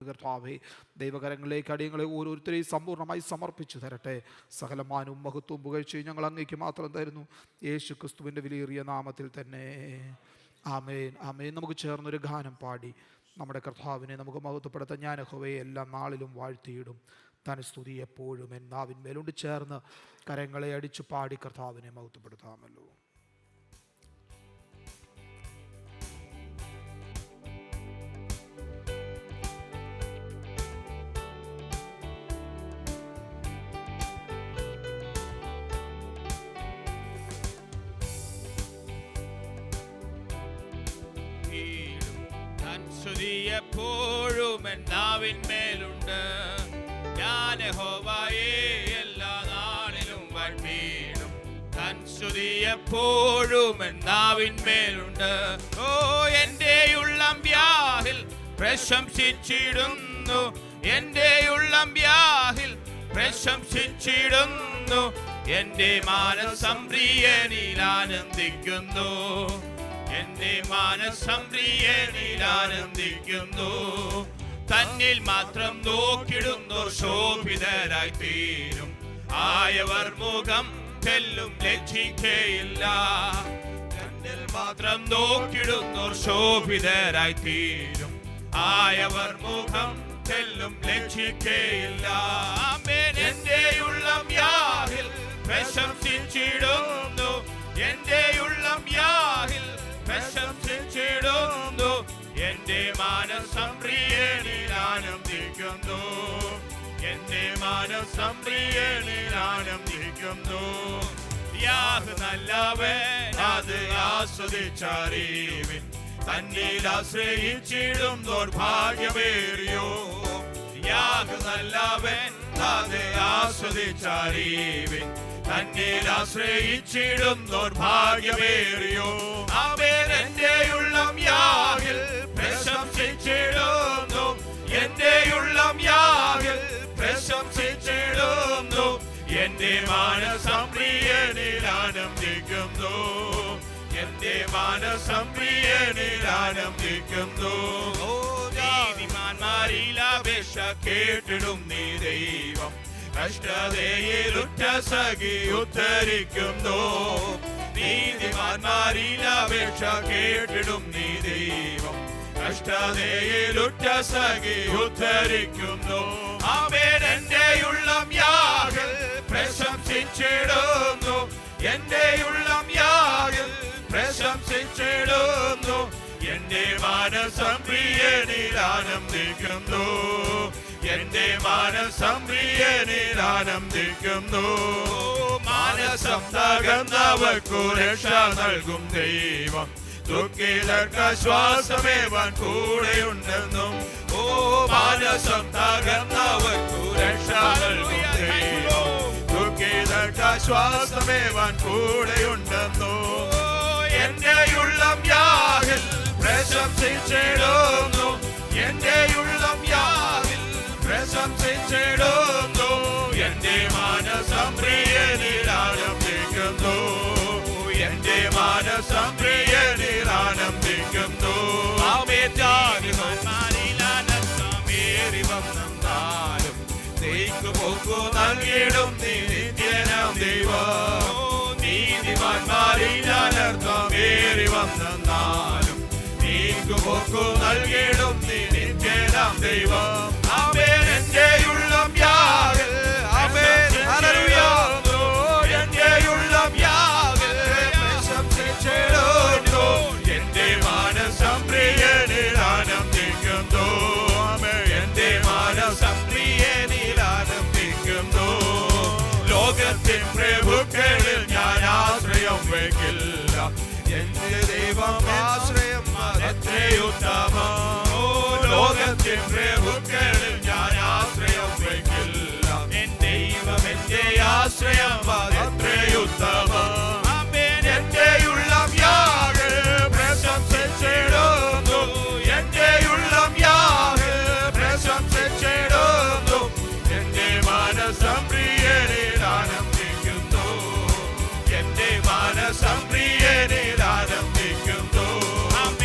കർത്താവേ, ദൈവകരങ്ങളിലേക്ക് അടിയങ്ങളെ ഓരോരുത്തരെയും സമ്പൂർണ്ണമായി സമർപ്പിച്ചു തരട്ടെ. സകലമാനവും മഹത്വവും പുകഴ്ചയും ഞങ്ങൾ അങ്ങേക്ക് മാത്രം തരുന്നു, യേശു ക്രിസ്തുവിൻ്റെ വിലയേറിയ നാമത്തിൽ തന്നെ. ആമേൻ, ആമേൻ. നമുക്ക് ചേർന്നൊരു ഗാനം പാടി നമ്മുടെ കർത്താവിനെ നമുക്ക് മഹത്വപ്പെടുത്താം. ഞാൻ യഹോവയെ എല്ലാ നാളിലും വാഴ്ത്തിയിടും, തൻ സ്തുതി എപ്പോഴും എൻ നാവിന്മേലുണ്ട്. ചേർന്ന് കരങ്ങളെ അടിച്ചു പാടി കർത്താവിനെ മഹത്വപ്പെടുത്താമല്ലോ. എപ്പോഴും നാവിന്മേലുണ്ട്, ഞാൻ യഹോവയെ എല്ലാ നാളിലും വാഴ്ത്തിയിടും, തൻ സ്തുതി എപ്പോഴും നാവിന്മേലുണ്ട്. ഓ എൻ്റെ ഉള്ളം വ്യാഹിൽ പ്രശംസിച്ചിടുന്നു, എൻ്റെ ഉള്ളം വ്യാഹിൽ പ്രശംസിച്ചിടുന്നു, എൻ്റെ മാനസം പ്രിയനിൽ ആനന്ദിക്കുന്നു, എന്റെ മാനസം പ്രിയനിൽ ആനന്ദിക്കുന്നു. തന്നിൽ മാത്രം നോക്കിടുന്നോർ ശോഭിതരായി തീരും, ആയവർ മുഖം തെല്ലും ലജ്ജിക്കയില്ല. തന്നിൽ മാത്രം നോക്കിടുന്നോർ ശോഭിതരായി തീരും, ആയവർ മുഖം തെല്ലും ലജ്ജിക്കയില്ല. ആമേൻ. എന്റെ ഉള്ളം യാഹിൽ പ്രശംസിച്ചിടുന്നു, എന്റെ ഉള്ളം യാഹിൽ പ്രശംസിച്ചിടുന്നു, എന്റെ മാനസം പ്രിയനിൽ ആനന്ദിക്കുന്നു, എന്റെ മാനസം പ്രിയനിൽ ആനന്ദിക്കുന്നു. യാഹ് നല്ലവൻ, അത് ആസ്വദിച്ചറിവിൻ, തന്നിൽ ആശ്രയിച്ചിടും ദൗർഭാഗ്യമേറിയോ. യാഹ് നല്ലവൻ, അത് ആസ്വദിച്ചറിവിൻ, തന്നിൽ ആശ്രയിച്ചിടും ദൗർഭാഗ്യമേറിയോ. അവൻ എന്റെ ഉള്ളം യാഹിൽ പ്രശംസിച്ചിടുന്നു, എന്റെ ഉള്ളം യാഹിൽ പ്രശംസിച്ചിടുന്നു, എന്റെ മാനസം പ്രിയനിൽ ആനന്ദിക്കുന്നു, എന്റെ മാനസം പ്രിയനിൽ ആനന്ദിക്കുന്നു. ഓ നീതിമാന്മാരിൽ അപേക്ഷ കേട്ടിടും നീ ദൈവം, കഷ്ടതയിലുറ്റ സഖി ഉദ്ധരിക്കുന്നു. നീതിമാന്മാരിൽ അപേക്ഷ കേട്ടിടും നീ ദൈവം, കഷ്ടതയിലുറ്റ സഖി ഉദ്ധരിക്കുന്നു. അവൻ എന്റെ ഉള്ളം യാഹിൽ പ്രശംസിച്ചിടുന്നു, എന്റെ ഉള്ളം യാഹിൽ പ്രശംസിച്ചിടുന്നു, എന്റെ മാനസം പ്രിയനിൽ ആനന്ദിക്കുന്നു, എന്റെ മാനസം പ്രിയനിൽ ആനന്ദിക്കുന്നു. മാനസം തകർന്നവർക്കു രക്ഷ നൽകും ദൈവം, ദുഃഖിതർക്ക് ശ്വാസമേവാൻ കൂടെയുണ്ടെന്നും. ഓ മാനസം തകർന്നവർക്കു രക്ഷ നൽകും ദൈവം, ദുഃഖിതർക്ക് ശ്വാസമേവാൻ കൂടെയുണ്ടെന്നു. എന്റെ ഉള്ളം യാഹിൽ പ്രശംസിച്ചിടുന്നു, എന്റെ ഉള്ളം യാഹിൽ പ്രശംസിച്ചിടുന്നു, എന്റെ മാനസം പ്രിയനിൽ ആനന്ദിക്കുന്നു, എന്റെ മാനസം പ്രിയനിൽ ആനന്ദിക്കുന്നു. ആനന്ദമേറി വന്നാലും നീക്കുപോക്കു നൽകിടും നീ നിത്യനാം ദൈവം. നീതിമാന്മാരിൽ അനർത്ഥമേറി വന്നാലും നീക്കുപോക്കു നൽകിടും നീ നിത്യനാം ദൈവം. അവൻ എന്റെ ഉള്ളം യാഹിൽ പ്രശംസിച്ചിടുന്നു, എന്റെ ഉള്ളം യാഹിൽ പ്രശംസിച്ചിടുന്നു, എന്റെ മാനസം പ്രിയനിൽ ആനന്ദിക്കുന്നു, എന്റെ മാനസം പ്രിയനിൽ ആനന്ദിക്കുന്നു. ലോകത്തിൻ പ്രഭുക്കളിൽ ഞാൻ ആശ്രയം വയ്ക്കില്ല, എന്റെ ദൈവം ആശ്രയം അതെത്രയുത്തമം. ലോകത്തിൻ പ്രഭുക്കളിൽ ഞാൻ ആശ്രയം വയ്ക്കില്ല, എൻ ദൈവം എന്റെ ആശ്രയം അതെത്രയുത്തമം. എന്റെ ഉള്ളം യാഹിൽ പ്രശംസിച്ചിടുന്നു, എന്റെ ഉള്ളം യാഹിൽ പ്രശംസിച്ചിടുന്നു, എന്റെ മാനസം പ്രിയനിൽ ആനന്ദിക്കുന്നു, എന്റെ മാനസം പ്രിയനിൽ ആനന്ദിക്കുന്നു.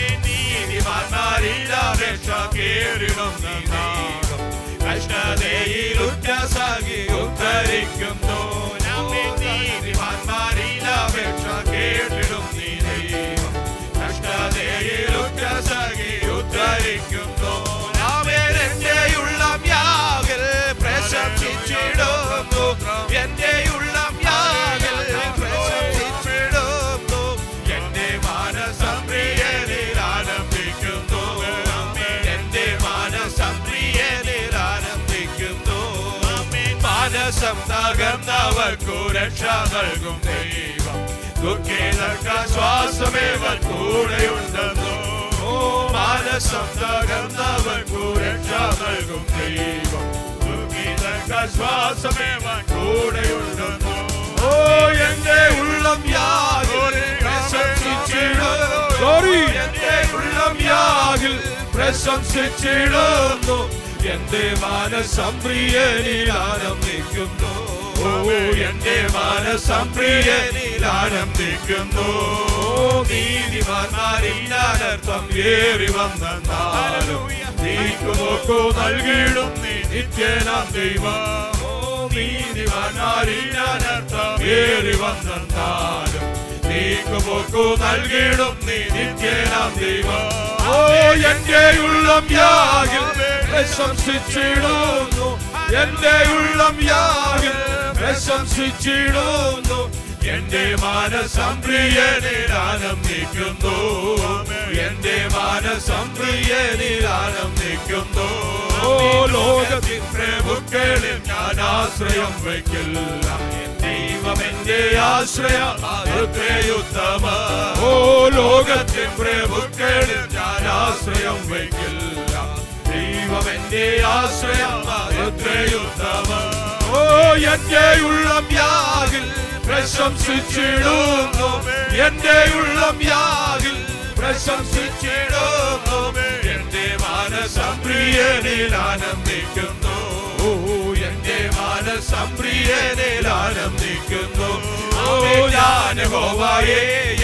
നീതിമാന്മാരിൽ അപേക്ഷ കേറിടും നീ കഷ്ടതയിലുറ്റ സഖി ഉദ്ധരിക്കുന്നു. നീതിമാന്മാരിൽ അപേക്ഷ കേട്ടിടും നീ ദൈവം. കഷ്ടതയിലുറ്റ സഖി ഉദ്ധരിക്കുന്നു. എന്റെ ഉള്ളം യാഗിൽ പ്രശംസിച്ചിടുന്നു. എന്റെ ഉള്ളം യാഗിൽ പ്രശംസിച്ചിടുന്നു. എന്റെ മനസ്സം പ്രിയനിൽ ആനന്ദിക്കുന്നു. എന്റെ മനസ്സം പ്രിയനിൽ ആനന്ദിക്കുന്നു. മനസ്സം തകർന്നവർക്കു രക്ഷ നൽകും ദൈവം. ദുഃഖിതർക്ക് ശ്വാസമേവൻ കൂടെയുണ്ടെന്നു. മനസ്സം തകർന്നവർക്കു രക്ഷ നൽകും ദൈവം. ദുഃഖിതർക്ക് ശ്വാസമേവൻ കൂടെയുണ്ടെന്നു. എന്റെ ഉള്ളം യാഗിൽ പ്രശംസിച്ചിടുന്നു. എന്റെ ഉള്ളം യാഗിൽ പ്രശംസിച്ചിടുന്നു. എന്റെ മനസ്സം പ്രിയനിൽ ആനന്ദിക്കുന്നു. എന്റെ മനസ്സം പ്രിയനിൽ ആനന്ദിക്കുന്നു. നീതിമാന്മാരിൽ അനർത്ഥം ഏറി വന്നാലും നീക്കുമോക്കു നൽകിടും നീ നിത്യനാം ദൈവം. നീതിമാന്മാരിൽ അനർത്ഥം ഏറി വന്നാലും നീക്കുമോക്കു നൽകിടും നീ നിത്യനാം ദൈവം. എന്റെ ഉള്ളം യാഗിൽ പ്രശംസിച്ചിടുന്നു. എന്റെ ഉള്ളം യാഗിൽ പ്രശംസിച്ചിടുന്നു. എന്റെ മനസ്സം പ്രിയനിൽ ആനന്ദിക്കുന്നു. എന്റെ മനസ്സം പ്രിയനിൽ ആനന്ദിക്കുന്നു. ലോകത്തിൻ പ്രഭുക്കളിൽ ഞാൻ ആശ്രയം വയ്ക്കില്ല. ദൈവം എന്റെ ആശ്രയം അത്രയുത്തമ. ലോകത്തിൻ പ്രഭുക്കളിൽ ഞാൻ ആശ്രയം വയ്ക്കില്ല. ദൈവം എന്റെ ആശ്രയം അത്രയുത്തമ. എന്റെ ഉള്ളം യാഗിൽ പ്രശംസിച്ചിടുന്നു. എന്റെ ഉള്ളം യാഗിൽ പ്രശംസിച്ചിടുന്നു. എന്റെ മനസ്സം പ്രിയനിൽ ആനന്ദിക്കുന്നു. എന്റെ മനസ്സം പ്രിയനിൽ ആനന്ദിക്കുന്നു. ഞാൻ യഹോവയെ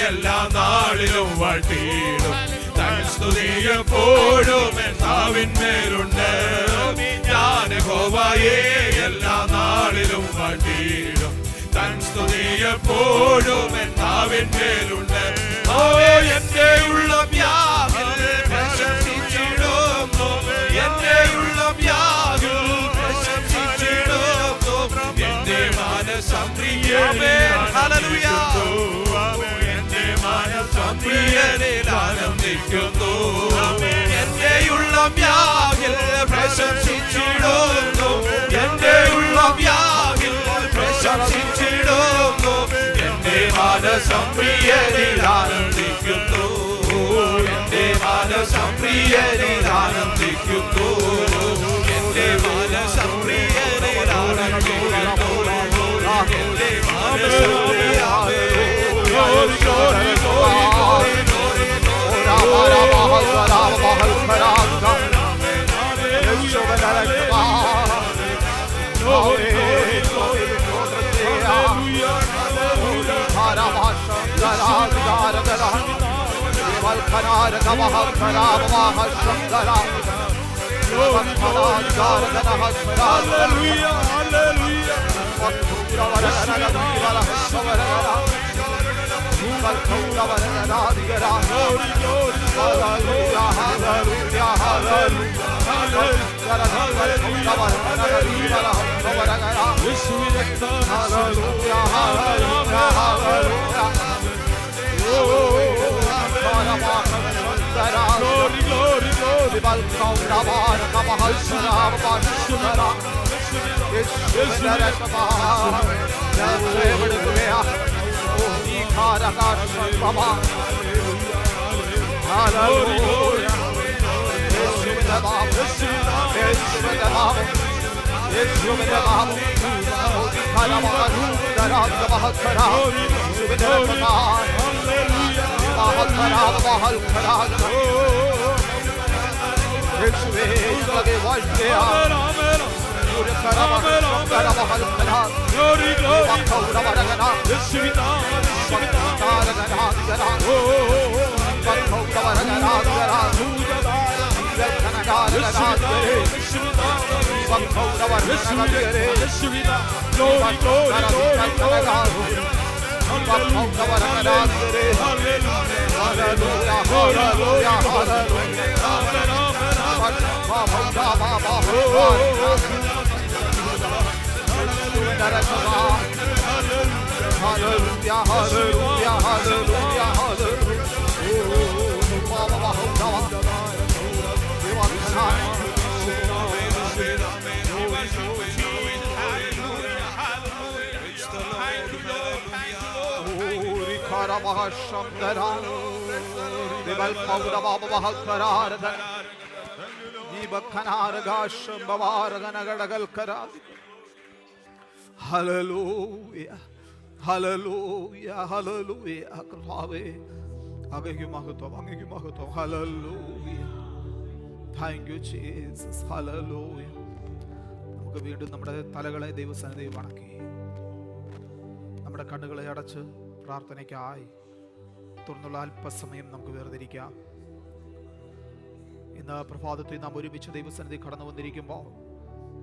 എല്ലാ നാളിലും വാഴ്ത്തിയിടും. തൻ സ്തുതി എപ്പോഴും എൻ നാവിന്മേലുണ്ട്. ഞാൻ യഹോവയെ എല്ലാ നാളിലും വാഴ്ത്തിയിടും. തൻ സ്തുതി എപ്പോഴും എൻ നാവിന്മേലുണ്ട്. എന്റെ ഉള്ളം യാഗിൽ പ്രശംസിച്ചിടുന്നു. എന്റെ ഉള്ളം യാഗിൽ പ്രശംസിച്ചിടുന്നു. എന്റെ മനസ്സം പ്രിയനിൽ ആനന്ദിക്കുന്നു. എന്റെ മനസ്സം പ്രിയനിൽ ആനന്ദിക്കുന്നു. എന്റെ ഉള്ളം യാഗിൽ പ്രശംസിച്ചിടുന്നു. എന്റെ ഉള്ളം യാഗിൽ പ്രശംസിച്ചിടുന്നു. എന്റെ മനസ്സം പ്രിയനിൽ ആനന്ദിക്കുന്നു. എന്റെ മനസ്സം പ്രിയനിൽ ആനന്ദിക്കുന്നു. എന്റെ മനസ്സം പ്രിയനിൽ ആനന്ദിക്കുന്നു. എന്റെ മനസ്സം ഹല്ലേലൂയ, ഹല്ലേലൂയ. കർത്താവേ, അങ്ങേക്ക് മഹത്വം, അങ്ങേക്ക് മഹത്വം. Hallelujah. Thank you Jesus. Hallelujah. നമുക്ക് വീണ്ടും നമ്മുടെ തലകളെ ദൈവസന്നിധിയിൽ വണക്കി നമ്മുടെ കണ്ണുകളെ അടച്ച് പ്രാർത്ഥനയ്ക്കായി തുറന്നുള്ള അല്പസമയം നമുക്ക് വേർതിരിക്കാം. ഇന്ന് പ്രഭാതത്തിൽ നാം ഒരുമിച്ച് ദൈവസന്നിധി കടന്നു വന്നിരിക്കുമ്പോൾ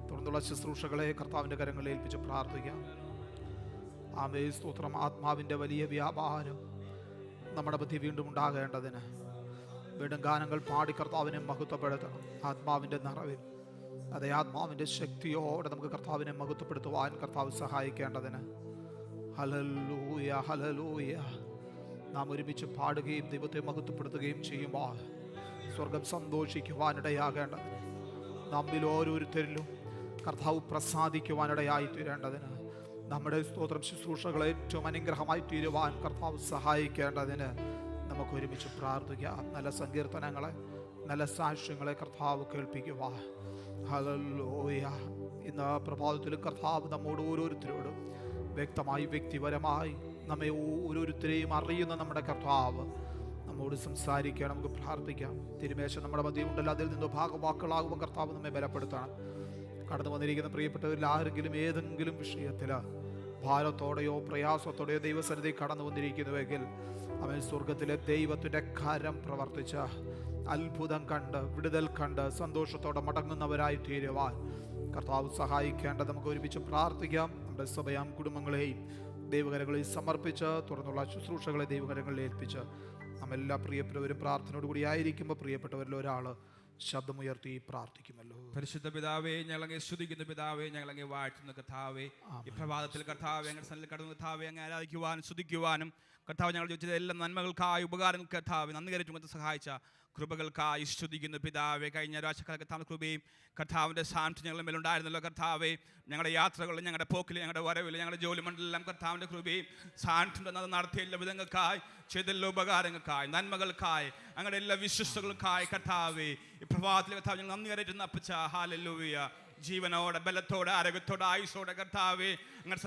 തുറന്നുള്ള ശുശ്രൂഷകളെ കർത്താവിൻ്റെ കരങ്ങളിൽ ഏൽപ്പിച്ച് പ്രാർത്ഥിക്കാം. ആമേ, സ്തോത്രം. ആത്മാവിൻ്റെ വലിയ വ്യാപാരം നമ്മുടെ ബുദ്ധി വീണ്ടും ഉണ്ടാകേണ്ടതിന് വീണ്ടും ഗാനങ്ങൾ പാടി കർത്താവിനെ മഹത്വപ്പെടുത്തണം. ആത്മാവിൻ്റെ നിറവിൽ, അതേ ആത്മാവിൻ്റെ ശക്തിയോടെ നമുക്ക് കർത്താവിനെ മഹത്വപ്പെടുത്തുവാൻ കർത്താവ് സഹായിക്കേണ്ടതിന്. Hallelujah, hallelujah. നാം ഒരുമിച്ച് പാടുകയും ദൈവത്തെ മഹത്വപ്പെടുത്തുകയും ചെയ്യുമ്പോൾ സ്വർഗം സന്തോഷിക്കുവാനിടയാകേണ്ടതിന്, നമ്മിൽ ഓരോരുത്തരിലും കർത്താവ് പ്രസാദിക്കുവാനിടയായി തീരേണ്ടതിന്, നമ്മുടെ സ്തോത്രം ശുശ്രൂഷകൾ ഏറ്റവും അനുഗ്രഹമായി തീരുവാൻ കർത്താവ് സഹായിക്കേണ്ടതിന് നമുക്ക് ഒരുമിച്ച് പ്രാർത്ഥിക്കാം. നല്ല സങ്കീർത്തനങ്ങളെ, നല്ല സാക്ഷ്യങ്ങളെ കർത്താവ് കേൾപ്പിക്കുക. ഹല്ലേലൂയ. ഇന്ന് പ്രഭാതത്തിലും കർത്താവ് നമ്മോട് ഓരോരുത്തരോടും വ്യക്തമായി, വ്യക്തിപരമായി നമ്മെ ഓരോരുത്തരെയും അറിയുന്ന നമ്മുടെ കർത്താവ് നമ്മോട് സംസാരിക്കാൻ നമുക്ക് പ്രാർത്ഥിക്കാം. തിരുമേശം നമ്മുടെ മധ്യമുണ്ടല്ലോ, അതിൽ നിന്ന് ഭാഗവാക്കുകളാകുമ്പോൾ കർത്താവ് നമ്മെ ബലപ്പെടുത്തണം. കടന്നു വന്നിരിക്കുന്ന പ്രിയപ്പെട്ടവരിൽ ആരെങ്കിലും ഏതെങ്കിലും വിഷയത്തിൽ ഭാരത്തോടെയോ പ്രയാസത്തോടെയോ ദൈവസന്നിധി കടന്നു വന്നിരിക്കുന്നുവെങ്കിൽ അവൻ സ്വർഗത്തിലെ ദൈവത്തിൻ്റെ കരം പ്രവർത്തിച്ച അത്ഭുതം കണ്ട്, വിടുതൽ കണ്ട് സന്തോഷത്തോടെ മടങ്ങുന്നവരായി തീരുവാൻ കർത്താവ് സഹായിക്കേണ്ടത് നമുക്ക് ഒരുമിച്ച് പ്രാർത്ഥിക്കാം. നമ്മുടെ സഭയാം കുടുംബങ്ങളെയും ദൈവകരങ്ങളിൽ സമർപ്പിച്ച് തുറന്നുള്ള ശുശ്രൂഷകളെ ദൈവകരങ്ങളിൽ ഏൽപ്പിച്ച് നമ്മെല്ലാ പ്രിയപ്പെട്ടവരും പ്രാർത്ഥനയോടുകൂടി ആയിരിക്കുമ്പോൾ പ്രിയപ്പെട്ടവരിൽ ഒരാൾ ശബ്ദമുയർത്തി പ്രാർത്ഥിക്കുമല്ലോ. പരിശുദ്ധ പിതാവേ, ഞങ്ങളങ്ങെ സ്തുതിക്കുന്ന പിതാവേ, ഞങ്ങളങ്ങെ വാഴ്ത്തുന്ന കർത്താവേ, ഈ പ്രഭാതത്തിൽ കർത്താവേ ഞങ്ങളുടെ സന്നിധിയിൽ കടന്നു കർത്താവേ അങ്ങ് ആരാധിക്കുവാനും സ്തുതിക്കുവാനും കർത്താവ് ഞങ്ങൾ ചോദിച്ചത് എല്ലാ നന്മകൾക്കായി ഉപകാരം കർത്താവ് നന്ദി കരറ്റും സഹായിച്ച കൃപകൾക്കായി സ്തുതിക്കുന്നു പിതാവേ. കഴിഞ്ഞ രാശക്കാല കർത്താവിൻ്റെ കൃപയും കർത്താവിൻ്റെ സാന്നിധ്യം ഞങ്ങളുടെ മേലുണ്ടായിരുന്നല്ലോ കർത്താവേ. ഞങ്ങളുടെ യാത്രകളിൽ, ഞങ്ങളുടെ പോക്കിൽ, ഞങ്ങളുടെ വരവിൽ, ഞങ്ങളുടെ ജോലി മണ്ഡലം കർത്താവിൻ്റെ കൃപയും സാന്നിധ്യം നടത്തിയ എല്ലാ വിധങ്ങൾക്കായി, ചെയ്തെല്ലാ ഉപകാരങ്ങൾക്കായി, നന്മകൾക്കായി, ഞങ്ങളുടെ എല്ലാ വിശ്വസ്തകൾക്കായി കർത്താവേ ഈ പ്രഭാതത്തിൽ കർത്താവ് ഞങ്ങൾ നന്ദി കരറ്റുന്ന അപ്പച്ച. ഹല്ലേലൂയ. ജീവനോടെ, ബലത്തോടെ, ആരോഗ്യത്തോടെ, ആയുസോടെ കർത്താവേ അങ്ങനെ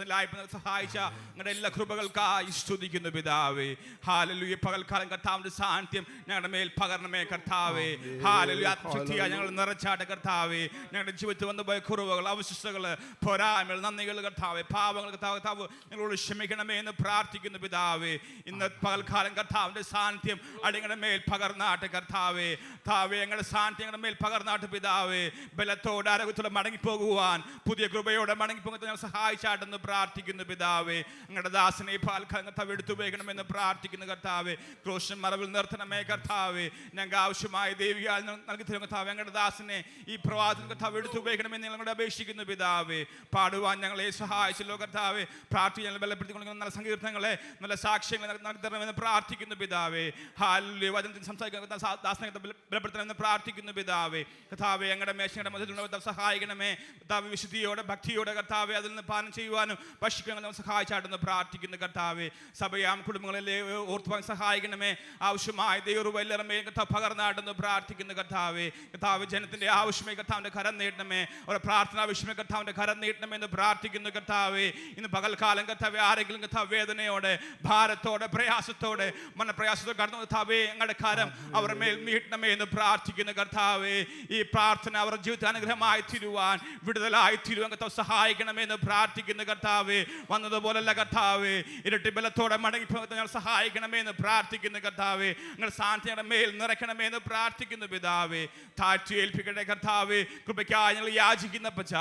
സഹായിച്ച ഞങ്ങളുടെ എല്ലാ കൃപകൾക്കായി സ്തുതിക്കുന്നു പിതാവേ. ഹല്ലേലൂയ. പകൽക്കാലം കർത്താവിന്റെ സാന്നിധ്യം ഞങ്ങളുടെ മേൽ പകരണമേ കർത്താവേ. ഹല്ലേലൂയ. ആത്മശക്തിയായി ഞങ്ങൾ നിറച്ചാട്ടെ കർത്താവേ. ഞങ്ങളുടെ ജീവിതത്തിൽ വന്നുപോയ കുറവുകൾ, അവശിഷ്ടങ്ങൾ, പോരായ്മകൾ, നന്ദികൾ കർത്താവേ, പാപങ്ങൾ കർത്താവ് ഞങ്ങളോട് ക്ഷമിക്കണമേ എന്ന് പ്രാർത്ഥിക്കുന്നു പിതാവേ. ഇന്ന് പകൽക്കാലം കർത്താവിന്റെ സാന്നിധ്യം അടിങ്ങളുടെ മേൽ പകർന്നാട്ടെ കർത്താവേ. താവേ ഞങ്ങളുടെ സാന്നിധ്യം ഞങ്ങളുടെ മേൽ പകർന്നാട്ടെ പിതാവേ. ബലത്തോടെ, ആരോഗ്യത്തോടെ മടങ്ങിപ്പോകുവാൻ, പുതിയ കൃപയോടെ മടങ്ങിപ്പോകുന്നത് ഞങ്ങൾ സഹായിച്ചാട്ടെന്ന് പ്രാർത്ഥിക്കുന്നു പിതാവേ. ഞങ്ങളുടെ ദാസനെ കർത്താവ് എടുത്തുപയോഗിക്കണമെന്ന് പ്രാർത്ഥിക്കുന്നു കർത്താവേ. ക്രൂശിൻ മറവിൽ നിർത്തണമേ കർത്താവേ. ഞങ്ങൾക്ക് ആവശ്യമായ ദൈവികാൽ നൽകി തരും കർത്താവേ. ഞങ്ങളുടെ ദാസനെ ഈ പ്രവാചകൻ കർത്താവ് എടുത്തുപയോഗിക്കണമെന്ന് ഞങ്ങളോട് അപേക്ഷിക്കുന്നു പിതാവേ. പാടുവാൻ ഞങ്ങളെ സഹായിച്ചല്ലോ കർത്താവേ. പ്രാർത്ഥന ഞങ്ങൾ ബലപ്പെടുത്തിക്കൊണ്ട് നല്ല സങ്കീർത്തനങ്ങളെ, നല്ല സാക്ഷ്യങ്ങളെ നൽകി തരണമെന്ന് പ്രാർത്ഥിക്കുന്നു പിതാവേ. ഹല്ലേലൂയ. വചനത്തിൽ സംസാരിക്കുന്ന ദാസനെ ബലപ്പെടുത്തണമെന്ന് പ്രാർത്ഥിക്കുന്നു പിതാവേ. കർത്താവേ ഞങ്ങളുടെ മേശയുടെ മധ്യത്തിലുള്ള സഹായിക്കണമേ കർത്താവ്. വിശുദ്ധിയോടെ, ഭക്തിയോടെ കർത്താവേ അതിൽ നിന്ന് പാനം ചെയ്യുവാനും ഭക്ഷിക്കാനും സഹായിച്ചാട്ടെന്ന് പ്രാർത്ഥിക്കുന്നു കർത്താവേ. സഭയാം കുടുംബങ്ങളെ ഓർത്തുവാൻ സഹായിക്കണമേ. ആവശ്യമായ ദൈവമേ കർത്താവ് പകർന്നാട്ടെന്ന് പ്രാർത്ഥിക്കുന്നു കർത്താവേ. കർത്താവ് ജനത്തിന്റെ ആവശ്യമേ കർത്താവിന്റെ കരം നീട്ടണമേ. ഒരു പ്രാർത്ഥന ആവശ്യമേ കർത്താവിന്റെ കരം നീട്ടണമേ എന്ന് പ്രാർത്ഥിക്കുന്നു കർത്താവേ. ഇന്ന് പകൽക്കാലം കർത്താവേ ആരെങ്കിലും കർത്താവ് വേദനയോടെ, ഭാരത്തോടെ, പ്രയാസത്തോടെ, മനപ്രയാസത്തോടെ കടന്നു കർത്താവേ ഞങ്ങളുടെ കരം അവരുടെ മേൽ നീട്ടണമേ എന്ന് പ്രാർത്ഥിക്കുന്നു കർത്താവേ. ഈ പ്രാർത്ഥന അവരുടെ ജീവിതത്തിൽ അനുഗ്രഹമായി തീരുവാൻ, വിടുതലായി തീരുവാൻ കർത്താവ് സഹായിക്കണമേ എന്ന് പ്രാർത്ഥിക്കുന്നു കർത്താവേ, വന്നതുപോലല്ല കർത്താവേ, ഇരട്ടി ബലത്തോടെ മടങ്ങി ഞങ്ങൾ സഹായിക്കണമേ എന്ന് പ്രാർത്ഥിക്കുന്നു കർത്താവേ. നിങ്ങൾ സാന്നിധ്യങ്ങളുടെ മേൽ നിറയ്ക്കണമേ എന്ന് പ്രാർത്ഥിക്കുന്നു പിതാവേ. താഴ്ത്തി ഏൽപ്പിക്കട്ടെ കർത്താവേ. കൃപയ്ക്കായി ഞങ്ങൾ യാചിക്കുന്ന പച്ച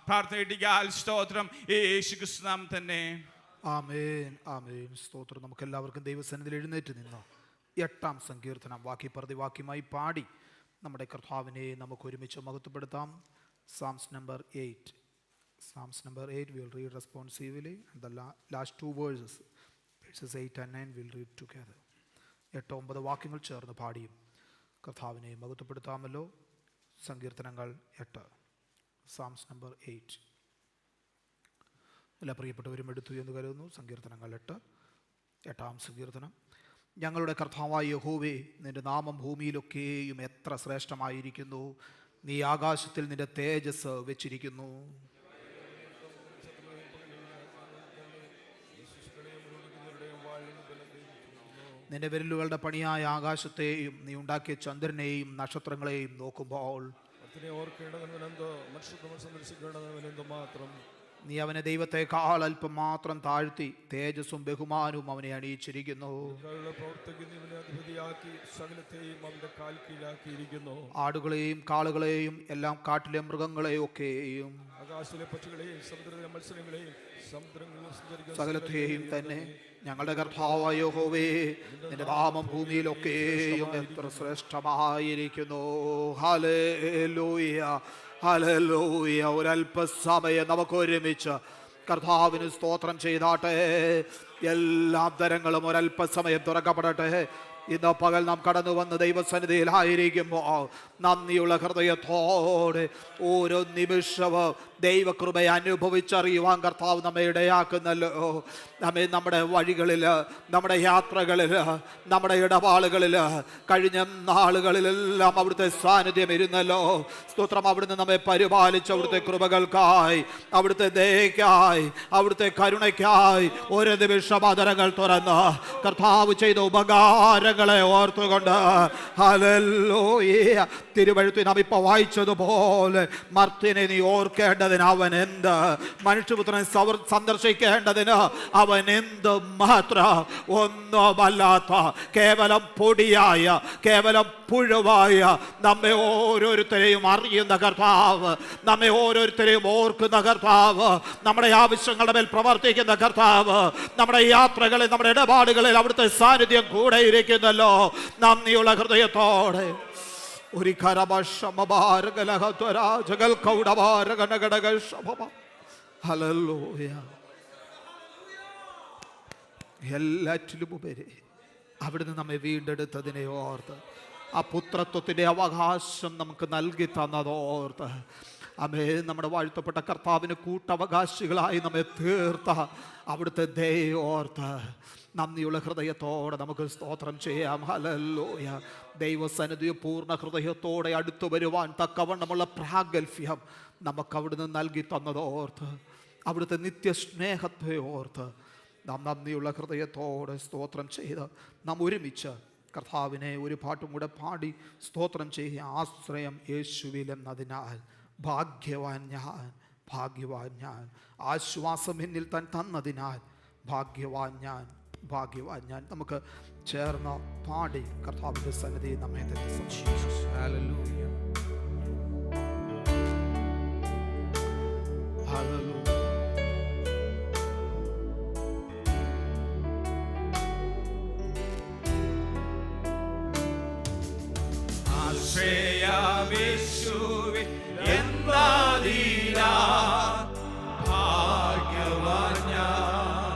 പ്രാർത്ഥന സ്തോത്രം യേശു ക്രിസ്തു തന്നെ. ആമേൻ ആമേൻ. സ്തോത്രം. നമുക്ക് എല്ലാവർക്കും ദൈവസന്നിധിയിൽ എഴുന്നേറ്റ് നിന്നോ 8-ാം സങ്കീർത്തനം വാക്യ പ്രതിവാക്യമായി പാടി നമ്മുടെ കർത്താവിനെ നമുക്ക് ഒരുമിച്ച് മഹത്വപ്പെടുത്താം. Psalms number 8. Psalms number 8 we will read responsively, and the last 2 verses, verses 8 and 9 we will read together. 8-9 വാക്യങ്ങൾ ചേർന്ന് പാടിയും കർത്താവിനെ മഹത്വപ്പെടുത്താമല്ലോ. സങ്കീർത്തനങ്ങൾ 8, Psalms number 8. എല്ലാ പ്രിയപ്പെട്ടവരും എടുത്തു എന്ന് കരുതുന്നു. സങ്കീർത്തനങ്ങൾ 8-ാം സങ്കീർത്തനം. ഞങ്ങളുടെ കർത്താവായ യഹോവേ, നിന്റെ നാമം ഭൂമിയിലൊക്കെയും എത്ര ശ്രേഷ്ഠമായിരിക്കുന്നു. നീ ആകാശത്തിൽ നിന്റെ തേജസ് വെച്ചിരിക്കുന്നു. നിന്റെ വിരലുകളുടെ പണിയായ ആകാശത്തെയും നീ ഉണ്ടാക്കിയ ചന്ദ്രനെയും നക്ഷത്രങ്ങളെയും നോക്കുമ്പോൾ നീ അവനെ ദൈവത്തെക്കാൾ അല്പം മാത്രം താഴ്ത്തി തേജസ്സും ബഹുമാനവും അവനെ അണിയിച്ചിരിക്കുന്നു. ആടുകളെയും കാളുകളെയും എല്ലാം കാട്ടിലെ മൃഗങ്ങളെയും ഒക്കെയും ആകാശത്തിലെ പക്ഷികളെയും സമുദ്രത്തിലെ മത്സ്യങ്ങളെയും സകലത്തെയും തന്നെ ഞങ്ങളുടെ കർത്താവായ യഹോവേ, നിന്റെ നാമം ഭൂമിയിലൊക്കെയും എത്ര ശ്രേഷ്ഠമായിരിക്കുന്നു. Hallelujah hallelujah. ഒരല്പസമയം നമുക്ക് ഒരുമിച്ച് കർത്താവിന് സ്തോത്രം ചെയ്താട്ടെ. എല്ലാ തരങ്ങളും ഒരല്പസമയം തുറക്കപ്പെടട്ടെ. ഇന്ന് പകൽ നാം കടന്നു വന്ന് ദൈവസന്നിധിയിലായിരിക്കുമ്പോൾ നന്ദിയുള്ള ഹൃദയത്തോടെ ഓരോ നിമിഷവും ദൈവകൃപയെ അനുഭവിച്ചറിയുവാൻ കർത്താവ് നമ്മെ ഇടയാക്കുന്നല്ലോ. നമ്മെ നമ്മുടെ വഴികളിൽ, നമ്മുടെ യാത്രകളിൽ, നമ്മുടെ ഇടപാടുകളിൽ, കഴിഞ്ഞ നാളുകളിലെല്ലാം അവിടുത്തെ സാന്നിധ്യം ഇരുന്നല്ലോ. സ്തോത്രം. അവിടുന്ന് നമ്മെ പരിപാലിച്ച് അവിടുത്തെ കൃപകൾക്കായി, അവിടുത്തെ ദയയ്ക്കായി, അവിടുത്തെ കരുണയ്ക്കായി ഓരോ നിമിഷം ആദരങ്ങൾ തുറന്ന് കർത്താവ് ചെയ്ത ഉപകാരങ്ങളെ ഓർത്തുകൊണ്ട് ഹല്ലേലൂയ. തിരുവഴുത്തിൽ നാം ഇപ്പോൾ വായിച്ചതുപോലെ മർത്യനെ നീ ഓർക്കേണ്ടതിന് അവൻ എന്ത്, മനുഷ്യപുത്രനെ സന്ദർശിക്കേണ്ടതിന് അവൻ എന്ത് മാത്രം. ഒന്നുമല്ലാത്ത കേവലം പൊടിയായ, കേവലം പുഴുവായ നമ്മെ ഓരോരുത്തരെയും അറിയുന്ന കർത്താവ്, നമ്മെ ഓരോരുത്തരെയും ഓർക്കുന്ന കർത്താവ്, നമ്മുടെ ആവശ്യങ്ങളുടെ മേൽ പ്രവർത്തിക്കുന്ന കർത്താവ്, നമ്മുടെ യാത്രകളിൽ, നമ്മുടെ ഇടപാടുകളിൽ അവിടുത്തെ സാന്നിധ്യം കൂടെ ഇരിക്കുന്നല്ലോ. നന്ദിയുള്ള ഹൃദയത്തോടെ ഒരു എല്ലാറ്റിലും ഉപരി അവിടുന്ന് നമ്മെ വീണ്ടെടുത്തതിനെ ഓർത്ത്, ആ പുത്രത്വത്തിൻ്റെ അവകാശം നമുക്ക് നൽകി തന്നതോർത്ത്, അമേ നമ്മുടെ വാഴ്ത്തപ്പെട്ട കർത്താവിന് കൂട്ടവകാശികളായി നമ്മെ തീർത്ത അവിടുത്തെ ദയോർത്ത് നന്ദിയുള്ള ഹൃദയത്തോടെ നമുക്ക് സ്തോത്രം ചെയ്യാം. ഹല്ലേലൂയ. ദൈവസന്നിധിയെ പൂർണ്ണ ഹൃദയത്തോടെ അടുത്തു വരുവാൻ തക്കവണ്ണമുള്ള പ്രാഗൽഭ്യം നമുക്ക് അവിടുന്ന് നൽകി തന്നതോർത്ത്, അവിടുത്തെ നിത്യസ്നേഹത്തെ ഓർത്ത് നാം നന്ദിയുള്ള ഹൃദയത്തോടെ സ്തോത്രം ചെയ്ത് നാം ഒരുമിച്ച് കർത്താവിനെ ഒരു പാട്ടും കൂടെ പാടി സ്തോത്രം ചെയ്യുക. ആശ്രയം യേശുവിലെന്നതിനാൽ ഭാഗ്യവാൻ ഞാൻ, ഭാഗ്യവാൻ ഞാൻ. ആശ്വാസം എന്നിൽ താൻ തന്നതിനാൽ ഭാഗ്യവാൻ ഞാൻ, ഭാഗ്യവാൻ ഞാൻ. നമുക്ക് ചേർന്ന് പാടി കർത്താവിൻ്റെ സന്നിധി നമ്മെ തന്നെ സംശയിച്ചു. Hallelujah hallelujah. ആശ്രയയേശുവിൽ എന്നതിനാൽ ഭാഗ്യവാൻ ഞാൻ,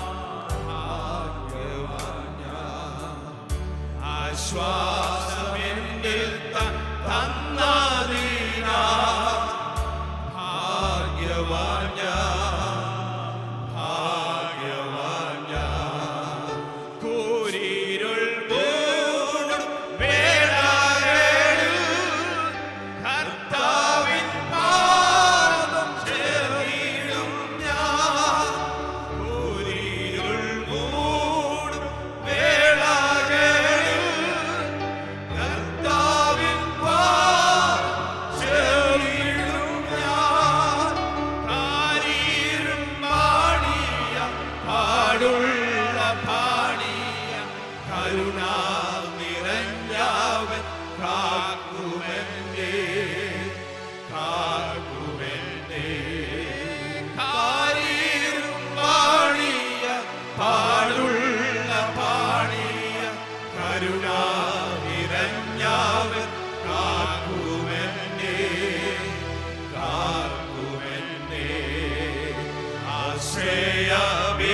ഭാഗ്യവാൻ ഞാൻ. ആശ്വാസം എന്നിൽ തന്നതിനാൽ ഭാഗ്യവാൻ ഞാൻ. കരുണ നിറഞ്ഞവൻ കാക്കുമെന്നേ കാക്കുമെന്നേ കാരീരും പാണിയ പാടുള്ള പാണിയ കരുണ നിറഞ്ഞവൻ കാക്കുമെന്നേ കാക്കുമെന്നേ ആശ്രയമേശുവിൽ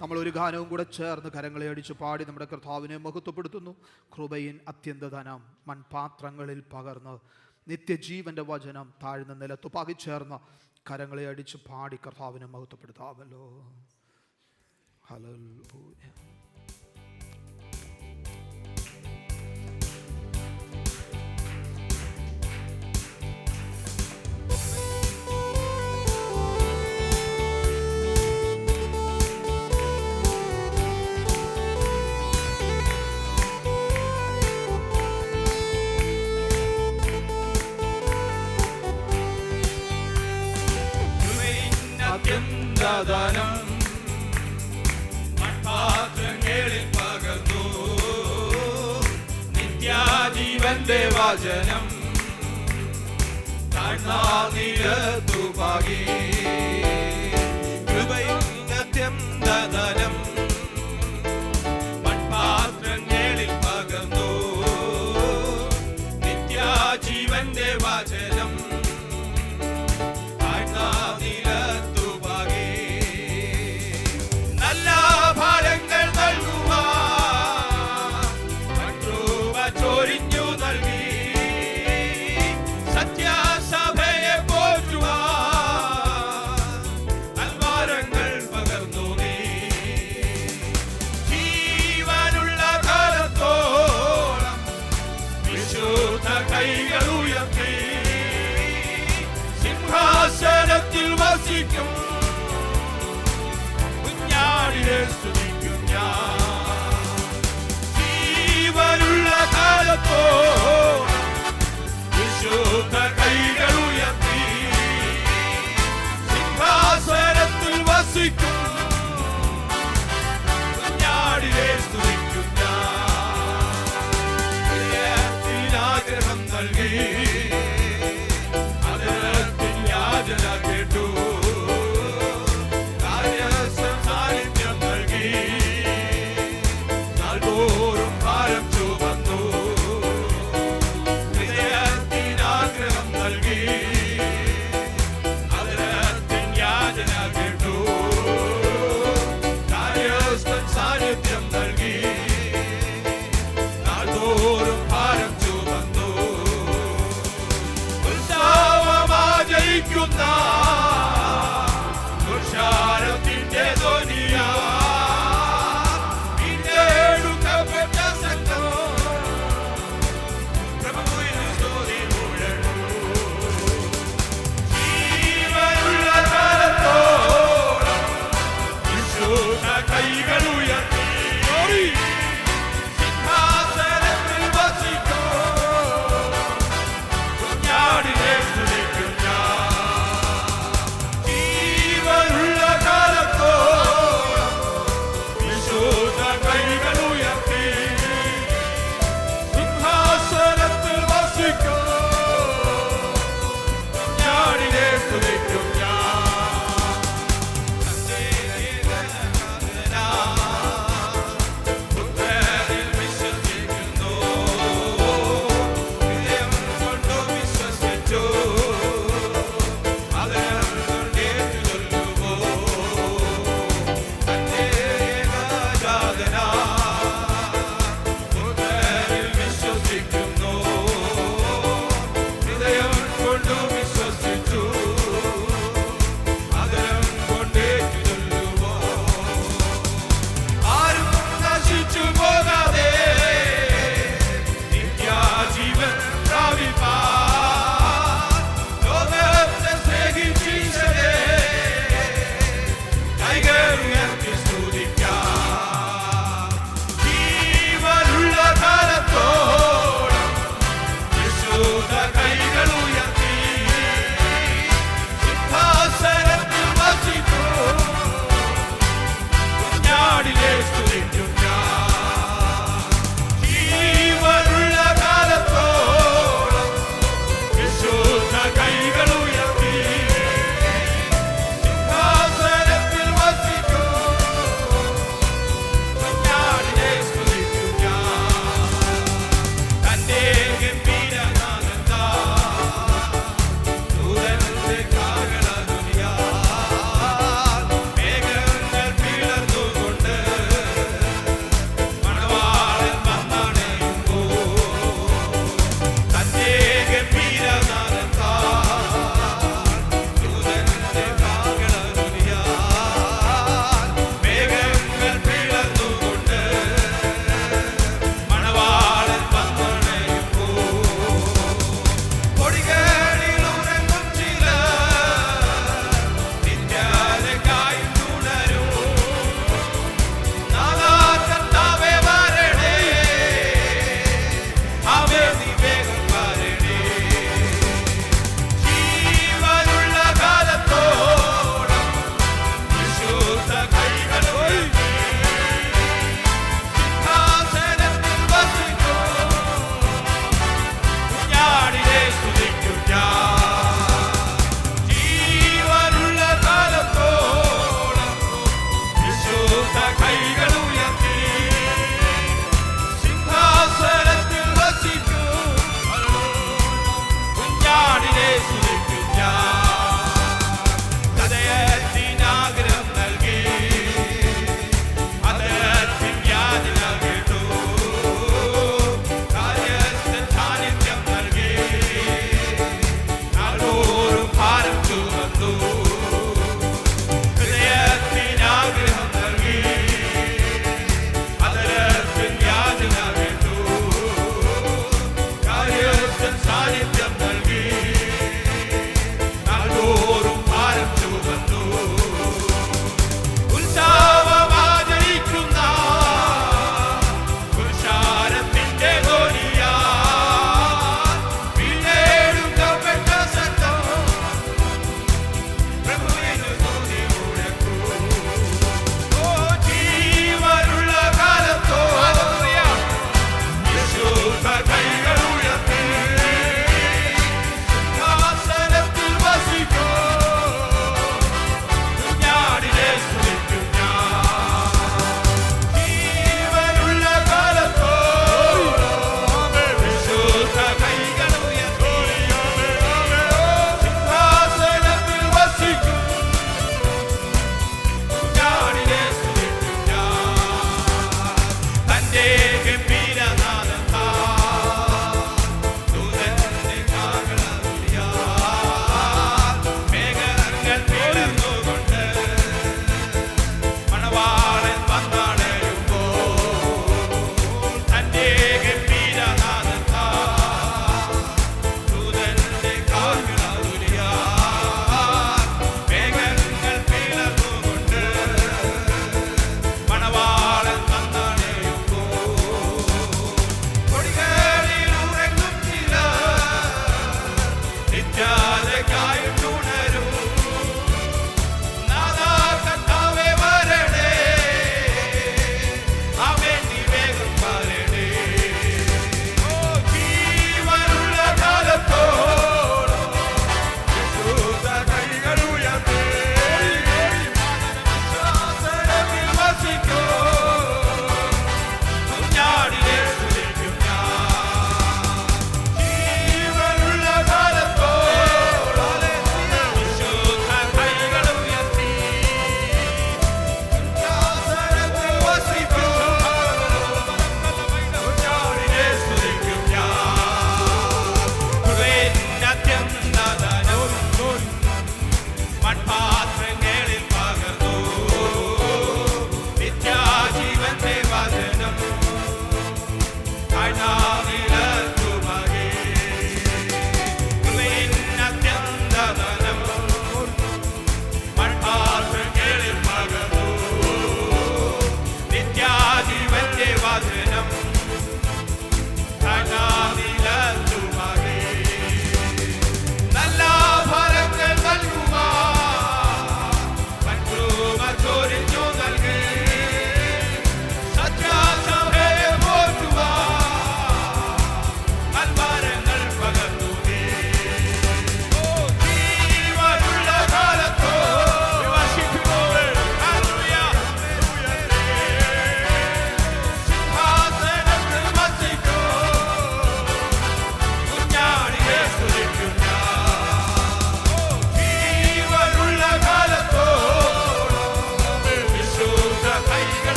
നമ്മൾ ഒരു ഗാനവും കൂടെ ചേർന്ന് കരങ്ങളെ അടിച്ച് പാടി നമ്മുടെ കർത്താവിനെ മഹത്വപ്പെടുത്തുന്നു. കൃപയിൻ അത്യന്തധനം മൺപാത്രങ്ങളിൽ പകർന്ന് നിത്യജീവന്റെ വചനം താഴ്ന്ന നിലത്തു പകിച്ചേർന്ന് കരങ്ങളെ അടിച്ച് പാടി കർത്താവിനെ മഹത്വപ്പെടുത്താമല്ലോ. ഹല്ലേലൂയ. അത്യന്തധനം മൺപാത്രങ്ങളിൽ പകർന്നു നിത്യാജീവന്റെ വചനം താഴ്ന്ന നിലത്തു പകി ജീവന്റെ വചനം നിലത്തുപാകെ നല്ല ഫലങ്ങൾ നൽകുവാൻ കൃപ ചൊരിഞ്ഞു നൽകി സത്യസഭയെ പോറ്റുവാൻ നൽവരങ്ങൾ പകർന്നു നീ ജീവനുള്ള കാലത്തോളം വിശുദ്ധ കൈകൾ ഉയർത്തി സിംഹാസനത്തിൽ വസിക്കും കുഞ്ഞാടിനെ സ്തുതിക്കും ഞാൻ ജീവനുള്ള കാലത്തോളം വിശുദ്ധ കൈകൾ ഉയർത്തി സിംഹാസനത്തിൽ വസിക്കും കുഞ്ഞാടിനെ സ്തുതിക്കും ഞാൻ ആഗ്രഹം നൽകി അതിരത്തിൽ യാചന കേട്ടു സാന്നിധ്യം നൽകി നാൾതോറും ഭാരം ചുമന്നു ഹൃദയത്തിനാഗ്രഹം നൽകി അതിരത്തിൽ യാചന കേട്ടു സാന്നിധ്യം നൽകി നാൾതോറും ഭാരം ചുമന്നു ഉത്സവമാചരിക്കുന്ന തുഷാരത്തിന്റെ ധ്വനിയാ വീണ്ടെടുക്കപ്പെട്ട സംഘം പ്രഭുവിന് സ്തുതി മുഴങ്ങൂ ജീവനുള്ള കാലത്തോളം വിശുദ്ധ കൈകൾ ഉയർത്തി സിംഹാസനത്തിൽ വസിക്കും കുഞ്ഞാടിനെ സ്തുതിക്കും ഞാൻ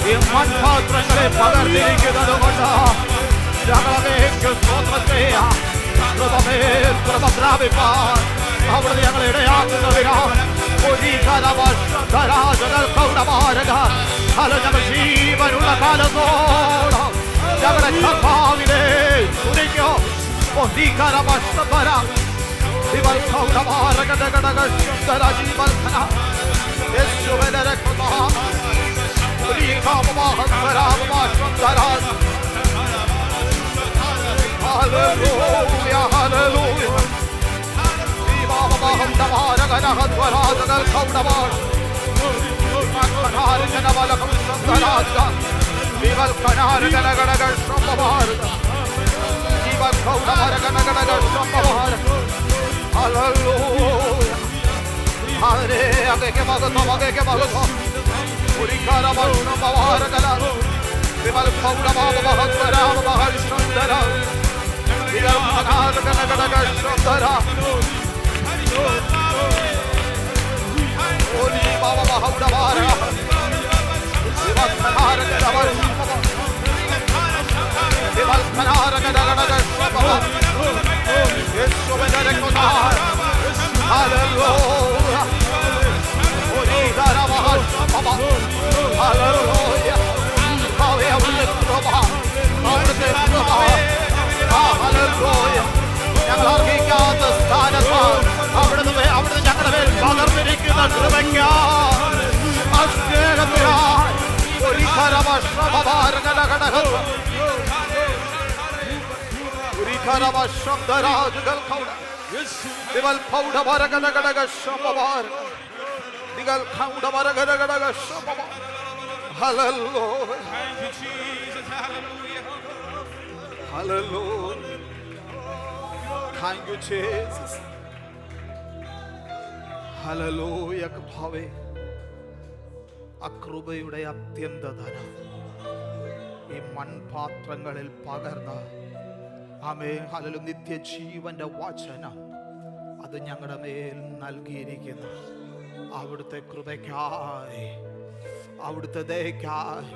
ഈ മൺപാത്രങ്ങളെ പകർന്നിരിക്കുന്നത് കൊണ്ട് ഞങ്ങളേക്ക് സ്തോത്രം ചെയ്യാം. കൃപമേൽ കൃപ പ്രാപിപ്പാൻ അവിടുന്ന് ഞങ്ങളെ ഇടയാക്കുന്നതിനാൽ ഞങ്ങൾ ജീവനുള്ള കാലത്തോളം ഞങ്ങളുടെ കർത്താവിനെ സ്തുതിക്കും. Hallelujah, hallelujah. ഞങ്ങൾ അർഹിക്കാത്ത സ്ഥാനത്ത് അവിടുന്ന് ഞങ്ങളുടെ മേൽ പകർന്നിരിക്കുന്ന കൃപയ്ക്കാ Thank you, Jesus. Hallelujah, കർത്താവേ. അകൃപയുടെ അത്യന്തധനം ഈ മൺപാത്രങ്ങളിൽ പകർന്ന ആമേ ഹല്ലേലൂയ നിത്യജീവന്റെ വചനം അത് ഞങ്ങളുടെ മേൽ നൽകിയിരിക്കുന്നു. അവിടുത്തെ കൃപയ്ക്കായി, അവിടുത്തെ ദയയ്ക്കായി,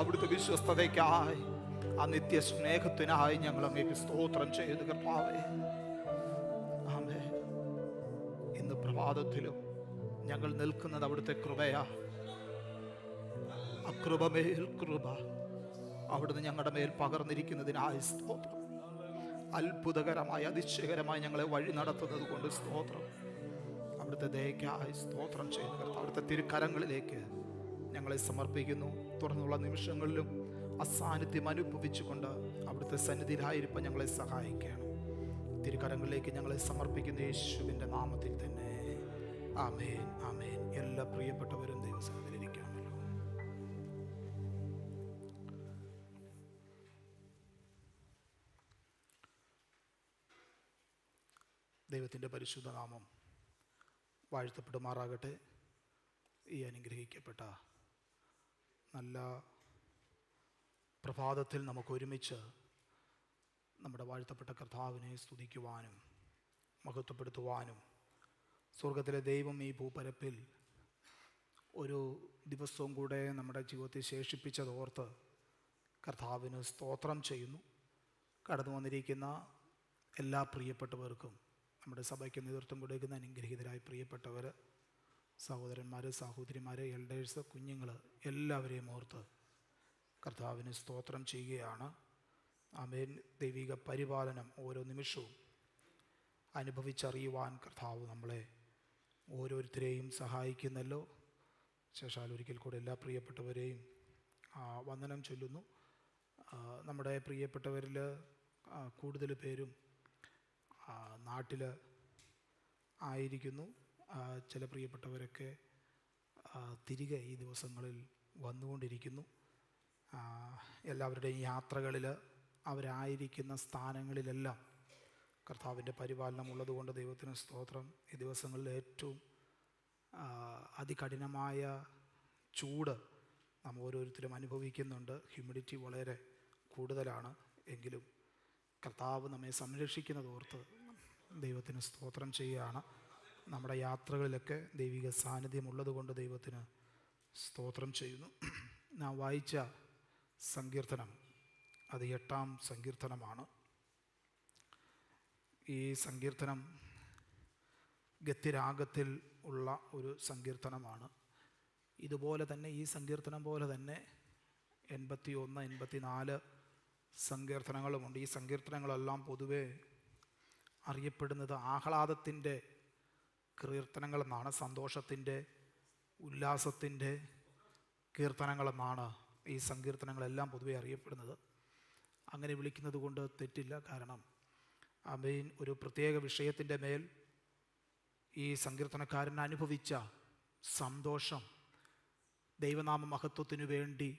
അവിടുത്തെ വിശ്വസ്തതയ്ക്കായി, ആ നിത്യ സ്നേഹത്തിനായി ഞങ്ങൾ അങ്ങേക്ക് സ്തോത്രം ചെയ്തു കർത്താവേ. ആമേ. ഇന്ന് പ്രഭാതത്തിലും ഞങ്ങൾ നിൽക്കുന്നത് അവിടുത്തെ കൃപയാ. അകൃപമേൽ കൃപ അവിടുന്ന് ഞങ്ങളുടെ മേൽ പകർന്നിരിക്കുന്നതിനായി സ്തോത്രം. അത്ഭുതകരമായി അതിശയകരമായി ഞങ്ങളെ വഴി നടത്തുന്നത് കൊണ്ട് സ്തോത്രം. അവിടുത്തെ ദയയ്ക്കായി സ്തോത്രം ചെയ്യുന്നു കർത്താവേ. അവിടുത്തെ തിരുക്കരങ്ങളിലേക്ക് ഞങ്ങളെ സമർപ്പിക്കുന്നു. തുടർന്നുള്ള നിമിഷങ്ങളിലും അസാന്നിധ്യം അനുഭവിച്ചുകൊണ്ട് അവിടുത്തെ സന്നിധിയിലായിരിക്കും ഞങ്ങളെ സഹായിക്കണം. തിരുക്കരങ്ങളിലേക്ക് ഞങ്ങളെ സമർപ്പിക്കുന്ന യേശുവിൻ്റെ നാമത്തിൽ തന്നെ ആമേൻ, ആമേൻ. എല്ലാ പ്രിയപ്പെട്ടവരും ദൈവസന്നിധിയിലിരിക്കാമല്ലോ. ദൈവത്തിൻ്റെ പരിശുദ്ധ നാമം വാഴ്ത്തപ്പെടുമാറാകട്ടെ. ഈ അനുഗ്രഹിക്കപ്പെട്ട നല്ല പ്രഭാതത്തിൽ നമുക്ക് ഒരുമിച്ച് നമ്മുടെ വാഴ്ത്തപ്പെട്ട കർത്താവിനെ സ്തുതിക്കുവാനും മഹത്വപ്പെടുത്തുവാനും സ്വർഗത്തിലെ ദൈവം ഈ ഭൂപരപ്പിൽ ഒരു ദിവസവും കൂടെ നമ്മുടെ ജീവിതത്തിൽ ശേഷിപ്പിച്ചതോർത്ത് കർത്താവിന് സ്തോത്രം ചെയ്യുന്നു. കടന്നു വന്നിരിക്കുന്ന എല്ലാ പ്രിയപ്പെട്ടവർക്കും, നമ്മുടെ സഭയ്ക്ക് നേതൃത്വം കൊടുക്കുന്ന അനുഗ്രഹീതരായ പ്രിയപ്പെട്ടവർ, സഹോദരന്മാർ, സഹോദരിമാർ, എൽഡേഴ്സ്, കുഞ്ഞുങ്ങൾ എല്ലാവരെയും ഓർത്ത് കർത്താവിന് സ്തോത്രം ചെയ്യുകയാണ്. ആമേൻ. ദൈവിക പരിപാലനം ഓരോ നിമിഷവും അനുഭവിച്ചറിയുവാൻ കർത്താവ് നമ്മളെ ഓരോരുത്തരെയും സഹായിക്കുന്നല്ലോ. ശേഷാൽ ഒരിക്കൽ കൂടെ എല്ലാ പ്രിയപ്പെട്ടവരെയും വന്ദനം ചൊല്ലുന്നു. നമ്മുടെ പ്രിയപ്പെട്ടവരിൽ കൂടുതൽ പേരും നാട്ടിൽ ആയിരിക്കുന്നു. ചില പ്രിയപ്പെട്ടവരൊക്കെ തിരികെ ഈ ദിവസങ്ങളിൽ വന്നുകൊണ്ടിരിക്കുന്നു. എല്ലാവരുടെയും യാത്രകളിൽ അവരായിരിക്കുന്ന സ്ഥാനങ്ങളിലെല്ലാം കർത്താവിൻ്റെ പരിപാലനം ഉള്ളതുകൊണ്ട് ദൈവത്തിന് സ്തോത്രം. ഈ ദിവസങ്ങളിൽ ഏറ്റവും അതികഠിനമായ ചൂട് നാം ഓരോരുത്തരും അനുഭവിക്കുന്നുണ്ട്. ഹ്യൂമിഡിറ്റി വളരെ കൂടുതലാണ്. എങ്കിലും കർത്താവ് നമ്മെ സംരക്ഷിക്കുന്നതോർത്ത് ദൈവത്തിന് സ്തോത്രം ചെയ്യുകയാണ്. നമ്മുടെ യാത്രകളിലൊക്കെ ദൈവിക സാന്നിധ്യം ഉള്ളതുകൊണ്ട് ദൈവത്തിന് സ്തോത്രം ചെയ്യുന്നു. നാം വായിച്ച സങ്കീർത്തനം അത് 8-ാം സങ്കീർത്തനമാണ്. ഈ സങ്കീർത്തനം ഗദ്യരാഗത്തിൽ ഉള്ള ഒരു സങ്കീർത്തനമാണ്. ഇതുപോലെ തന്നെ ഈ സങ്കീർത്തനം പോലെ തന്നെ 81, 84 സങ്കീർത്തനങ്ങളുമുണ്ട്. ഈ സങ്കീർത്തനങ്ങളെല്ലാം പൊതുവെ അറിയപ്പെടുന്നത് ആഹ്ലാദത്തിൻ്റെ കീർത്തനങ്ങളെന്നാണ്, സന്തോഷത്തിൻ്റെ, ഉല്ലാസത്തിൻ്റെ കീർത്തനങ്ങളെന്നാണ് ഈ സങ്കീർത്തനങ്ങളെല്ലാം പൊതുവെ അറിയപ്പെടുന്നത്. അങ്ങനെ വിളിക്കുന്നത് കൊണ്ട് തെറ്റില്ല. കാരണം ആമേൻ, ഒരു പ്രത്യേക വിഷയത്തിൻ്റെ മേൽ ഈ സങ്കീർത്തനക്കാരൻ അനുഭവിച്ച സന്തോഷം ദൈവനാമ മഹത്വത്തിനു വേണ്ടി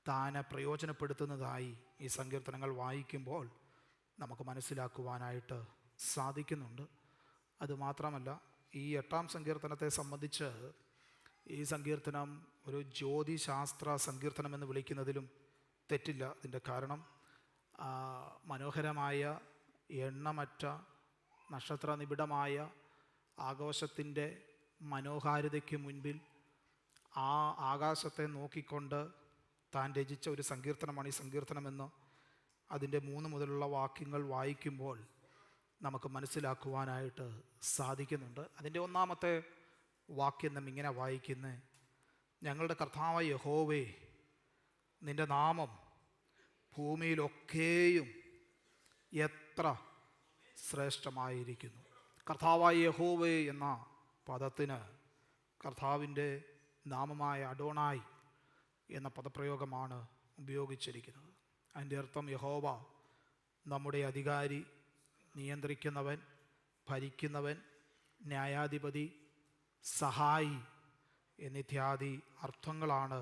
താനെ പ്രയോജനപ്പെടുത്തുന്നതായി ഈ സങ്കീർത്തനങ്ങൾ വായിക്കുമ്പോൾ നമുക്ക് മനസ്സിലാക്കുവാനായിട്ട് സാധിക്കുന്നുണ്ട്. അതുമാത്രമല്ല, ഈ 8-ാം സങ്കീർത്തനത്തെ സംബന്ധിച്ച് ഈ സങ്കീർത്തനം ഒരു ജ്യോതിശാസ്ത്ര സങ്കീർത്തനമെന്ന് വിളിക്കുന്നതിലും തെറ്റില്ല. ഇതിൻ്റെ കാരണം മനോഹരമായ എണ്ണമറ്റ നക്ഷത്ര നിബിഡമായ ആകാശത്തിൻ്റെ മനോഹാരിതയ്ക്ക് മുൻപിൽ ആ ആകാശത്തെ നോക്കിക്കൊണ്ട് താൻ രചിച്ച ഒരു സങ്കീർത്തനമാണ് ഈ സങ്കീർത്തനമെന്ന് അതിൻ്റെ 3 മുതലുള്ള വാക്യങ്ങൾ വായിക്കുമ്പോൾ നമുക്ക് മനസ്സിലാക്കുവാനായിട്ട് സാധിക്കുന്നുണ്ട്. അതിൻ്റെ 1-ാമത്തെ വാക്യം നാം ഇങ്ങനെ വായിക്കുന്നത്: ഞങ്ങളുടെ കർത്താവായ യഹോവേ, നിൻ്റെ നാമം ഭൂമിയിലൊക്കെയും എത്ര ശ്രേഷ്ഠമായിരിക്കുന്നു. കർത്താവായ യഹോവേ എന്ന പദത്തിന് കർത്താവിൻ്റെ നാമമായ അഡോണായി എന്ന പദപ്രയോഗമാണ് ഉപയോഗിച്ചിരിക്കുന്നത്. അതിൻ്റെ അർത്ഥം യഹോവ നമ്മുടെ അധികാരി, നിയന്ത്രിക്കുന്നവൻ, ഭരിക്കുന്നവൻ, ന്യായാധിപതി, സഹായി എന്നിത്യാദി അർത്ഥങ്ങളാണ്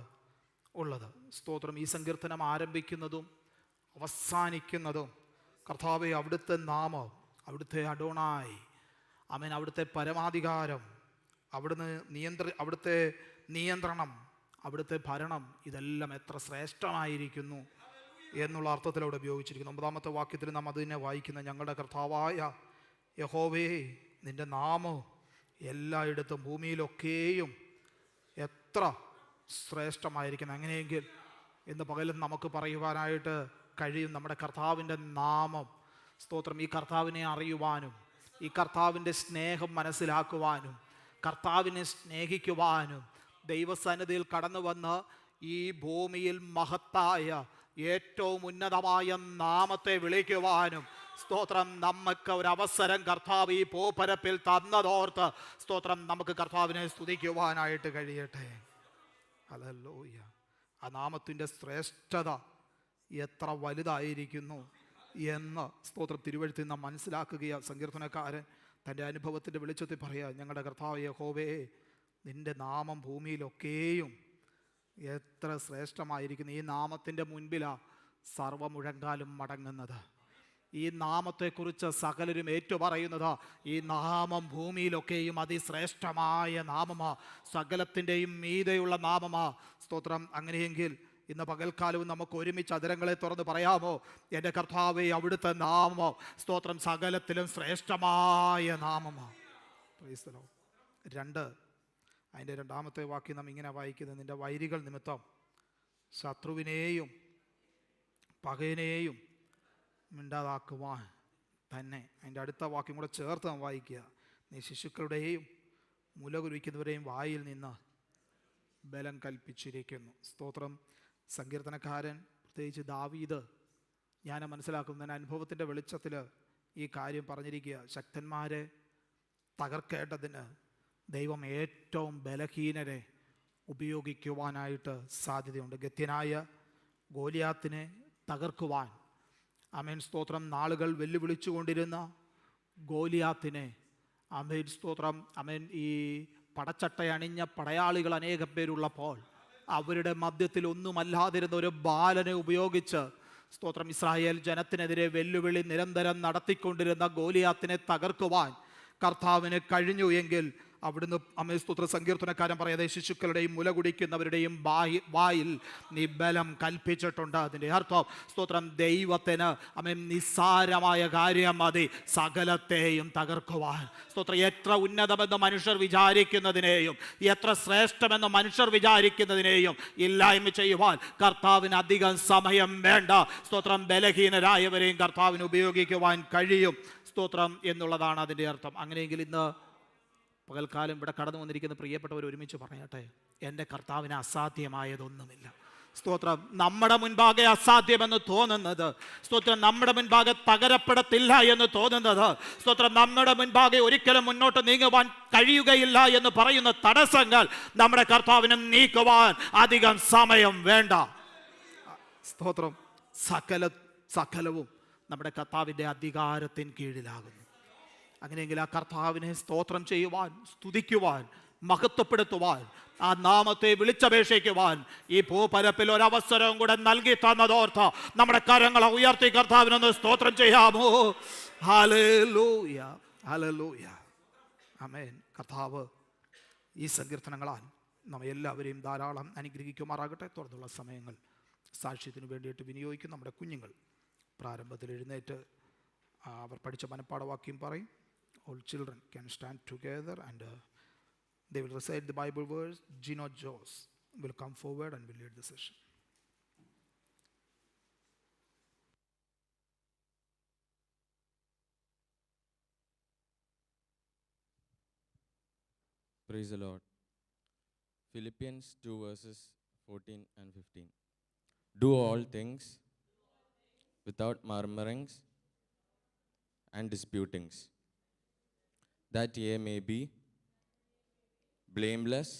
ഉള്ളത്. സ്തോത്രം. ഈ സങ്കീർത്തനം ആരംഭിക്കുന്നതും അവസാനിക്കുന്നതും കർത്താവേ അവിടുത്തെ നാമം, അവിടുത്തെ അഡോണായി, ആമേൻ, അവിടുത്തെ പരമാധികാരം, അവിടുത്തെ നിയന്ത്രണം, അവിടുത്തെ ഭരണം, ഇതെല്ലാം എത്ര ശ്രേഷ്ഠമായിരിക്കുന്നു എന്നുള്ള അർത്ഥത്തിലൂടെ ഉപയോഗിച്ചിരിക്കുന്നു. 9-ാമത്തെ വാക്യത്തിൽ നാം അതിനെ വായിക്കുന്ന: ഞങ്ങളുടെ കർത്താവായ യഹോവേ, നിൻ്റെ നാമം എല്ലായിടത്തും ഭൂമിയിലൊക്കെയും എത്ര ശ്രേഷ്ഠമായിരിക്കുന്നു. അങ്ങനെയെങ്കിൽ ഇന്ന് പകലും നമുക്ക് പറയുവാനായിട്ട് കഴിയും, നമ്മുടെ കർത്താവിൻ്റെ നാമം, സ്തോത്രം, ഈ കർത്താവിനെ അറിയുവാനും ഈ കർത്താവിൻ്റെ സ്നേഹം മനസ്സിലാക്കുവാനും കർത്താവിനെ സ്നേഹിക്കുവാനും ദൈവസന്നിധിയിൽ കടന്നു വന്ന് ഈ ഭൂമിയിൽ മഹത്തായ ഏറ്റവും ഉന്നതമായ നാമത്തെ വിളിക്കുവാനും സ്തോത്രം നമുക്ക് ഒരവസരം കർത്താവ് ഈ ഭൂപരപ്പിൽ തന്നതോർത്ത് സ്തോത്രം നമുക്ക് കർത്താവിനെ സ്തുതിക്കുവാനായിട്ട് കഴിയട്ടെ. ഹല്ലേലൂയ. ആ നാമത്തിൻ്റെ ശ്രേഷ്ഠത എത്ര വലുതായിരിക്കുന്നു എന്ന് സ്തോത്രം തിരുവഴുത്തിൽ നാം മനസ്സിലാക്കുകയ സങ്കീർത്തനക്കാരൻ തൻ്റെ അനുഭവത്തിൻ്റെ വെളിച്ചത്തിൽ പറയുക: ഞങ്ങളുടെ കർത്താവ് യഹോവേ, നിൻ്റെ നാമം ഭൂമിയിലൊക്കെയും എത്ര ശ്രേഷ്ഠമായിരിക്കുന്നു. ഈ നാമത്തിൻ്റെ മുൻപിലാണ് സർവ്വമുഴങ്കാലും മടങ്ങുന്നത്. ഈ നാമത്തെക്കുറിച്ച് സകലരും ഏറ്റുപറയുന്നത് ഈ നാമം ഭൂമിയിലൊക്കെയും അതിശ്രേഷ്ഠമായ നാമമാ, സകലത്തിൻ്റെയും മീതെയുള്ള നാമമാ. സ്തോത്രം. അങ്ങനെയെങ്കിൽ ഇന്ന് പകൽക്കാലവും നമുക്ക് ഒരുമിച്ച് അധരങ്ങളെ തുറന്ന് പറയാമോ: എൻ്റെ കർത്താവേ, അവിടുത്തെ നാമമോ സ്തോത്രം സകലത്തിലും ശ്രേഷ്ഠമായ നാമമാ. Praise the Lord. 2, അതിൻ്റെ 2-ാമത്തെ വാക്യം നാം ഇങ്ങനെ വായിക്കുന്നത്: നിൻ്റെ വൈരികൾ നിമിത്തം ശത്രുവിനെയും പകയനെയും മിണ്ടാതാക്കുവാൻ തന്നെ. അതിൻ്റെ അടുത്ത വാക്യം കൂടെ ചേർത്ത് നാം വായിക്കുക: നീ ശിശുക്കളുടെയും മുലകുരുവിക്കുന്നവരെയും വായിൽ നിന്ന് ബലം കൽപ്പിച്ചിരിക്കുന്നു. സ്തോത്രം. സങ്കീർത്തനക്കാരൻ, പ്രത്യേകിച്ച് ദാവീദ്, ഞാൻ മനസ്സിലാക്കുന്ന അനുഭവത്തിൻ്റെ വെളിച്ചത്തിൽ ഈ കാര്യം പറഞ്ഞിരിക്കുക. ശക്തന്മാരെ തകർക്കേണ്ടതിന് ദൈവം ഏറ്റവും ബലഹീനരെ ഉപയോഗിക്കുവാനായിട്ട് സാധ്യതയുണ്ട്. ഗത്യനായ ഗോലിയാത്തിനെ തകർക്കുവാൻ, ആമേൻ സ്തോത്രം, നാളുകൾ വെല്ലുവിളിച്ചു കൊണ്ടിരുന്ന ഗോലിയാത്തിനെ, ആമേൻ സ്തോത്രം, ആമേൻ, ഈ പടച്ചട്ടയണിഞ്ഞ പടയാളികൾ അനേകം പേരുള്ളപ്പോൾ അവരുടെ മധ്യത്തിൽ ഒന്നുമല്ലാതിരുന്ന ഒരു ബാലനെ ഉപയോഗിച്ച് സ്തോത്രം ഇസ്രായേൽ ജനത്തിനെതിരെ വെല്ലുവിളി നിരന്തരം നടത്തിക്കൊണ്ടിരുന്ന ഗോലിയാത്തിനെ തകർക്കുവാൻ കർത്താവിന് കഴിഞ്ഞു എങ്കിൽ അവിടുന്ന് അമ്മേ സ്തോത്ര സങ്കീർത്തനക്കാരൻ പറയാതെ ശിശുക്കളുടെയും മുല കുടിക്കുന്നവരുടെയും വായിൽ നീ ബലം കൽപ്പിച്ചിട്ടുണ്ട്. അതിൻ്റെ അർത്ഥം സ്തോത്രം ദൈവത്തിന് അമ്മ നിസ്സാരമായ കാര്യം മതി സകലത്തെയും തകർക്കുവാൻ. സ്തോത്രം എത്ര ഉന്നതമെന്ന് മനുഷ്യർ വിചാരിക്കുന്നതിനെയും എത്ര ശ്രേഷ്ഠമെന്ന് മനുഷ്യർ വിചാരിക്കുന്നതിനെയും ഇല്ലായ്മ ചെയ്യുവാൻ കർത്താവിന് അധികം സമയം വേണ്ട. സ്തോത്രം ബലഹീനരായവരെയും കർത്താവിന് ഉപയോഗിക്കുവാൻ കഴിയും. സ്തോത്രം എന്നുള്ളതാണ് അതിൻ്റെ അർത്ഥം. അങ്ങനെയെങ്കിൽ ഇന്ന് പകൽക്കാലം ഇവിടെ കടന്നു വന്നിരിക്കുന്ന പ്രിയപ്പെട്ടവർ ഒരുമിച്ച് പറയട്ടെ, എൻ്റെ കർത്താവിന് അസാധ്യമായതൊന്നുമില്ല. സ്തോത്രം നമ്മുടെ മുൻപാകെ അസാധ്യമെന്ന് തോന്നുന്നത്, സ്തോത്രം നമ്മുടെ മുൻപാകെ തകരപ്പെടത്തില്ല എന്ന് തോന്നുന്നത്, സ്തോത്രം നമ്മുടെ മുൻപാകെ ഒരിക്കലും മുന്നോട്ട് നീങ്ങുവാൻ കഴിയുകയില്ല എന്ന് പറയുന്ന തടസ്സങ്ങൾ നമ്മുടെ കർത്താവിന് നീക്കുവാൻ അധികം സമയം വേണ്ട. സ്തോത്രം സകലവും നമ്മുടെ കർത്താവിൻ്റെ അധികാരത്തിന് കീഴിലാകുന്നു. അങ്ങനെയെങ്കിൽ ആ കർത്താവിനെ സ്തോത്രം ചെയ്യുവാൻ, സ്തുതിക്കുവാൻ, മഹത്വപ്പെടുത്തുവാൻ, ആ നാമത്തെ വിളിച്ചപേക്ഷിക്കുവാൻ ഈ ഭൂപരപ്പിൽ ഒരവസരവും കൂടെ നൽകി തന്നതോർത്ത് നമ്മുടെ കരങ്ങളെ ഉയർത്തി കർത്താവിനൊന്ന് സ്തോത്രം ചെയ്യാമോ? ഹല്ലേലൂയ, ഹല്ലേലൂയ, ആമേൻ. കർത്താവ് ഈ സങ്കീർത്തനങ്ങളാൽ നമ്മെ എല്ലാവരെയും ധാരാളം അനുഗ്രഹിക്കുമാറാകട്ടെ. തുടർന്നുള്ള സമയങ്ങൾ സാക്ഷ്യത്തിന് വേണ്ടിയിട്ട് വിനിയോഗിക്കും. നമ്മുടെ കുഞ്ഞുങ്ങൾ പ്രാരംഭത്തിൽ എഴുന്നേറ്റ് അവർ പഠിച്ച മനപ്പാഠവാക്യം പറയും. All children can stand together and they will recite the Bible verse. Gino Jos will come forward and will lead the session. Praise the Lord. Philippians 2 verses 14 and 15. Do all things without murmurings and disputings, that ye may be blameless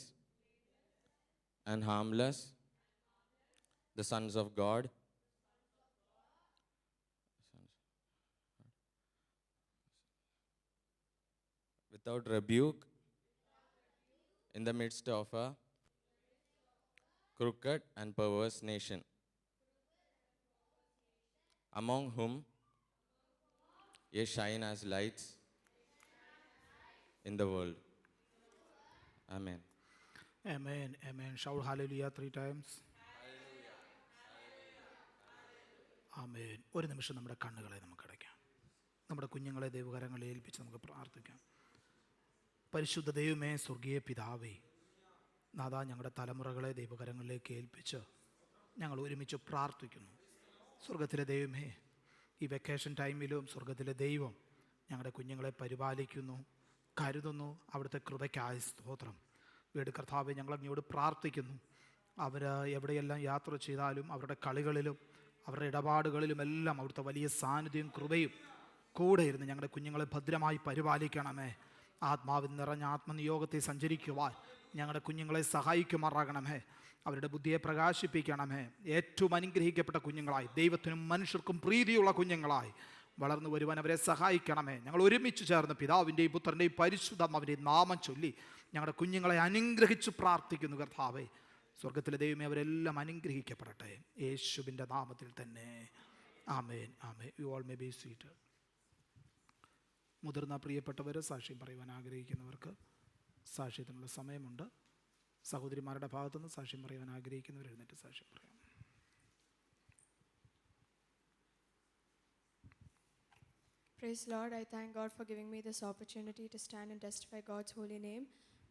and harmless, the sons of God, without rebuke, in the midst of a crooked and perverse nation, among whom ye shine as lights in the world. Amen. Amen, amen. Shout hallelujah 3 times. ആമേൻ. ഒരു നിമിഷം നമ്മുടെ കണ്ണുകളെ നമുക്ക് അടയ്ക്കാം. നമ്മുടെ കുഞ്ഞുങ്ങളെ ദൈവകരങ്ങളെ ഏൽപ്പിച്ച് നമുക്ക് പ്രാർത്ഥിക്കാം. പരിശുദ്ധ ദൈവമേ, സ്വർഗീയ പിതാവേ, നാഥാ, ഞങ്ങളുടെ തലമുറകളെ ദൈവകരങ്ങളിലേക്ക് ഏൽപ്പിച്ച് ഞങ്ങൾ ഒരുമിച്ച് പ്രാർത്ഥിക്കുന്നു. സ്വർഗത്തിലെ ദൈവമേ, ഈ വെക്കേഷൻ ടൈമിലും സ്വർഗത്തിലെ ദൈവം ഞങ്ങളുടെ കുഞ്ഞുങ്ങളെ പരിപാലിക്കുന്നു, കരുതുന്നു. അവിടുത്തെ കൃപയ്ക്കായ സ്തോത്രം. വീട് കർത്താവെ, ഞങ്ങൾ അങ്ങയോട് പ്രാർത്ഥിക്കുന്നു. അവർ എവിടെയെല്ലാം യാത്ര ചെയ്താലും അവരുടെ കളികളിലും അവരുടെ ഇടപാടുകളിലുമെല്ലാം അവിടുത്തെ വലിയ സാന്നിധ്യവും കൃപയും കൂടെ ഇരുന്ന് ഞങ്ങളുടെ കുഞ്ഞുങ്ങളെ ഭദ്രമായി പരിപാലിക്കണമേ. ആത്മാവിൽ നിറഞ്ഞ ആത്മനിയോഗത്തെ സഞ്ചരിക്കുവാൻ ഞങ്ങളുടെ കുഞ്ഞുങ്ങളെ സഹായിക്കുമാറാകണമേ. അവരുടെ ബുദ്ധിയെ പ്രകാശിപ്പിക്കണമേ. ഏറ്റവും അനുഗ്രഹിക്കപ്പെട്ട കുഞ്ഞുങ്ങളായി, ദൈവത്തിനും മനുഷ്യർക്കും പ്രീതിയുള്ള കുഞ്ഞുങ്ങളായി വളർന്നു വരുവാൻ അവരെ സഹായിക്കണമേ. ഞങ്ങൾ ഒരുമിച്ച് ചേർന്ന് പിതാവിൻ്റെയും പുത്രൻ്റെയും പരിശുദ്ധാത്മാവിൻ്റെയും നാമം ചൊല്ലി ഞങ്ങളുടെ കുഞ്ഞുങ്ങളെ അനുഗ്രഹിച്ച് പ്രാർത്ഥിക്കുന്നു. കർത്താവേ, സ്വർഗത്തിലെ ദൈവമേ, അവരെല്ലാം അനുഗ്രഹിക്കപ്പെടട്ടെ യേശുവിൻ്റെ നാമത്തിൽ തന്നെ. ആമേൻ, ആമേൻ. You all may be seated. മുതിർന്ന പ്രിയപ്പെട്ടവർ, സാക്ഷ്യം പറയുവാൻ ആഗ്രഹിക്കുന്നവർക്ക് സാക്ഷ്യത്തിനുള്ള സമയമുണ്ട്. സഹോദരിമാരുടെ ഭാഗത്തുനിന്ന് സാക്ഷ്യം പറയുവാൻ ആഗ്രഹിക്കുന്നവർ എഴുന്നേറ്റ് സാക്ഷ്യം പറയാം. Praise Lord. I thank God for giving me this opportunity to stand and testify God's holy name.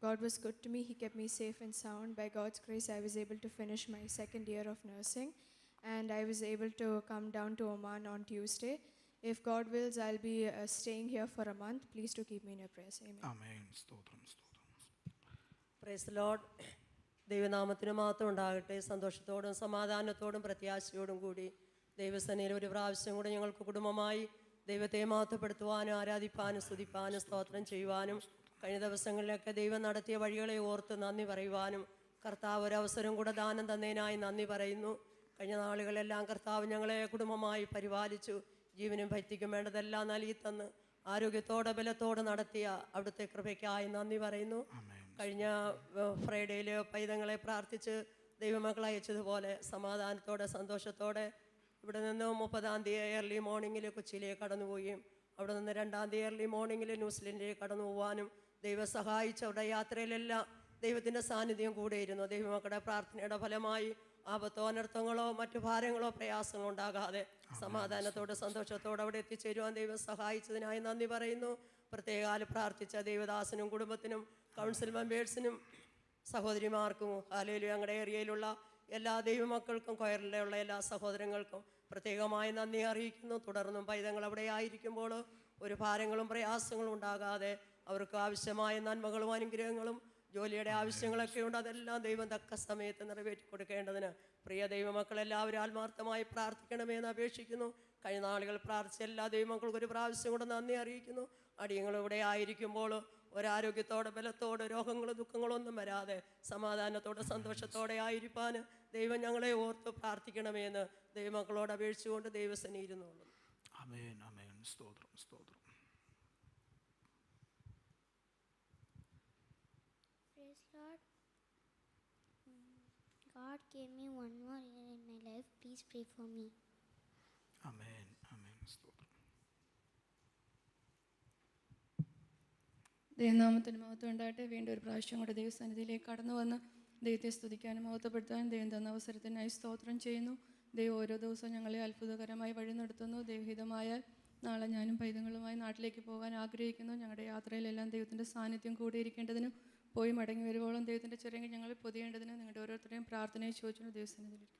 God was good to me. He kept me safe and sound. By God's grace, I was able to finish my 2nd year of nursing, and I was able to come down to Oman on Tuesday. If God wills, I'll be staying here for a month. Please do keep me in your prayers. Amen. ആമേൻ. സ്തോത്രം, സ്തോത്രം. Praise the Lord. ദൈവനാമത്തിന് മാത്രം ഉണ്ടാകട്ടെ. സന്തോഷത്തോടും സമാധാനത്തോടും പ്രത്യാശയോടും കൂടി ദൈവസേനയിൽ ഒരു പ്രാവശ്യം കൂടെ ഞങ്ങൾക്ക് കുടുംബമായി ദൈവത്തെ മഹത്വപ്പെടുത്തുവാനും ആരാധിപ്പാനും സ്തുതിപ്പാനും സ്തോത്രം ചെയ്യുവാനും കഴിഞ്ഞ ദിവസങ്ങളിലൊക്കെ ദൈവം നടത്തിയ വഴികളെ ഓർത്ത് നന്ദി പറയുവാനും കർത്താവ് ഒരവസരം കൂടെ ദാനം തന്നതിനായി നന്ദി പറയുന്നു. കഴിഞ്ഞ നാളുകളെല്ലാം കർത്താവ് ഞങ്ങളെ കുടുംബമായി പരിപാലിച്ചു. ജീവനും ഭക്തിക്കും വേണ്ടതെല്ലാം നൽകി തന്ന് ആരോഗ്യത്തോടെ ബലത്തോടെ നടത്തിയ അവിടുത്തെ കൃപയ്ക്കായി നന്ദി പറയുന്നു. കഴിഞ്ഞ ഫ്രൈഡേയിൽ പൈതങ്ങളെ പ്രാർത്ഥിച്ച് ദൈവമക്കളെ അയച്ചതുപോലെ സമാധാനത്തോടെ സന്തോഷത്തോടെ ഇവിടെ നിന്ന് 30-ാം തീയതി ഏർലി മോർണിംഗിൽ കൊച്ചിയിലേക്ക് കടന്നു പോവുകയും അവിടെ നിന്ന് 2-ാം തീയതി ഏർലി മോർണിംഗിൽ ന്യൂസിലൻഡിലേക്ക് കടന്നു പോകാനും ദൈവം സഹായിച്ചവരുടെ യാത്രയിലെല്ലാം ദൈവത്തിൻ്റെ സാന്നിധ്യം കൂടെയിരുന്നു. ദൈവമക്കളുടെ പ്രാർത്ഥനയുടെ ഫലമായി ആപത്തോ അനർത്ഥങ്ങളോ മറ്റു ഭാരങ്ങളോ പ്രയാസങ്ങളോ ഉണ്ടാകാതെ സമാധാനത്തോടെ സന്തോഷത്തോടെ അവിടെ എത്തിച്ചേരുവാൻ ദൈവം സഹായിച്ചതിനായി നന്ദി പറയുന്നു. പ്രത്യേകാൽ പ്രാർത്ഥിച്ച ദൈവദാസനും കുടുംബത്തിനും കൗൺസിൽ മെമ്പേഴ്സിനും സഹോദരിമാർക്കും ഹല്ലേലൂയ ഞങ്ങളുടെ ഏരിയയിലുള്ള എല്ലാ ദൈവമക്കൾക്കും കൊയറിലുള്ള എല്ലാ സഹോദരങ്ങൾക്കും പ്രത്യേകമായി നന്ദി അറിയിക്കുന്നു. തുടർന്നും പൈതങ്ങൾ അവിടെ ആയിരിക്കുമ്പോൾ ഒരു ഭാരങ്ങളും പ്രയാസങ്ങളും ഉണ്ടാകാതെ അവർക്ക് ആവശ്യമായ നന്മകളും അനുഗ്രഹങ്ങളും ജോലിയുടെ ആവശ്യങ്ങളൊക്കെ ഉണ്ട്, അതെല്ലാം ദൈവം തക്ക സമയത്ത് നിറവേറ്റി കൊടുക്കേണ്ടതിന് പ്രിയ ദൈവമക്കളെല്ലാവരും ആത്മാർത്ഥമായി പ്രാർത്ഥിക്കണമെന്ന് അപേക്ഷിക്കുന്നു. കഴിഞ്ഞ നാളുകൾ പ്രാർത്ഥിച്ച എല്ലാ ദൈവമക്കൾക്കും ഒരു പ്രാവശ്യം കൂടെ നന്ദി അറിയിക്കുന്നു. അടിയങ്ങൾ ഇവിടെ ആയിരിക്കുമ്പോൾ ഒരാരോഗ്യത്തോടെ ബലത്തോടെ രോഗങ്ങളും ദുഃഖങ്ങളും ഒന്നും വരാതെ സമാധാനത്തോടെ സന്തോഷത്തോടെ ആയിരിക്കാൻ ദൈവം ഞങ്ങളെ ഓർത്ത് പ്രാർത്ഥിക്കണമെന്ന് ദൈവമക്കളോട് അപേക്ഷിച്ചുകൊണ്ട് ദൈവസന്നിധിയിരുന്നുള്ളൂ. ആമേൻ ആമേൻ. സ്തോത്രം സ്തോത്രം. Praise Lord. God gave me one more year in my life. Please pray for me. ആമേൻ ആമേൻ. സ്തോത്രം. ദൈവനാമത്തിന് മഹത്വം ഉണ്ടാകട്ടെ. വീണ്ടും ഒരു പ്രാവശ്യം കൂടെ ദൈവസന്നിധിയിലേക്ക് കടന്നു വന്ന് ദൈവത്തെ സ്തുതിക്കാനും മഹത്വപ്പെടുത്താനും ദൈവം തന്ന അവസരത്തിനായി സ്തോത്രം ചെയ്യുന്നു. ദൈവം ഓരോ ദിവസവും ഞങ്ങളെ അത്ഭുതകരമായി വഴി നടത്തുന്നു. ദൈവഹിതമായാൽ നാളെ ഞാനും പൈതങ്ങളുമായി നാട്ടിലേക്ക് പോകാൻ ആഗ്രഹിക്കുന്നു. ഞങ്ങളുടെ യാത്രയിലെല്ലാം ദൈവത്തിൻ്റെ സാന്നിധ്യം കൂടിയിരിക്കേണ്ടതിനും പോയി മടങ്ങി വരുവോളം ദൈവത്തിൻ്റെ ചെറിയ ഞങ്ങളെ പൊതിയേണ്ടതിനും നിങ്ങളുടെ ഓരോരുത്തരെയും പ്രാർത്ഥനയെ ചോദിച്ചു ദൈവസന്നിധിയിലേക്ക്.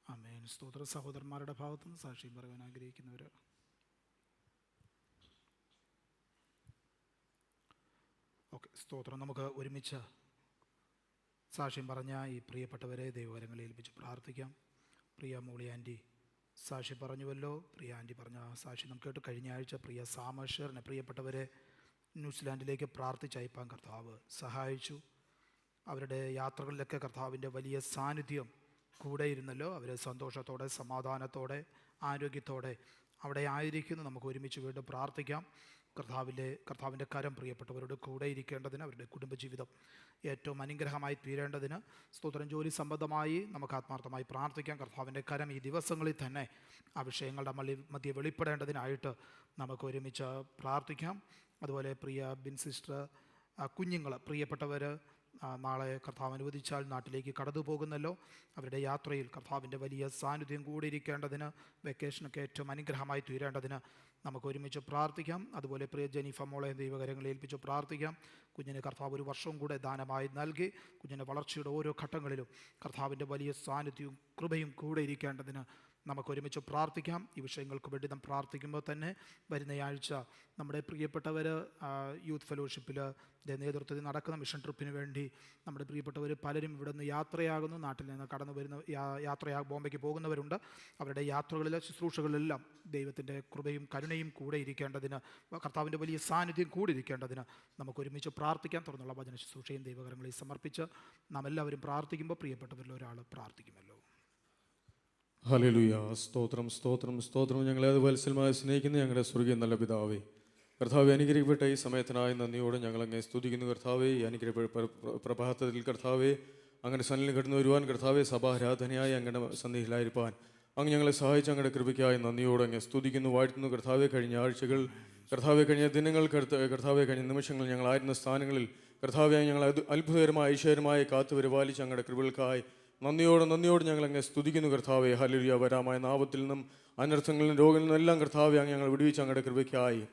ആമേൻ. സ്തോത്ര. സഹോദരന്മാരുടെ ഭാഗത്തുനിന്ന് സാക്ഷ്യം പറയാൻ ആഗ്രഹിക്കുന്നവർ? ഓക്കെ, സ്തോത്രം. നമുക്ക് ഒരുമിച്ച് സാക്ഷ്യം പറഞ്ഞ ഈ പ്രിയപ്പെട്ടവരെ ദൈവകരങ്ങളിൽ ഏൽപ്പിച്ച് പ്രാർത്ഥിക്കാം. പ്രിയ മോളി ആൻറ്റി സാക്ഷി പറഞ്ഞുവല്ലോ. പ്രിയ ആൻറ്റി പറഞ്ഞ സാക്ഷി നമുക്ക് കേട്ടു. കഴിഞ്ഞ ആഴ്ച പ്രിയ സാമേശ്വറിനെ പ്രിയപ്പെട്ടവരെ ന്യൂസിലാൻഡിലേക്ക് പ്രാർത്ഥിച്ചയപ്പാൻ കർത്താവ് സഹായിച്ചു. അവരുടെ യാത്രകളിലൊക്കെ കർത്താവിൻ്റെ വലിയ സാന്നിധ്യം കൂടെ ഇരുന്നല്ലോ. അവർ സന്തോഷത്തോടെ സമാധാനത്തോടെ ആരോഗ്യത്തോടെ അവിടെ ആയിരിക്കുന്നു. നമുക്ക് ഒരുമിച്ച് വീണ്ടും പ്രാർത്ഥിക്കാം. കർത്താവിൻ്റെ കരം പ്രിയപ്പെട്ടവരുടെ കൂടെ ഇരിക്കേണ്ടതിന്, അവരുടെ കുടുംബജീവിതം ഏറ്റവും അനുഗ്രഹമായി തീരേണ്ടതിന് സ്തോത്രം. ജോലി സംബന്ധമായി നമുക്ക് ആത്മാർത്ഥമായി പ്രാർത്ഥിക്കാം. കർത്താവിൻ്റെ കരം ഈ ദിവസങ്ങളിൽ തന്നെ ആ വിഷയങ്ങളുടെ മധ്യ വെളിപ്പെടേണ്ടതിനായിട്ട് നമുക്ക് ഒരുമിച്ച് പ്രാർത്ഥിക്കാം. അതുപോലെ പ്രിയ ബിൻ സിസ്റ്റർ, കുഞ്ഞുങ്ങൾ പ്രിയപ്പെട്ടവർ നാളെ കർത്താവ് അനുവദിച്ചാൽ നാട്ടിലേക്ക് കടന്നു പോകുന്നല്ലോ. അവരുടെ യാത്രയിൽ കർത്താവിൻ്റെ വലിയ സാന്നിധ്യം കൂടി ഇരിക്കേണ്ടതിന്, വെക്കേഷനൊക്കെ ഏറ്റവും അനുഗ്രഹമായി തീരേണ്ടതിന് നമുക്ക് ഒരുമിച്ച് പ്രാർത്ഥിക്കാം. അതുപോലെ പ്രിയ ജെനിഫ മോളെ ദൈവകരങ്ങളിൽ ഏൽപ്പിച്ച് പ്രാർത്ഥിക്കാം. കുഞ്ഞിന് കർത്താവ് ഒരു വർഷവും കൂടെ ദാനമായി നൽകി കുഞ്ഞിൻ്റെ വളർച്ചയുടെ ഓരോ ഘട്ടങ്ങളിലും കർത്താവിൻ്റെ വലിയ സാന്നിധ്യവും കൃപയും കൂടെ ഇരിക്കേണ്ടതിന് നമുക്ക് ഒരുമിച്ച് പ്രാർത്ഥിക്കാം. ഈ വിഷയങ്ങൾക്ക് വേണ്ടി നാം പ്രാർത്ഥിക്കുമ്പോൾ തന്നെ വരുന്നയാഴ്ച നമ്മുടെ പ്രിയപ്പെട്ടവർ യൂത്ത് ഫെലോഷിപ്പിൽ നേതൃത്വത്തിൽ നടക്കുന്ന മിഷൻ ട്രിപ്പിന് വേണ്ടി നമ്മുടെ പ്രിയപ്പെട്ടവർ പലരും ഇവിടെ നിന്ന് യാത്രയാകുന്നു. നാട്ടിൽ നിന്ന് കടന്നു വരുന്ന ബോംബെക്ക് പോകുന്നവരുണ്ട്. അവരുടെ യാത്രകളിലെ ശുശ്രൂഷകളിലെല്ലാം ദൈവത്തിൻ്റെ കൃപയും കരുണയും കൂടെ ഇരിക്കേണ്ടതിന്, കർത്താവിൻ്റെ വലിയ സാന്നിധ്യം കൂടി ഇരിക്കേണ്ടതിന് നമുക്ക് ഒരുമിച്ച് പ്രാർത്ഥിക്കാം. തുടർന്നുള്ള വചന ശുശ്രൂഷയും ദൈവകരങ്ങളിൽ സമർപ്പിച്ച് നാം എല്ലാവരും പ്രാർത്ഥിക്കുമ്പോൾ പ്രിയപ്പെട്ടവരിൽ ഒരാൾ പ്രാർത്ഥിക്കുമല്ലോ. ഹല്ലേലൂയ. സ്തോത്രം സ്തോത്രം സ്തോത്രം. ഞങ്ങളെ അത് വത്സലമായി സ്നേഹിക്കുന്ന ഞങ്ങളുടെ സ്വർഗീയ നല്ല പിതാവേ, കർത്താവെ അനുഗ്രഹിക്കപ്പെട്ട ഈ സമയത്തിനായി നന്ദിയോടെ ഞങ്ങളങ്ങെ സ്തുതിക്കുന്നു. കർത്താവെ ഈ അനുഗ്രഹ പ്രഭാതത്തിൽ കർത്താവെ അങ്ങനെ സന്നിധിയിൽ കടന്നു വരുവാൻ, കർത്താവെ സഭാരാധനയായി അങ്ങയുടെ സന്നിധിയിലായിരിക്കാൻ അങ്ങ് ഞങ്ങളെ സഹായിച്ച് അങ്ങയുടെ കൃപയ്ക്കായി നന്ദിയോടെ അങ്ങ് സ്തുതിക്കുന്നു, വാഴ്ത്തുന്നു. കർത്താവെ കഴിഞ്ഞ ആഴ്ചകൾ, കർത്താവെ കഴിഞ്ഞ ദിനങ്ങൾ, കർത്താവെ കഴിഞ്ഞ നിമിഷങ്ങൾ ഞങ്ങളായിരുന്ന സ്ഥാനങ്ങളിൽ കർത്താവെ ഞങ്ങൾ അത്ഭുതകരമായ ഐശ്വര്യമായി കാത്തു പരിപാലിച്ച് അങ്ങയുടെ കൃപകൾക്കായി നന്ദിയോട് ഞങ്ങൾ അങ്ങ് സ്തുതിക്കുന്നു. കർത്താവെ ഹല്ലേലൂയ. വരാമായ നാപത്തിൽ നിന്നും അനർത്ഥങ്ങളിലും രോഗങ്ങളിൽ നിന്നും എല്ലാം കർത്താവെ അങ്ങ് ഞങ്ങൾ വിടുവിച്ച് അങ്ങയുടെ കൃപയ്ക്കായി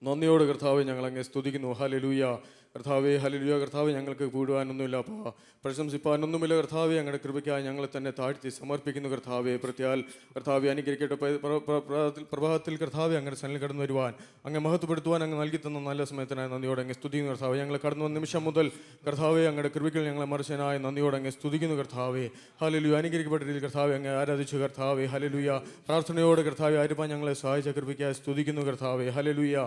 നന്ദിയോട് കർത്താവെ ഞങ്ങൾ അങ്ങ് സ്തുതിക്കുന്നു. ഹല്ലേലൂയ. കർത്താവെ ഹല്ലേലൂയ. കർത്താവെ ഞങ്ങൾക്ക് കൂടുവാനൊന്നുമില്ല, പ്രശംസിപ്പാനൊന്നുമില്ല. കർത്താവെ ഞങ്ങളുടെ കൃപയ്ക്കായി ഞങ്ങളെ തന്നെ താഴ്ത്തി സമർപ്പിക്കുന്നു. കർത്താവെ പ്രത്യാൽ കർത്താവെ അനുഗ്രഹിക്കട്ടെ പ്രഭാതത്തിൽ കർത്താവെ അങ്ങനെ സന്നിധിയിൽ കടന്നു വരുവാൻ, അങ്ങ് മഹത്വപ്പെടുത്തുവാൻ അങ്ങ് നൽകി തന്ന നല്ല സമയത്തിനായി നന്ദിയോടെ അങ്ങ് സ്തുതിക്കുന്നു. കർത്താവെ ഞങ്ങൾ കടന്നു വന്ന നിമിഷം മുതൽ കർത്താവെ അങ്ങയുടെ കൃപയ്ക്ക് ഞങ്ങളെ മറിച്ചനായി നന്ദിയോടെ അങ്ങ് സ്തുതിക്കുന്നു. കർത്താവെ ഹല്ലേലൂയ. അനുഗ്രഹിക്കപ്പെട്ട രീതിയിൽ കർത്താവെ അങ്ങ് ആരാധിച്ചു. കർത്താവെ ഹല്ലേലൂയ. പ്രാർത്ഥനയോടെ കർത്താവെ ആരുവാൻ ഞങ്ങളെ സഹായിച്ച കൃപയ്ക്കായി സ്തുതിക്കുന്നു. കർത്താവെ ഹല്ലേലൂയ.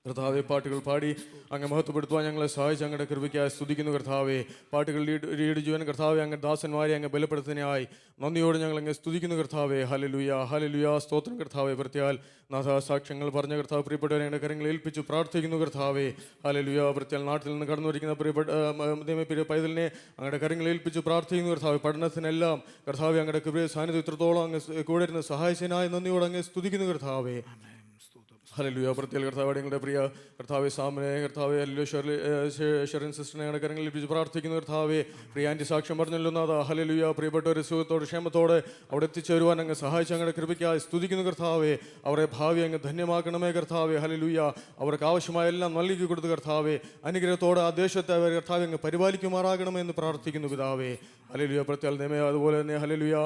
കർത്താവെ പാട്ടുകൾ പാടി അങ്ങ് മഹത്വപ്പെടുത്തുവാൻ ഞങ്ങളെ സഹായിച്ച് അങ്ങയുടെ കൃപയ്ക്കായി സ്തുതിക്കുന്നു. കർത്താവെ പാട്ടുകൾ ലീഡ് ചെയ്യുവാൻ കർത്താവെ അങ്ങ് ദാസന്മാരെ അങ്ങ് ബലപ്പെടുത്തുന്നതിനായി നന്ദിയോട് ഞങ്ങൾ അങ്ങ് സ്തുതിക്കുന്നു. കർത്താവെ ഹല്ലേലൂയ. ഹല്ലേലൂയ. സ്തോത്രം. കർത്താവെ പ്രത്യാൽ നാഥാസാക്ഷ്യങ്ങൾ പറഞ്ഞ കർത്താവ് പ്രിയപ്പെട്ടവരെ ഞങ്ങളുടെ കരങ്ങളിൽ ഏൽപ്പിച്ചു പ്രാർത്ഥിക്കുന്നു. കർത്താവെ ഹല്ലേലൂയ. പ്രത്യാൽ നാട്ടിൽ നിന്ന് കടന്നു വരിക്കുന്ന പ്രിയപ്പെട്ട പൈതലിനെ അങ്ങയുടെ കരങ്ങളിൽ ഏൽപ്പിച്ചു പ്രാർത്ഥിക്കുന്നു. കർത്താവെ പഠനത്തിനെല്ലാം കർത്താവെ അങ്ങയുടെ സാന്നിധ്യം ഇത്രത്തോളം അങ്ങ് കൂടെ ഇരുന്ന് സഹായിച്ചതിനായി നന്ദിയോട് അങ്ങ് സ്തുതിക്കുന്നു. കർത്താവെ ഹല്ലേലൂയ. പ്രത്യേക കർത്താവ് നിങ്ങളുടെ പ്രിയ കർത്താവെ സാമിനെ കർത്താവെ അല്ലോ ഷെറിൻ സിസ്റ്ററിനെ ഞങ്ങളുടെ കരങ്ങളിൽ ഏൽപ്പിച്ച് പ്രാർത്ഥിക്കുന്ന കർത്താവെ പ്രിയ ആൻറ്റി സാക്ഷ്യം പറഞ്ഞല്ലോ നാഥ. ഹല്ലേലൂയ. പ്രിയപ്പെട്ട ഒരു സുഖത്തോടെ ക്ഷേമത്തോടെ അവിടെ എത്തിച്ചേരുവാൻ അങ്ങ് സഹായിച്ച് ഞങ്ങളുടെ കൃപയ്ക്കായി സ്തുതിക്കുന്ന കർത്താവെ. അവരെ ഭാവി അങ്ങ് ധന്യമാക്കണമേ കർത്താവെ. ഹല്ലേലൂയ. അവർക്ക് ആവശ്യമായ എല്ലാം നൽകി കൊടുത്ത് കർത്താവെ അനുഗ്രഹത്തോടെ ആ ദേശത്തെ അവർ കർത്താവെ അങ്ങ് പരിപാലിക്കുമാറാകണമേ എന്ന് പ്രാർത്ഥിക്കുന്നു പിതാവേ. ഹല്ലേലൂയ. പ്രത്യേക നിയമ അതുപോലെ തന്നെ ഹല്ലേലൂയ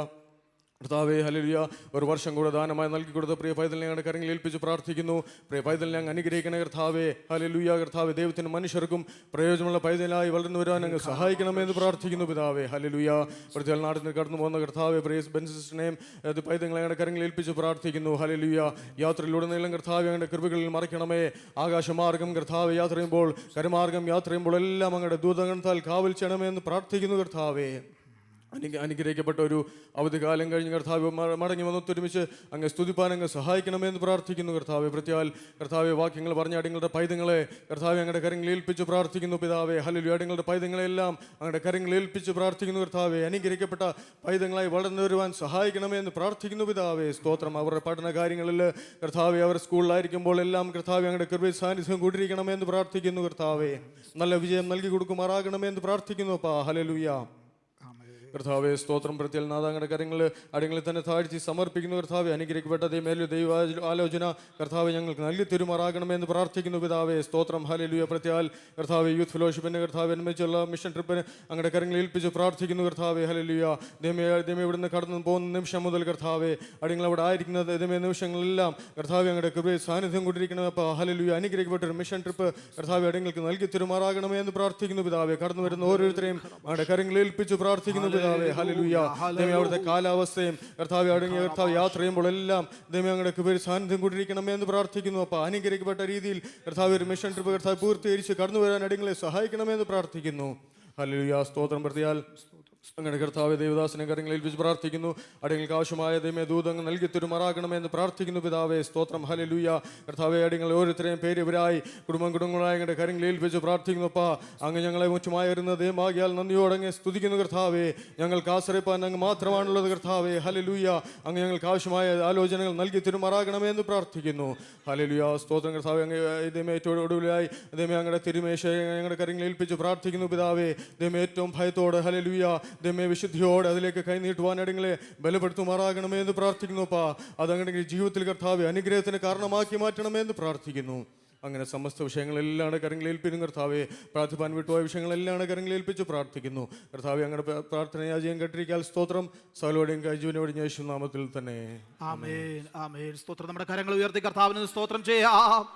കർത്താവേ. ഹല്ലേലൂയ. ഒരു വർഷം കൂടെ ദാനമായി നൽകി കൊടുത്ത പ്രിയ പൈതലിനെ ഞങ്ങളുടെ കരങ്ങളിൽ ഏൽപ്പിച്ച് പ്രാർത്ഥിക്കുന്നു. പ്രിയ പൈതലിനെ അങ്ങ് അനുഗ്രഹിക്കണേ കർത്താവേ. ഹല്ലേലൂയ. കർത്താവേ ദൈവത്തിന് മനുഷ്യർക്കും പ്രയോജനമുള്ള പൈതലായി വളർന്നു വരാൻ അങ്ങ് സഹായിക്കണമെന്ന് പ്രാർത്ഥിക്കുന്നു പിതാവേ. ഹല്ലേലൂയ. പ്രത്യേക നാട്ടിൽ നിന്ന് കടന്നു പോകുന്ന കർത്താവെ പ്രിയ ബെൻസിസ്റ്ററിനെയും പൈതങ്ങളെ ഞങ്ങളുടെ കരങ്ങളിൽ ഏൽപ്പിച്ച് പ്രാർത്ഥിക്കുന്നു. ഹല്ലേലൂയ. യാത്രയിലുടനീളം കർത്താവെ അങ്ങയുടെ കൃപകളിൽ മറയ്ക്കണമേ. ആകാശമാർഗം കർത്താവെ യാത്ര ചെയ്യുമ്പോൾ കരമാർഗം യാത്ര ചെയ്യുമ്പോൾ എല്ലാം അങ്ങയുടെ ദൂതഗണത്താൽ കാവൽ ചെയ്യണമേ എന്ന് പ്രാർത്ഥിക്കുന്നു കർത്താവേ. അനുഗ്രഹിക്കപ്പെട്ട ഒരു അവധികാലം കഴിഞ്ഞ് കർത്താവ് മടങ്ങി വന്നൊത്തൊരുമിച്ച് അങ്ങ് സ്തുതിപ്പാൻ അങ്ങ് സഹായിക്കണമെന്ന് പ്രാർത്ഥിക്കുന്നു കർത്താവെ. പ്രത്യാൽ കർത്താവെ വാക്യങ്ങൾ പറഞ്ഞ അടിങ്ങളുടെ പൈതങ്ങളെ കർത്താവെ അങ്ങയുടെ കരങ്ങളിൽ ഏൽപ്പിച്ച് പ്രാർത്ഥിക്കുന്നു പിതാവെ. ഹല്ലേലൂയ. അടിങ്ങളുടെ പൈതങ്ങളെല്ലാം അങ്ങയുടെ കരങ്ങളിൽ ഏൽപ്പിച്ച് പ്രാർത്ഥിക്കുന്നു കർത്താവെ. അനുഗ്രഹിക്കപ്പെട്ട പൈതങ്ങളായി വളർന്നു വരുവാൻ സഹായിക്കണമെന്ന് പ്രാർത്ഥിക്കുന്നു പിതാവെ. സ്തോത്രം. അവരുടെ പഠന കാര്യങ്ങളിൽ കർത്താവെ അവർ സ്കൂളിലായിരിക്കുമ്പോൾ എല്ലാം കർത്താവെ അങ്ങയുടെ കൃപ സാന്നിധ്യം കൂട്ടിരിക്കണമെന്ന് പ്രാർത്ഥിക്കുന്നു കർത്താവെ. നല്ല വിജയം നൽകി കൊടുക്കുമാറാകണമെന്ന് പ്രാർത്ഥിക്കുന്നു അപ്പാ. ഹല്ലേലൂയ. കർത്താവെ സ്തോത്രം. പ്രത്യേക നാഥാങ്ങളുടെ കാര്യങ്ങൾ അടിങ്ങളിൽ തന്നെ താഴ്ത്തി സമർപ്പിക്കുന്നു കർത്താവെ. അനുഗ്രഹിക്കപ്പെട്ട ദൈവ ആലോചന കർത്താവെ ഞങ്ങൾക്ക് നൽകി തെരുമാറാകണമെന്ന് പ്രാർത്ഥിക്കുന്നു പിതാവെ. സ്തോത്രം. ഹല്ലേലൂയ. പ്രത്യാൽ കർത്താവെ യൂത്ത് ഫെലോഷിപ്പിനെ കർത്താവ് അനുമതിച്ചുള്ള മിഷൻ ട്രിപ്പിന് അങ്ങയുടെ കരങ്ങളിൽ ഏൽപ്പിച്ച് പ്രാർത്ഥിക്കുന്നു കർത്താവെ. ഹല്ലേലൂയ. ദൈവം ഇവിടുന്ന് കടന്നു പോകുന്ന നിമിഷം മുതൽ കർത്താവെ അടിങ്ങൾ അവിടെ ആയിരിക്കുന്ന ദൈവ നിമിഷങ്ങളെല്ലാം കർത്താവെ അങ്ങയുടെ കൃപ സാന്നിധ്യം കൊണ്ടിരിക്കണം അപ്പോൾ. ഹല്ലേലൂയ. അനുഗ്രഹിക്കപ്പെട്ട ഒരു മിഷൻ ട്രിപ്പ് കർത്താവെ അടിങ്ങൾക്ക് നൽകി തെരുമാറാകണമേ എന്ന് പ്രാർത്ഥിക്കുന്നു പിതാവെ. കടന്നു വരുന്ന ഓരോരുത്തരെയും അങ്ങയുടെ കരങ്ങളിൽ ഏൽപ്പിച്ച് പ്രാർത്ഥിക്കുന്നു പിതാവേ. ഹല്ലേലൂയ. ദൈവമേ അവിടുത്തെ കാലാവസ്ഥയും കർത്താവെ അടങ്ങിയ കർത്താവ് യാത്ര ചെയ്യുമ്പോൾ എല്ലാം ദൈവമേ അങ്ങയുടെ കൃപയിൽ സാന്നിധ്യം കൊണ്ടിരിക്കണമേ എന്ന് പ്രാർത്ഥിക്കുന്നു അപ്പോൾ. അനുഗ്രഹിക്കപ്പെട്ട രീതിയിൽ കർത്താവ് ഒരു മിഷൻ ട്രിപ്പ് കർത്താവ് പൂർത്തീകരിച്ച് കടന്നു വരാൻ അടിങ്ങളെ സഹായിക്കണമെന്ന് പ്രാർത്ഥിക്കുന്നു. ഹല്ലേലൂയ. സ്തോത്രം. പ്രതിയാൽ അങ്ങനെ കർത്താവെ ദേവദാസനെ കാര്യങ്ങളിൽ ഏൽപ്പിച്ച് പ്രാർത്ഥിക്കുന്നു. അടിങ്ങൾക്ക് ആവശ്യമായ ദൈവമേ ദൂതങ്ങൾ നൽകി തെരുമാറാകണമെന്ന് പ്രാർത്ഥിക്കുന്നു പിതാവേ. സ്തോത്രം. ഹല്ലേലൂയ. കർത്താവെ അടിങ്ങൾ ഓരോരുത്തരെയും പേരിവരായി കുടുംബങ്ങളായി അങ്ങയുടെ കാര്യങ്ങളിൽ ഏൽപ്പിച്ച് പ്രാർത്ഥിക്കുന്നു അപ്പാ. അങ്ങ് ഞങ്ങളെ മുറ്റുമായി വരുന്ന ദൈവമാകിയാൽ നന്ദിയോടങ്ങ് സ്തുതിക്കുന്നു കർത്താവെ. ഞങ്ങൾക്ക് ആശ്രയിപ്പാൻ അങ്ങ് മാത്രമാണുള്ളത് കർത്താവെ. ഹല്ലേലൂയ. അങ്ങ് ഞങ്ങൾക്ക് ആവശ്യമായ ആലോചനകൾ നൽകി തെരുമാറാകണമെന്ന് പ്രാർത്ഥിക്കുന്നു. ഹല്ലേലൂയ. സ്തോത്രം. കർത്താവെ അങ്ങ് ദൈവമേ ഏറ്റവും ഒടുവിലായി ദൈവമേ അങ്ങയുടെ തിരുമേശ ഞങ്ങളുടെ കാര്യങ്ങളിൽ ഏൽപ്പിച്ച് പ്രാർത്ഥിക്കുന്നു പിതാവേ. ദൈവമേ ഏറ്റവും ഭയത്തോടെ ഹല്ലേലൂയ ദൈവമേ വിശുദ്ധിയോടെ അതിലേക്ക് കൈനീട്ടുവാൻ അടിങ്ങളെ ബലപ്പെടുത്തുമാറാകണമേ എന്ന് പ്രാർത്ഥിക്കുന്നു അപ്പാ. അതങ്ങനെ ജീവിതത്തിൽ കർത്താവെ അനുഗ്രഹത്തിന് കാരണമാക്കി മാറ്റണമേ എന്ന് പ്രാർത്ഥിക്കുന്നു. അങ്ങനെ സമസ്ത വിഷയങ്ങളെല്ലാം കരങ്ങളിൽ ഏൽപ്പിക്കുന്നു കർത്താവെ. പ്രാർത്ഥിപ്പാൻ വിട്ടുപോയ വിഷയങ്ങളെല്ലാം കരങ്ങളിൽ ഏൽപ്പിച്ച് പ്രാർത്ഥിക്കുന്നു കർത്താവെ. അങ്ങനെ പ്രാർത്ഥനയാജയം കേട്ടിരിക്കാൻ സ്തോത്രം. സകലോടെയും കൈജീവനോടെ യേശു നാമത്തിൽ തന്നെ. ആമേൻ. ആമേൻ. സ്തോത്രം. നമ്മുടെ കരങ്ങൾ ഉയർത്തി കർത്താവിന് സ്തോത്രം ചെയ്യാം.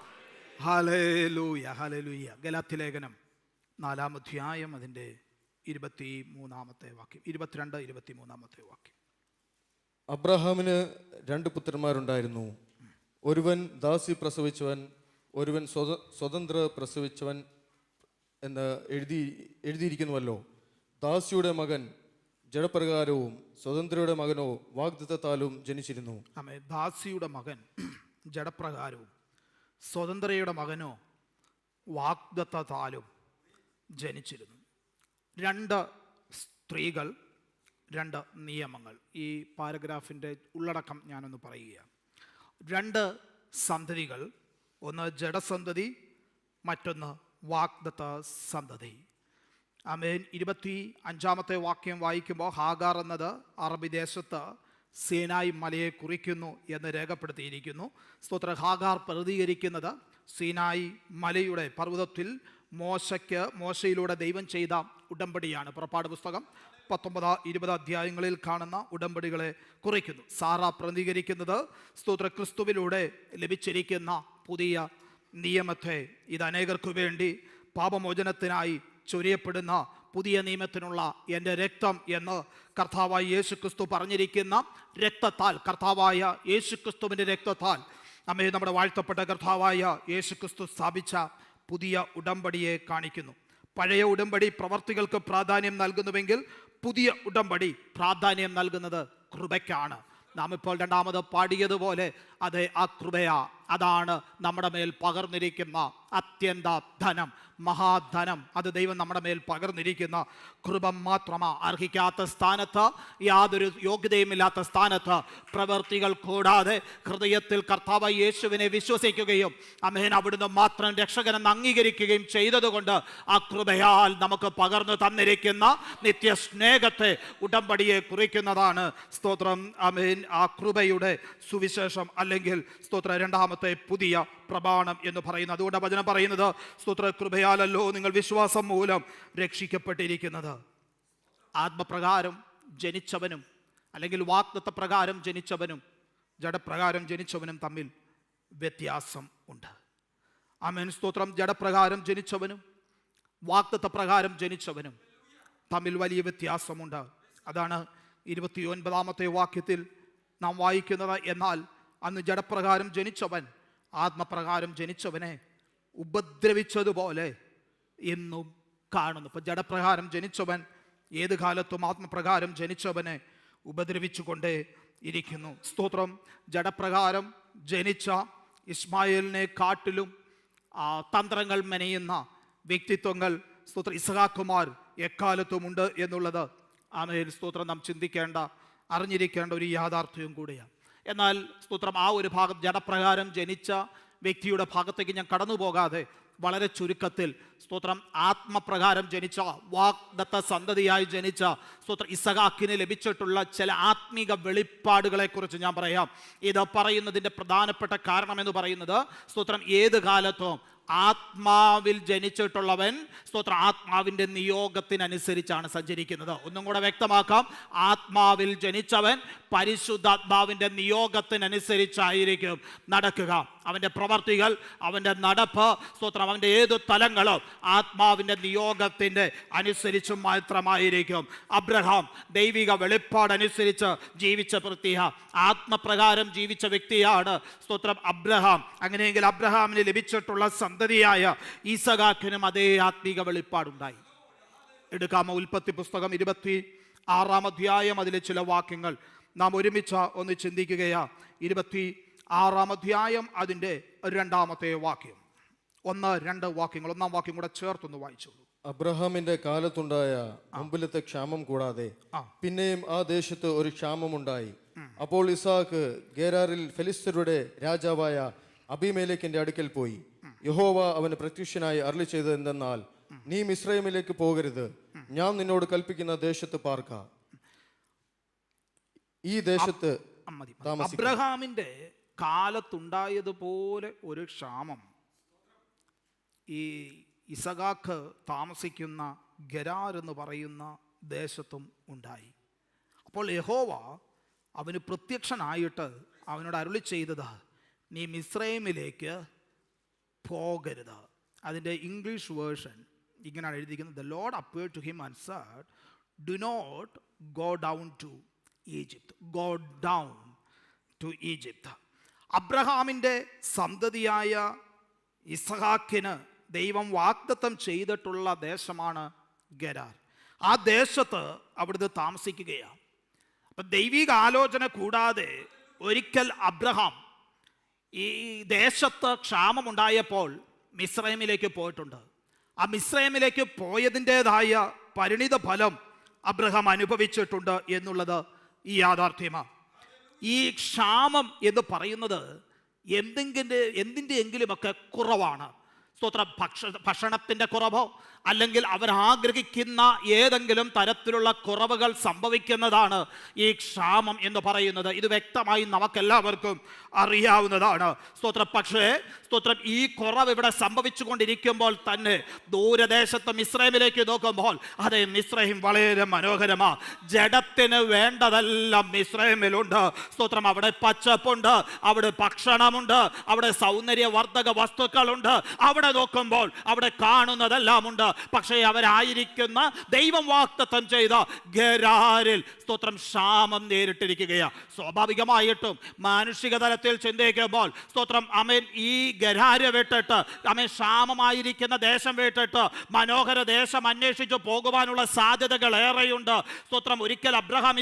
ഹല്ലേലൂയ. ഹല്ലേലൂയ. ഗലാത്യ ലേഖനം 4-ാം അധ്യായം അതിൻ്റെ 23-ാമത്തെ വാക്യം 22-23 വാക്യം. അബ്രഹാമിന് 2 പുത്രന്മാരുണ്ടായിരുന്നു. ഒരുവൻ ദാസി പ്രസവിച്ചവൻ, ഒരുവൻ സ്വതന്ത്ര പ്രസവിച്ചവൻ എന്ന് എഴുതിയിരിക്കുന്നുവല്ലോ. ദാസിയുടെ മകൻ ജഡപ്രകാരവും സ്വതന്ത്രയുടെ മകനോ വാഗ്ദത്തത്താലും ജനിച്ചിരുന്നു. ആമേൻ. ദാസിയുടെ മകൻ ജഡപ്രകാരവും സ്വതന്ത്രയുടെ മകനോ വാഗ്ദത്തത്താലും ജനിച്ചിരുന്നു. 2 സ്ത്രീകൾ, 2 നിയമങ്ങൾ. ഈ പാരഗ്രാഫിൻ്റെ ഉള്ളടക്കം ഞാനൊന്ന് പറയുകയാണ്. 2 സന്തതികൾ, ഒന്ന് ജഡസന്തതി, മറ്റൊന്ന് വാഗ്ദത്ത സന്തതി. ആമേൻ. 25-ാമത്തെ വാക്യം വായിക്കുമ്പോൾ ഹാഗാർ എന്നത് അറബി ദേശത്ത് സീനായി മലയെ കുറിക്കുന്നു എന്ന് രേഖപ്പെടുത്തിയിരിക്കുന്നു. സ്തോത്ര. ഹാഗാർ പ്രതികരിക്കുന്നത് സീനായി മലയുടെ പർവ്വതത്തിൽ മോശയിലൂടെ ദൈവം ചെയ്ത ഉടമ്പടിയാണ്. പുറപ്പാട് പുസ്തകം 19-20 അധ്യായങ്ങളിൽ കാണുന്ന ഉടമ്പടികളെ കുറിക്കുന്നു. സാറ പ്രതികരിക്കുന്നത് സ്തോത്ര ക്രിസ്തുവിലൂടെ ലഭിച്ചിരിക്കുന്ന പുതിയ നിയമത്തെ, ഇത് അനേകർക്കു വേണ്ടി പാപമോചനത്തിനായി ചൊരിയപ്പെടുന്ന പുതിയ നിയമത്തിനുള്ള എൻ്റെ രക്തം എന്ന് കർത്താവായ യേശുക്രിസ്തു പറഞ്ഞിരിക്കുന്ന രക്തത്താൽ, കർത്താവായ യേശുക്രിസ്തുവിൻ്റെ രക്തത്താൽ നമ്മെ നമ്മുടെ വാഴ്ത്തപ്പെട്ട കർത്താവായ യേശുക്രിസ്തു സ്ഥാപിച്ച പുതിയ ഉടമ്പടിയെ കാണിക്കുന്നു. പഴയ ഉടമ്പടി പ്രവർത്തികൾക്ക് പ്രാധാന്യം നൽകുന്നുവെങ്കിൽ പുതിയ ഉടമ്പടി പ്രാധാന്യം നൽകുന്നത് കൃപയ്ക്കാണ്. നാം ഇപ്പോൾ 2ാമത് പാടിയതുപോലെ അത് ആ കൃപയാ. അതാണ് നമ്മുടെ മേൽ പകർന്നിരിക്കുന്ന അത്യന്ത ധനം, മഹാധനം. അത് ദൈവം നമ്മുടെ മേൽ പകർന്നിരിക്കുന്ന കൃപ മാത്രമാ. അർഹിക്കാത്ത സ്ഥാനത്ത്, യാതൊരു യോഗ്യതയുമില്ലാത്ത സ്ഥാനത്ത്, പ്രവൃത്തികൾ കൂടാതെ ഹൃദയത്തിൽ കർത്താവ് യേശുവിനെ വിശ്വസിക്കുകയും ആമേൻ അവിടുന്ന് മാത്രം രക്ഷകനെന്ന് അംഗീകരിക്കുകയും ചെയ്തതുകൊണ്ട് ആ കൃപയാൽ നമുക്ക് പകർന്നു തന്നിരിക്കുന്ന നിത്യസ്നേഹത്തെ, ഉടമ്പടിയെ കുറിക്കുന്നതാണ് സ്തോത്രം ആമേൻ ആ കൃപയുടെ സുവിശേഷം, അല്ലെങ്കിൽ സ്തോത്ര രണ്ടാമത്തെ പുതിയ പ്രമാണം എന്ന് പറയുന്നത്. അതുകൊണ്ട് വചനം പറയുന്നത് സ്തോത്ര കൃപയാലല്ലോ നിങ്ങൾ വിശ്വാസം മൂലം രക്ഷിക്കപ്പെട്ടിരിക്കുന്നത്. ആത്മപ്രകാരം ജനിച്ചവനും അല്ലെങ്കിൽ വാഗ്ദത്ത പ്രകാരം ജനിച്ചവനും ജഡപ്രകാരം ജനിച്ചവനും തമ്മിൽ വ്യത്യാസം ഉണ്ട്. ആമേൻ സ്തോത്രം. ജഡപ്രകാരം ജനിച്ചവനും വാഗ്ദത്ത പ്രകാരം ജനിച്ചവനും തമ്മിൽ വലിയ വ്യത്യാസമുണ്ട്. അതാണ് 29-ാമത്തെ വാക്യത്തിൽ നാം വായിക്കുന്നത്. എന്നാൽ അന്ന് ജഡപ്രകാരം ജനിച്ചവൻ ആത്മപ്രകാരം ജനിച്ചവനെ ഉപദ്രവിച്ചതുപോലെ എന്നും കാണുന്നു. ഇപ്പം ജഡപ്രകാരം ജനിച്ചവൻ ഏത് കാലത്തും ആത്മപ്രകാരം ജനിച്ചവനെ ഉപദ്രവിച്ചുകൊണ്ടേ ഇരിക്കുന്നു. സ്തോത്രം. ജഡപ്രകാരം ജനിച്ച ഇസ്മായേലിനെ കാട്ടിലും തന്ത്രങ്ങൾ മെനയുന്ന വ്യക്തിത്വങ്ങൾ സ്തോത്രം ഇസഹാക്കുമാർ എക്കാലത്തുമുണ്ട് എന്നുള്ളത് ആമേൻ സ്തോത്രം നാം ചിന്തിക്കേണ്ട, അറിഞ്ഞിരിക്കേണ്ട ഒരു യാഥാർത്ഥ്യവും കൂടിയാണ്. എന്നാൽ സ്തോത്രം ആ ഒരു ഭാഗം ജഡപ്രകാരം ജനിച്ച വ്യക്തിയുടെ ഭാഗത്തേക്ക് ഞാൻ കടന്നു പോകാതെ വളരെ ചുരുക്കത്തിൽ സ്തോത്രം ആത്മപ്രകാരം ജനിച്ച വാഗ്ദത്ത സന്തതിയായി ജനിച്ച സ്തോത്രം ഇസഹാക്കിന് ലഭിച്ചിട്ടുള്ള ചില ആത്മീക വെളിപ്പാടുകളെ കുറിച്ച് ഞാൻ പറയാം. ഇത് പറയുന്നതിൻ്റെ പ്രധാനപ്പെട്ട കാരണം എന്ന് പറയുന്നത് സ്തോത്രം ഏത് കാലത്തും ആത്മാവിൽ ജനിച്ചിട്ടുള്ളവൻ സ്തോത്രം ആത്മാവിൻ്റെ നിയോഗത്തിനനുസരിച്ചാണ് സഞ്ചരിക്കുന്നത്. ഒന്നും കൂടെ വ്യക്തമാക്കാം. ആത്മാവിൽ ജനിച്ചവൻ പരിശുദ്ധാത്മാവിൻ്റെ നിയോഗത്തിനനുസരിച്ചായിരിക്കും നടക്കുക. അവൻ്റെ പ്രവർത്തികൾ, അവൻ്റെ നടപ്പ് സ്തോത്രം അവൻ്റെ ഏതു തലങ്ങളും ആത്മാവിൻ്റെ നിയോഗത്തിൻ്റെ അനുസരിച്ച് മാത്രമായിരിക്കും. അബ്രഹാം ദൈവിക വെളിപ്പാടനുസരിച്ച് ജീവിച്ച പ്രത്യേക ആത്മപ്രകാരം ജീവിച്ച വ്യക്തിയാണ് സ്തോത്രം അബ്രഹാം. അങ്ങനെയെങ്കിൽ അബ്രഹാമിന് ലഭിച്ചിട്ടുള്ള സന്തതിയായ ഈസഹാക്കിനും അതേ ആത്മീക വെളിപ്പാടുണ്ടായി. എടുക്കാമോ ഉൽപ്പത്തി പുസ്തകം 26-ാം അധ്യായം, അതിലെ ചില വാക്യങ്ങൾ നാം ഒരുമിച്ച് ഒന്ന് ചിന്തിക്കുകയാ. 26-ാം അധ്യായം അതിൻ്റെ 2-ാമത്തെ വാക്യം. 1-2 വാക്യങ്ങൾ, 1-ാം വാക്യം കൂടെ ചേർത്തൊന്ന് വായിച്ചോളൂ. അബ്രഹാമിന്റെ കാലത്തുണ്ടായ മുമ്പിലത്തെ ക്ഷാമം കൂടാതെ പിന്നെയും ആ ദേശത്ത് ഒരു ക്ഷാമമുണ്ടായി. അപ്പോൾ ഇസാക്ക് ഗേരാറിൽ ഫെലിസ്ത്യരുടെ രാജാവായ അബീമേലെക്കിന്റെ അടുക്കൽ പോയി. യഹോവ അവന് പ്രത്യക്ഷനായി അരുളി ചെയ്തത് എന്തെന്നാൽ, നീ മിസ്രൈമിലേക്ക് പോകരുത്, ഞാൻ നിന്നോട് കൽപ്പിക്കുന്ന ദേശത്ത് പാർക്ക, ഈ ദേശത്ത് താമസിക്ക. അബ്രഹാമിന്റെ കാലത്തുണ്ടായതുപോലെ ഒരു ക്ഷാമം ഈ ഇസഹാക്ക് താമസിക്കുന്ന ഗെരാർ എന്ന് പറയുന്ന ദേശത്തും ഉണ്ടായി. അപ്പോൾ യഹോവ അവന് പ്രത്യക്ഷനായിട്ട് അവനോട് അരുളി ചെയ്തത്, നീ മിസ്രൈമിലേക്ക് പോകരുത്. അതിൻ്റെ ഇംഗ്ലീഷ് വേർഷൻ ഇങ്ങനെയാണ് എഴുതിയിരിക്കുന്നത്. The Lord appeared to him and said, do not go down to Egypt, go down to Egypt. അബ്രഹാമിൻ്റെ സന്തതിയായ ഇസഹാക്കിന് ദൈവം വാഗ്ദത്തം ചെയ്തിട്ടുള്ള ദേശമാണ് ഗെരാർ. ആ ദേശത്ത് അവിടുന്ന് താമസിക്കുകയാണ്. അപ്പം ദൈവിക ആലോചന കൂടാതെ ഒരിക്കൽ അബ്രഹാം ഈ ദേശത്ത് ക്ഷാമമുണ്ടായപ്പോൾ മിസ്രൈമിലേക്ക് പോയിട്ടുണ്ട്. ആ മിസ്രൈമിലേക്ക് പോയതിൻ്റെതായ പരിണിത ഫലം അബ്രഹാം അനുഭവിച്ചിട്ടുണ്ട് എന്നുള്ളത് ഈ യാഥാർത്ഥ്യമാണ്. ഈ ക്ഷാമം എന്ന് പറയുന്നത് എന്തിൻ്റെയെങ്കിലുമൊക്കെ കുറവാണ്. സ്തോത്രം ഭക്ഷണത്തിൻ്റെ കുറവോ അല്ലെങ്കിൽ അവർ ആഗ്രഹിക്കുന്ന ഏതെങ്കിലും തരത്തിലുള്ള കുറവുകൾ സംഭവിക്കുന്നതാണ് ഈ ക്ഷാമം എന്ന് പറയുന്നത്. ഇത് വ്യക്തമായി നമുക്കെല്ലാവർക്കും അറിയാവുന്നതാണ്. സ്തോത്രം. പക്ഷേ സ്തോത്രം ഈ കുറവ് ഇവിടെ സംഭവിച്ചു കൊണ്ടിരിക്കുമ്പോൾ തന്നെ ദൂരദേശത്ത് മിസ്രൈമിലേക്ക് നോക്കുമ്പോൾ അതെ, മിസ്രൈം വളരെ മനോഹരമാണ്. ജഡത്തിന് വേണ്ടതെല്ലാം മിസ്രൈമിലുണ്ട്. സ്തോത്രം. അവിടെ പച്ചപ്പുണ്ട്, അവിടെ ഭക്ഷണമുണ്ട്, അവിടെ സൗന്ദര്യവർദ്ധക വസ്തുക്കളുണ്ട്. അവിടെ നോക്കുമ്പോൾ അവിടെ കാണുന്നതെല്ലാം ഉണ്ട്. പക്ഷേ അവരായിരിക്കുന്ന ദൈവം വാഗ്ദത്തം ചെയ്ത ഗരാരിൽ സ്തോത്രം ക്ഷാമം നേരിട്ടിരിക്കുകയാണ്. സ്വാഭാവികമായിട്ടും മാനുഷിക തലത്തിൽ ചിന്തിക്കുമ്പോൾ സ്തോത്രം അമേൻ ഈ ഗരാര് വിട്ടിട്ട് അമേൻ ക്ഷാമമായിരിക്കുന്ന ദേശം വിട്ടിട്ട് മനോഹര ദേശം അന്വേഷിച്ച് പോകുവാനുള്ള സാധ്യതകൾ ഏറെയുണ്ട്. സ്തോത്രം ഒരിക്കൽ അബ്രഹാം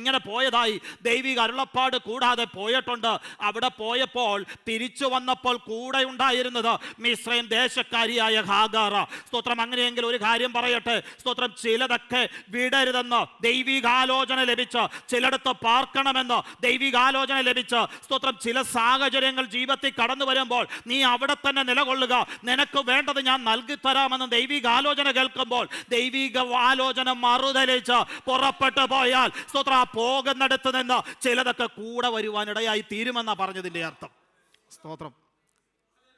ഇങ്ങനെ പോയതായി ദൈവിക അരുളപ്പാട് കൂടാതെ പോയിട്ടുണ്ട്. അവിടെ പോയപ്പോൾ തിരിച്ചു വന്നപ്പോൾ കൂടെ ഉണ്ടായിരുന്നത് മിസ്രൈം ദേശക്കാരിയായ ഹാഗാറ. സ്തോത്രം അങ്ങനെയെങ്കിൽ ഒരു കാര്യം പറയട്ടെ, സ്തോത്രം ചിലതൊക്കെ വിടരുതെന്ന് ദൈവികാലോചന ലഭിച്ച്, ചിലടത്ത് പാർക്കണമെന്ന് ദൈവികാലോചന ലഭിച്ച്, സ്തോത്രം ചില സാഹചര്യങ്ങൾ ജീവിതത്തിൽ കടന്നു വരുമ്പോൾ നീ അവിടെ തന്നെ നിലകൊള്ളുക, നിനക്ക് വേണ്ടത് ഞാൻ നൽകി തരാമെന്ന് ദൈവികാലോചന കേൾക്കുമ്പോൾ ദൈവിക ആലോചന മറുതലിച്ച് പുറപ്പെട്ടു പോയാൽ സ്തോത്രം ആ പോകുന്നിടത്ത് നിന്ന് ചിലതൊക്കെ കൂടെ വരുവാനിടയായി തീരുമെന്നാ പറഞ്ഞതിൻ്റെ അർത്ഥം. സ്തോത്രം.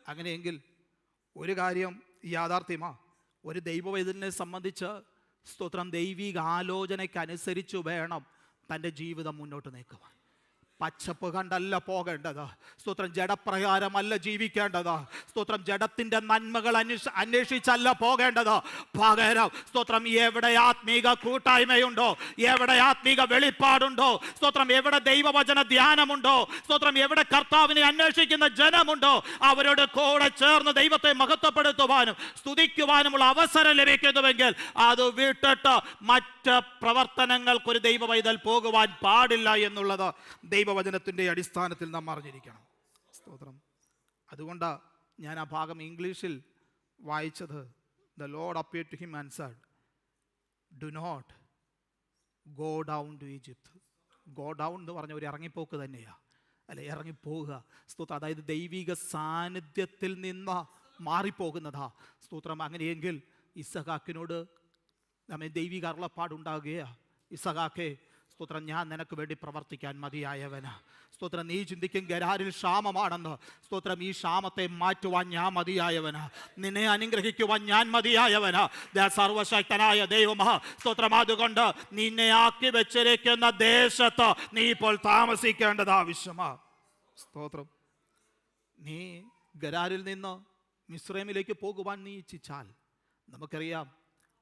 അങ്ങനെയെങ്കിൽ ഒരു കാര്യം യാഥാർത്ഥ്യമാ, ഒരു ദൈവവേദനെ സംബന്ധിച്ച് സ്തോത്രം ദൈവിക ആലോചനയ്ക്കനുസരിച്ച് വേണം തൻ്റെ ജീവിതം മുന്നോട്ട് നീക്കുവാൻ. പച്ചപ്പ് കണ്ടല്ല പോകേണ്ടത്, സ്തോത്രം ജഡപ്രകാരമല്ല ജീവിക്കേണ്ടത്, സ്തോത്രം ജഡത്തിൻ്റെ നന്മകൾ അന്വേഷിച്ചല്ല പോകേണ്ടത്. പകരം സ്തോത്രം എവിടെ ആത്മീക കൂട്ടായ്മയുണ്ടോ, എവിടെ ആത്മീക വെളിപ്പാടുണ്ടോ, സ്തോത്രം എവിടെ ദൈവവചന ധ്യാനമുണ്ടോ, സ്തോത്രം എവിടെ കർത്താവിനെ അന്വേഷിക്കുന്ന ജനമുണ്ടോ അവരോട് കൂടെ ചേർന്ന് ദൈവത്തെ മഹത്വപ്പെടുത്തുവാനും സ്തുതിക്കുവാനുമുള്ള അവസരം ലഭിക്കുന്നുവെങ്കിൽ അത് വിട്ടിട്ട് മറ്റ് പ്രവർത്തനങ്ങൾക്കൊരു ദൈവ പൈതൽ പോകുവാൻ പാടില്ല എന്നുള്ളത് ദൈവവചനത്തിൻ്റെ അടിസ്ഥാനത്തിൽ നാം അറിഞ്ഞിരിക്കണം. സ്തോത്രം. അതുകൊണ്ടാണ് ഞാൻ ആ ഭാഗം ഇംഗ്ലീഷിൽ വായിച്ചത്. The Lord appeared to him and said, do not go down to Egypt. Go down എന്ന് പറഞ്ഞ ഒരു ഇറങ്ങിപ്പോക്ക് തന്നെയാണ്, അല്ലെ? ഇറങ്ങിപ്പോവുക. സ്തോത്രം. അതായത് ദൈവിക സാന്നിധ്യത്തിൽ നിന്ന് മാറിപ്പോകുന്നതാ. സ്തോത്രം. അങ്ങനെയെങ്കിൽ ഇസഹാക്കിനോട് നമ്മെ ദൈവിക അരുളപ്പാടുണ്ടാകുകയാണ്. ഇസഹാക്കേ, സ്തോത്രം ഞാൻ നിനക്ക് വേണ്ടി പ്രവർത്തിക്കാൻ മതിയായവനാ. സ്തോത്രം. നീ ചിന്തിക്കും ഗരാരിൽ ക്ഷാമമാണെന്ന്. സ്തോത്രം. ഈ ക്ഷാമത്തെ മാറ്റുവാൻ ഞാൻ മതിയായവനാ, നിന്നെ അനുഗ്രഹിക്കുവാൻ ഞാൻ മതിയായവനാ. സർവശക്തനായ ദൈവമാ. സ്തോത്രം. അതുകൊണ്ട് നിന്നെ ആക്കി വെച്ചിരിക്കുന്ന ദേശത്ത് നീ ഇപ്പോൾ താമസിക്കേണ്ടത് ആവശ്യമാ. സ്തോത്രം. നീ ഗരാരിൽ നിന്ന് മിസ്രൈമിലേക്ക് പോകുവാൻ നീ ഇച്ഛിച്ചാൽ, നമുക്കറിയാം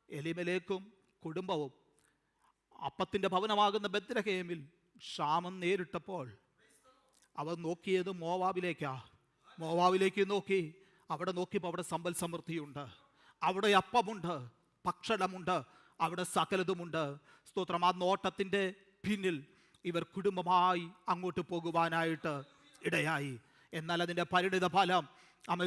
എലിമലേക്കും കുടുംബവും അപ്പത്തിൻ്റെ ഭവനമാകുന്ന ബത്ലഹേമിൽ ക്ഷാമം നേരിട്ടപ്പോൾ അവർ നോക്കിയത് മോവാബിലേക്കാ. മോവാബിലേക്ക് നോക്കി. അവിടെ നോക്കിയപ്പോൾ അവിടെ സമ്പൽ സമൃദ്ധിയുണ്ട്, അവിടെ അപ്പമുണ്ട്, ഭക്ഷണമുണ്ട്, അവിടെ സകലതുമുണ്ട്. സ്തോത്രം. ആ നോട്ടത്തിൻ്റെ പിന്നിൽ ഇവർ കുടുംബമായി അങ്ങോട്ട് പോകുവാനായിട്ട് ഇടയായി. എന്നാൽ അതിൻ്റെ പരിണിത ഫലം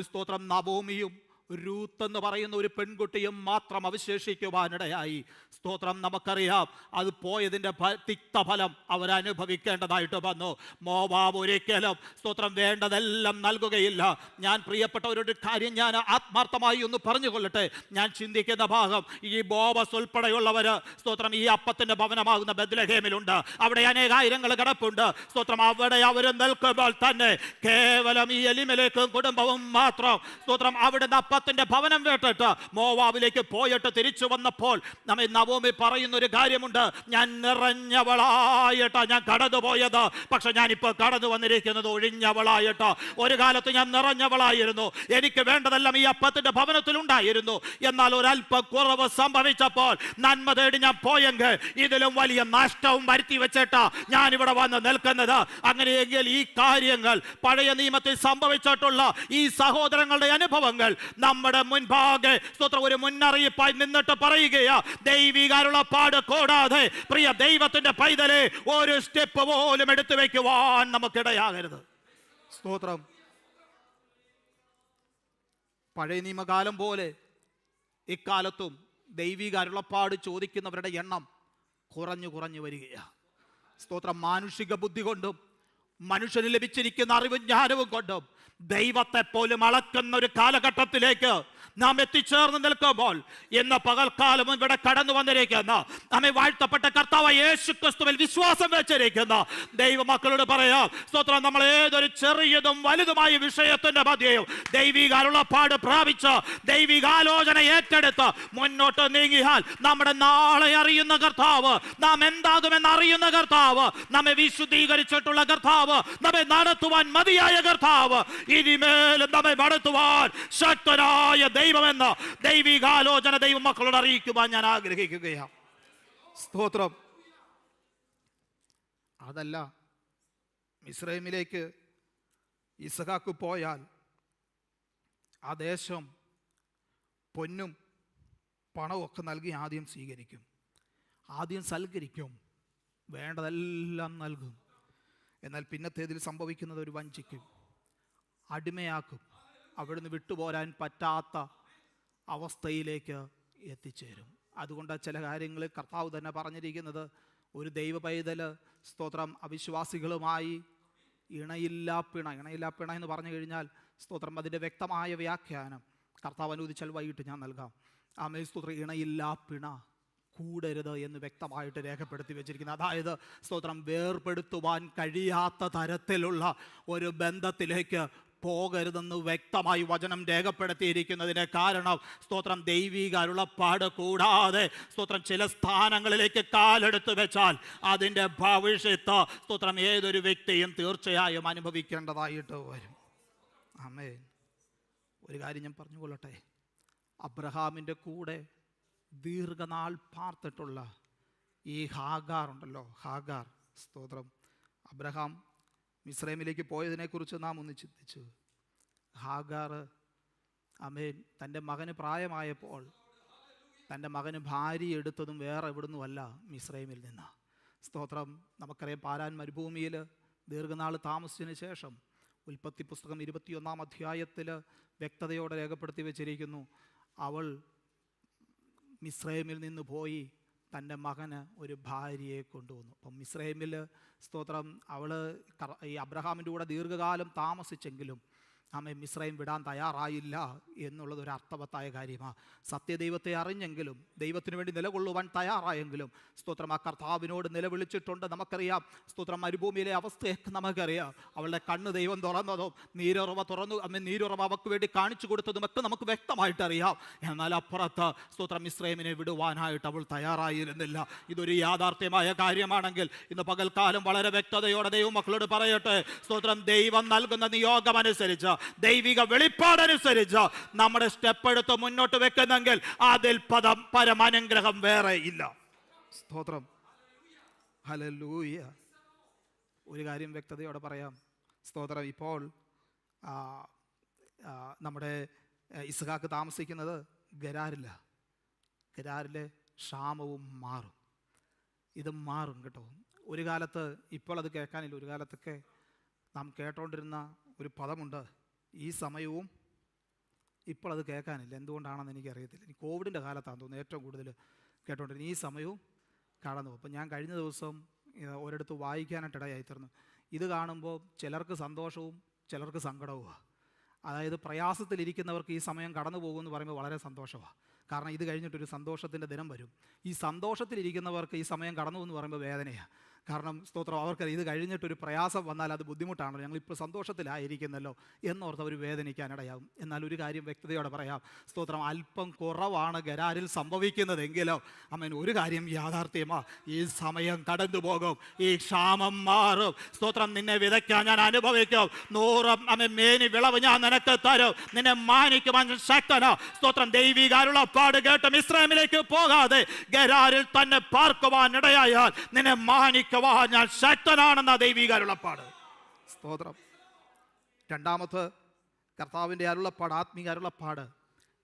സ്തോത്രം നവോമിയും രൂത്ത് എന്ന് പറയുന്ന ഒരു പെൺകുട്ടിയും മാത്രം അവശേഷിക്കുവാനിടയായി. സ്തോത്രം. നമുക്കറിയാം അത് പോയതിൻ്റെ തിക്തഫലം അവരനുഭവിക്കേണ്ടതായിട്ട് വന്നു. മോവാബ് ഒരിക്കലും സ്തോത്രം വേണ്ടതെല്ലാം നൽകുകയില്ല. ഞാൻ പ്രിയപ്പെട്ടവരുടെ കാര്യം ഞാൻ ആത്മാർത്ഥമായി ഒന്ന് പറഞ്ഞുകൊള്ളട്ടെ. ഞാൻ ചിന്തിക്കുന്ന ഭാഗം ഈ ബോബസ് ഉൾപ്പെടെയുള്ളവർ സ്തോത്രം ഈ അപ്പത്തിൻ്റെ ഭവനമാകുന്ന ബത്ലഹേമിലുണ്ട്. അവിടെ അനേകായിരങ്ങൾ കിടപ്പുണ്ട്. സ്തോത്രം. അവിടെ അവർ നിൽക്കുമ്പോൾ തന്നെ കേവലം ഈ എലിമലേക്കും കുടുംബവും മാത്രം സ്തോത്രം അവിടുന്ന് അപ്പത്തിന്റെ ഭവനം വിട്ടിട്ട് മോവാബിലേക്ക് പോയിട്ട് തിരിച്ചു വന്നപ്പോൾ നമ്മെ നവോമി പറയുന്ന ഒരു കാര്യമുണ്ട്. ഞാൻ നിറഞ്ഞവളായിട്ടാ ഞാൻ കടന്നുപോയത്, പക്ഷെ ഞാനിപ്പോൾ കടന്നു വന്നിരിക്കുന്നത് ഒഴിഞ്ഞവളായിട്ട്. ഒരു കാലത്ത് ഞാൻ നിറഞ്ഞവളായിരുന്നു, എനിക്ക് വേണ്ടതെല്ലാം ഈ അപ്പത്തിന്റെ ഭവനത്തിൽ ഉണ്ടായിരുന്നു. എന്നാൽ ഒരല്പ കുറവ് സംഭവിച്ചപ്പോൾ നന്മ തേടി ഞാൻ പോയെങ്കിൽ ഇതിലും വലിയ നഷ്ടവും വരുത്തി വെച്ചിട്ടാ ഞാനിവിടെ വന്ന് നിൽക്കുന്നത്. അങ്ങനെയെങ്കിൽ ഈ കാര്യങ്ങൾ പഴയ നിയമത്തിൽ സംഭവിച്ചിട്ടുള്ള ഈ സഹോദരങ്ങളുടെ അനുഭവങ്ങൾ നമ്മുടെ മുൻപാകെ സ്തോത്രം ഒരു മുന്നറിയിപ്പായി നിന്നിട്ട് പറയുകയാ, ദൈവികാരുള്ള പാട് കൂടാതെ പ്രിയ ദൈവത്തിന്റെ പൈതലെ ഒരു സ്റ്റെപ്പ് പോലും എടുത്തു വെക്കുവാൻ നമുക്കിടയാകരുത്. സ്തോത്രം. പഴയ നിയമകാലം പോലെ ഇക്കാലത്തും ദൈവിക അരുളപ്പാട് ചോദിക്കുന്നവരുടെ എണ്ണം കുറഞ്ഞു കുറഞ്ഞു വരികയാണ്. സ്തോത്രം. മാനുഷിക ബുദ്ധി കൊണ്ടും മനുഷ്യന് ലഭിച്ചിരിക്കുന്ന അറിവും ജ്ഞാനവും കൊണ്ടും ദൈവത്തെ പോലും അളക്കുന്ന ഒരു കാലഘട്ടത്തിലേക്ക് നാം എത്തിച്ചേർന്ന് നിൽക്കുമ്പോൾ ഇന്ന് പകൽക്കാലം ഇവിടെ കടന്നു വന്നിരിക്കുന്ന നമ്മെ വാഴ്ത്തപ്പെട്ട കർത്താവ് യേശു ക്രിസ്തുവിൽ വിശ്വാസം വെച്ചിരിക്കുന്ന ദൈവമക്കളോട് പറയാം, സ്തോത്രം, നമ്മൾ ഏതൊരു ചെറിയതും വലുതുമായ വിഷയത്തിന്റെ മധ്യയും ദൈവിക അരുളപ്പാട് പ്രാപിച്ച് ദൈവികാലോചന ഏറ്റെടുത്ത് മുന്നോട്ട് നീങ്ങിയാൽ നമ്മുടെ നാളെ അറിയുന്ന കർത്താവ്, നാം എന്താകുമെന്ന് അറിയുന്ന കർത്താവ്, നമ്മെ വിശുദ്ധീകരിച്ചിട്ടുള്ള കർത്താവ്, നമ്മെ നടത്തുവാൻ മതിയായ കർത്താവ് ഇനിമേലും നമ്മെ നടത്തുവാൻ ശക്തനായ ദൈവമെന്ന ദൈവികാലോചന ദൈവമക്കളോട് അറിയിക്കുവാൻ ഞാൻ ആഗ്രഹിക്കുകയാണ്. സ്തോത്രം. അതല്ല, മിസ്രൈമിലേക്ക് ഇസഹാക്ക് പോയാൽ ആ ദേശം പൊന്നും പണവും ഒക്കെ നൽകി ആദ്യം സ്വീകരിക്കും, ആദ്യം സൽക്കരിക്കും, വേണ്ടതെല്ലാം നൽകും. എന്നാൽ പിന്നത്തേതിൽ സംഭവിക്കുന്നത് ഒരു വഞ്ചിക്കും, അടിമയാക്കും, അവിടുന്ന് വിട്ടുപോരാൻ പറ്റാത്ത അവസ്ഥയിലേക്ക് എത്തിച്ചേരും. അതുകൊണ്ട് ചില കാര്യങ്ങൾ കർത്താവ് തന്നെ പറഞ്ഞിരിക്കുന്നത്, ഒരു ദൈവ പൈതൽ സ്തോത്രം അവിശ്വാസികളുമായി ഇണയില്ലാ പിണ എന്ന് പറഞ്ഞു കഴിഞ്ഞാൽ സ്തോത്രം അതിൻ്റെ വ്യക്തമായ വ്യാഖ്യാനം കർത്താവ് അനുവദിച്ചാൽ വൈകിട്ട് ഞാൻ നൽകാം. ആമേൻ. സ്തോത്രം ഇണയില്ലാ പിണ കൂടരുത് എന്ന് വ്യക്തമായിട്ട് രേഖപ്പെടുത്തി വെച്ചിരിക്കുന്നത്. അതായത് സ്തോത്രം വേർപെടുത്തുവാൻ കഴിയാത്ത തരത്തിലുള്ള ഒരു ബന്ധത്തിലേക്ക് പോകരുതെന്ന് വ്യക്തമായി വചനം രേഖപ്പെടുത്തിയിരിക്കുന്നതിന് കാരണം സ്തോത്രം ദൈവിക അരുളപ്പാട് കൂടാതെ സ്തോത്രം ചില സ്ഥാനങ്ങളിലേക്ക് കാലെടുത്ത് വെച്ചാൽ അതിൻ്റെ ഭവിഷ്യത്ത് സ്തോത്രം ഏതൊരു വ്യക്തിയും തീർച്ചയായും അനുഭവിക്കേണ്ടതായിട്ട് വരും. ആമേൻ. ഒരു കാര്യം ഞാൻ പറഞ്ഞുകൊള്ളട്ടെ, അബ്രഹാമിൻ്റെ കൂടെ ദീർഘനാൾ പാർത്തിട്ടുള്ള ഈ ഹാഗാർ ഉണ്ടല്ലോ, ഹാഗാർ, സ്തോത്രം. അബ്രഹാം മിസ്രൈമിലേക്ക് പോയതിനെക്കുറിച്ച് നാം ഒന്ന് ചിന്തിച്ചു. ഹാഗാർ ആമേൻ തൻ്റെ മകന് പ്രായമായപ്പോൾ തൻ്റെ മകന് ഭാര്യ എടുത്തതും വേറെ എവിടുന്നുമല്ല, മിസ്രൈമിൽ നിന്ന്. സ്തോത്രം. നമുക്കറിയാം, പാരാൻ മരുഭൂമിയിൽ ദീർഘനാൾ താമസിച്ചതിന് ശേഷം ഉൽപ്പത്തി പുസ്തകം 21-ാം അധ്യായത്തിൽ വ്യക്തതയോടെ രേഖപ്പെടുത്തി വെച്ചിരിക്കുന്നു, അവൾ മിസ്രൈമിൽ നിന്ന് പോയി തൻ്റെ മകന് ഒരു ഭാര്യയെ കൊണ്ടുവന്നു. അപ്പം മിസ്രൈമിൽ സ്തോത്രം അവൾ ഈ അബ്രഹാമിൻ്റെ കൂടെ ദീർഘകാലം താമസിച്ചെങ്കിലും ആമേൻ മിസ്രൈം വിടാൻ തയ്യാറായില്ല എന്നുള്ളത് ഒരു അർത്ഥവത്തായ കാര്യമാണ്. സത്യദൈവത്തെ അറിഞ്ഞെങ്കിലും ദൈവത്തിന് വേണ്ടി നിലകൊള്ളുവാൻ തയ്യാറായെങ്കിലും സ്തോത്രം ആ കർത്താവിനോട് നിലവിളിച്ചിട്ടുണ്ട്. നമുക്കറിയാം സ്തോത്രം മരുഭൂമിയിലെ അവസ്ഥയൊക്കെ നമുക്കറിയാം. അവളുടെ കണ്ണ് ദൈവം തുറന്നതും നീരുറവ തുറന്നു നീരുറവ അവൾക്ക് വേണ്ടി കാണിച്ചു കൊടുത്തതുമൊക്കെ നമുക്ക് വ്യക്തമായിട്ടറിയാം. എന്നാൽ അപ്പുറത്ത് സ്തോത്രം മിസ്രൈമിനെ വിടുവാനായിട്ട് അവൾ തയ്യാറായിരുന്നില്ല. ഇതൊരു യാഥാർത്ഥ്യമായ കാര്യമാണെങ്കിൽ ഇന്ന് പകൽക്കാലം വളരെ വ്യക്തതയോടെ ദൈവം മക്കളോട് പറയട്ടെ, സ്തോത്രം ദൈവം നൽകുന്ന നിയോഗമനുസരിച്ച് ദൈവിക വെളിപ്പാടനുസരിച്ച് നമ്മുടെ സ്റ്റെപ്പ് എടുത്ത് മുന്നോട്ട് വെക്കുന്നെങ്കിൽ അതിൽ പരമാനുഗ്രഹം വേറെ ഇല്ല. സ്തോത്രം. ഹല്ലേലൂയ. ഒരു കാര്യം വ്യക്തതയോടെ പറയാം. സ്തോത്രം. ഇപ്പോൾ നമ്മുടെ ഇസ്ഹാക്ക് താമസിക്കുന്നത് ഗരാറില്ല. ഗരാറിലെ ക്ഷാമവും മാറും. ഇതും മാറും കേട്ടോ. ഒരു കാലത്ത്, ഇപ്പോൾ അത് കേൾക്കാനില്ല, ഒരു കാലത്തൊക്കെ നാം കേട്ടോണ്ടിരുന്ന ഒരു പദമുണ്ട്, ഈ സമയവും. ഇപ്പോൾ അത് കേൾക്കാനില്ല. എന്തുകൊണ്ടാണെന്ന് എനിക്കറിയത്തില്ല. ഈ കോവിഡിൻ്റെ കാലത്താണെന്ന് തോന്നുന്നു ഏറ്റവും കൂടുതൽ കേട്ടോണ്ടിരുന്നത്. ഈ സമയവും കടന്നു. അപ്പം ഞാൻ കഴിഞ്ഞ ദിവസം ഒരിടത്ത് വായിക്കാനായിട്ടിടയായി തീർന്നു. ഇത് കാണുമ്പോൾ ചിലർക്ക് സന്തോഷവും ചിലർക്ക് സങ്കടവുമാണ്. അതായത് പ്രയാസത്തിലിരിക്കുന്നവർക്ക് ഈ സമയം കടന്നു പോകുമെന്ന് പറയുമ്പോൾ വളരെ സന്തോഷമാണ്. കാരണം ഇത് കഴിഞ്ഞിട്ടൊരു സന്തോഷത്തിൻ്റെ ദിനം വരും. ഈ സന്തോഷത്തിലിരിക്കുന്നവർക്ക് ഈ സമയം കടന്നു എന്ന് പറയുമ്പോൾ വേദനയാണ്. കാരണം സ്തോത്രം അവർക്ക് ഇത് കഴിഞ്ഞിട്ടൊരു പ്രയാസം വന്നാൽ അത് ബുദ്ധിമുട്ടാണല്ലോ, ഞങ്ങളിപ്പോൾ സന്തോഷത്തിലായിരിക്കുന്നല്ലോ എന്നോർത്ത് അവർ വേദനിക്കാനിടയാകും. എന്നാൽ ഒരു കാര്യം വ്യക്തതയോടെ പറയാം, സ്തോത്രം അല്പം കുറവാണ് ഗരാരിൽ സംഭവിക്കുന്നതെങ്കിലോ അമ്മൻ ഒരു കാര്യം യാഥാർത്ഥ്യമാണ്, ഈ സമയം കടന്നു പോകും, ഈ ക്ഷാമം മാറും. സ്തോത്രം നിന്നെ വിതയ്ക്കാൻ ഞാൻ അനുഭവിക്കും, 100 അമ്മ മേനി വിളവ് ഞാൻ നിനക്ക് തരും, നിന്നെ മാനിക്കുവാൻ ശക്തനാ. സ്തോത്രം ദൈവികാരുളപ്പാട് കേട്ട് മിസ്രൈമിലേക്ക് പോകാതെ ഗരാരിൽ തന്നെ പാർക്കുവാൻ ഇടയായാൽ നിന്നെ മാനിക്കുവാൻ ഞാൻ ശക്തനാണെന്ന ദൈവിക അരുളപ്പാട്. സ്തോത്രം. രണ്ടാമത്തെ കർത്താവിൻ്റെ അരുളപ്പാട്, ആത്മീക അരുളപ്പാട്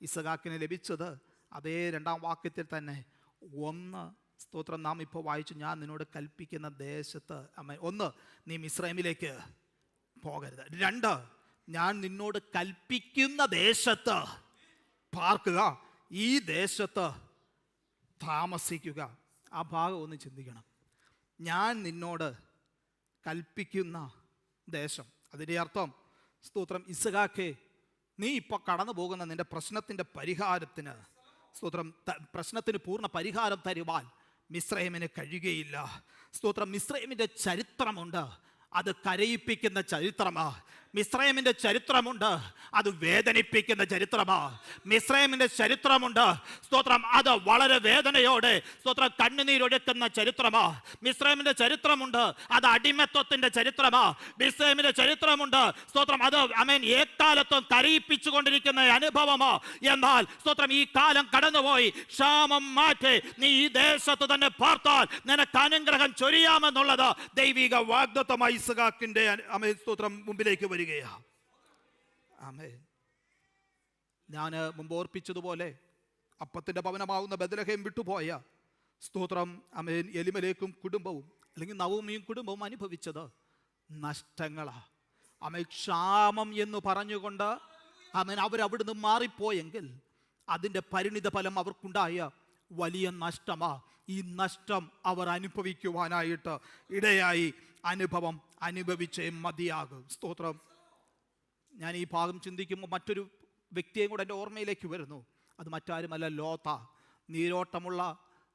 ഇസ്ഹാക്കിന് ലഭിച്ചത് അതേ 2-ാം വാക്യത്തിൽ തന്നെ. 1 സ്തോത്രം നാം ഇപ്പോൾ വായിച്ചു, ഞാൻ നിന്നോട് കൽപ്പിക്കുന്ന ദേശത്ത്. 1 നീ മിസ്രൈമിലേക്ക് പോകരുത്. 2 ഞാൻ നിന്നോട് കൽപ്പിക്കുന്ന ദേശത്ത് പാർക്കുക, ഈ ദേശത്ത് താമസിക്കുക. ആ ഭാഗം ഒന്ന് ചിന്തിക്കണം. ഞാൻ നിന്നോട് കൽപ്പിക്കുന്ന ദേശം, അതിൻ്റെ അർത്ഥം സ്തോത്രം ഇസ്ഹാക്കേ, നീ ഇപ്പോൾ കടന്നു പോകുന്ന നിൻ്റെ പ്രശ്നത്തിൻ്റെ പരിഹാരത്തിന് സ്തോത്രം പ്രശ്നത്തിന് പൂർണ്ണ പരിഹാരം തരുവാൻ മിസ്രൈമിന് കഴിയുകയില്ല. സ്തോത്രം മിസ്രൈമിൻ്റെ ചരിത്രമുണ്ട്, അത് കരയിപ്പിക്കുന്ന ചരിത്രമാണ്. മിസ്രൈമിൻ്റെ ചരിത്രമുണ്ട്, അത് വേദനിപ്പിക്കുന്ന ചരിത്രമാ. മിസ്രൈമിൻ്റെ ചരിത്രമുണ്ട്, സ്തോത്രം, അത് വളരെ വേദനയോടെ സ്തോത്രം കണ്ണുനീരൊഴുക്കുന്ന ചരിത്രമാ. മിസ്രൈമിൻ്റെ ചരിത്രമുണ്ട്, അത് അടിമത്വത്തിൻ്റെ ചരിത്രമാ. മിസ്രൈമിൻ്റെ ചരിത്രമുണ്ട്, സ്തോത്രം, അത് ഏക്കാലത്തും കരയിപ്പിച്ചുകൊണ്ടിരിക്കുന്ന അനുഭവമാ. എന്നാൽ സ്തോത്രം ഈ കാലം കടന്നുപോയി, ക്ഷാമം മാറ്റി നീ ഈ ദേശത്ത് തന്നെ പാർത്താൽ നിനക്ക് അനുഗ്രഹം ചൊരിയാമെന്നുള്ളത് ദൈവിക വാഗ്ദത്തമായി ഇസ്ഹാക്കിന്റെ സ്തോത്രം മുമ്പിലേക്ക് വരികയാ. ആമേൻ. ഞാൻ മുമ്പ് ഓർപ്പിച്ചതുപോലെ അപ്പത്തിന്റെ ഭവനമാവുന്ന ബെത്ലഹേം വിട്ടുപോയ സ്തോത്രം എലിമലേക്കും കുടുംബവും അല്ലെങ്കിൽ നവമിയും കുടുംബവും അനുഭവിച്ചത് നഷ്ടങ്ങളാ. ക്ഷാമം എന്ന് പറഞ്ഞുകൊണ്ട് അവരവിടുന്ന് മാറിപ്പോയെങ്കിൽ അതിൻ്റെ പരിണിത ഫലം അവർക്കുണ്ടായ വലിയ നഷ്ടമാ. ഈ നഷ്ടം അവർ അനുഭവിക്കുവാനായിട്ട് ഇടയായി. അനുഭവം അനുഭവിച്ചേ മതിയാകും. സ്തോത്രം. ഞാൻ ഈ ഭാഗം ചിന്തിക്കുമ്പോൾ മറ്റൊരു വ്യക്തിയെയും കൂടെ എൻ്റെ ഓർമ്മയിലേക്ക് വരുന്നു. അത് മറ്റാരുമല്ല, ലോത്ത. നീരോട്ടമുള്ള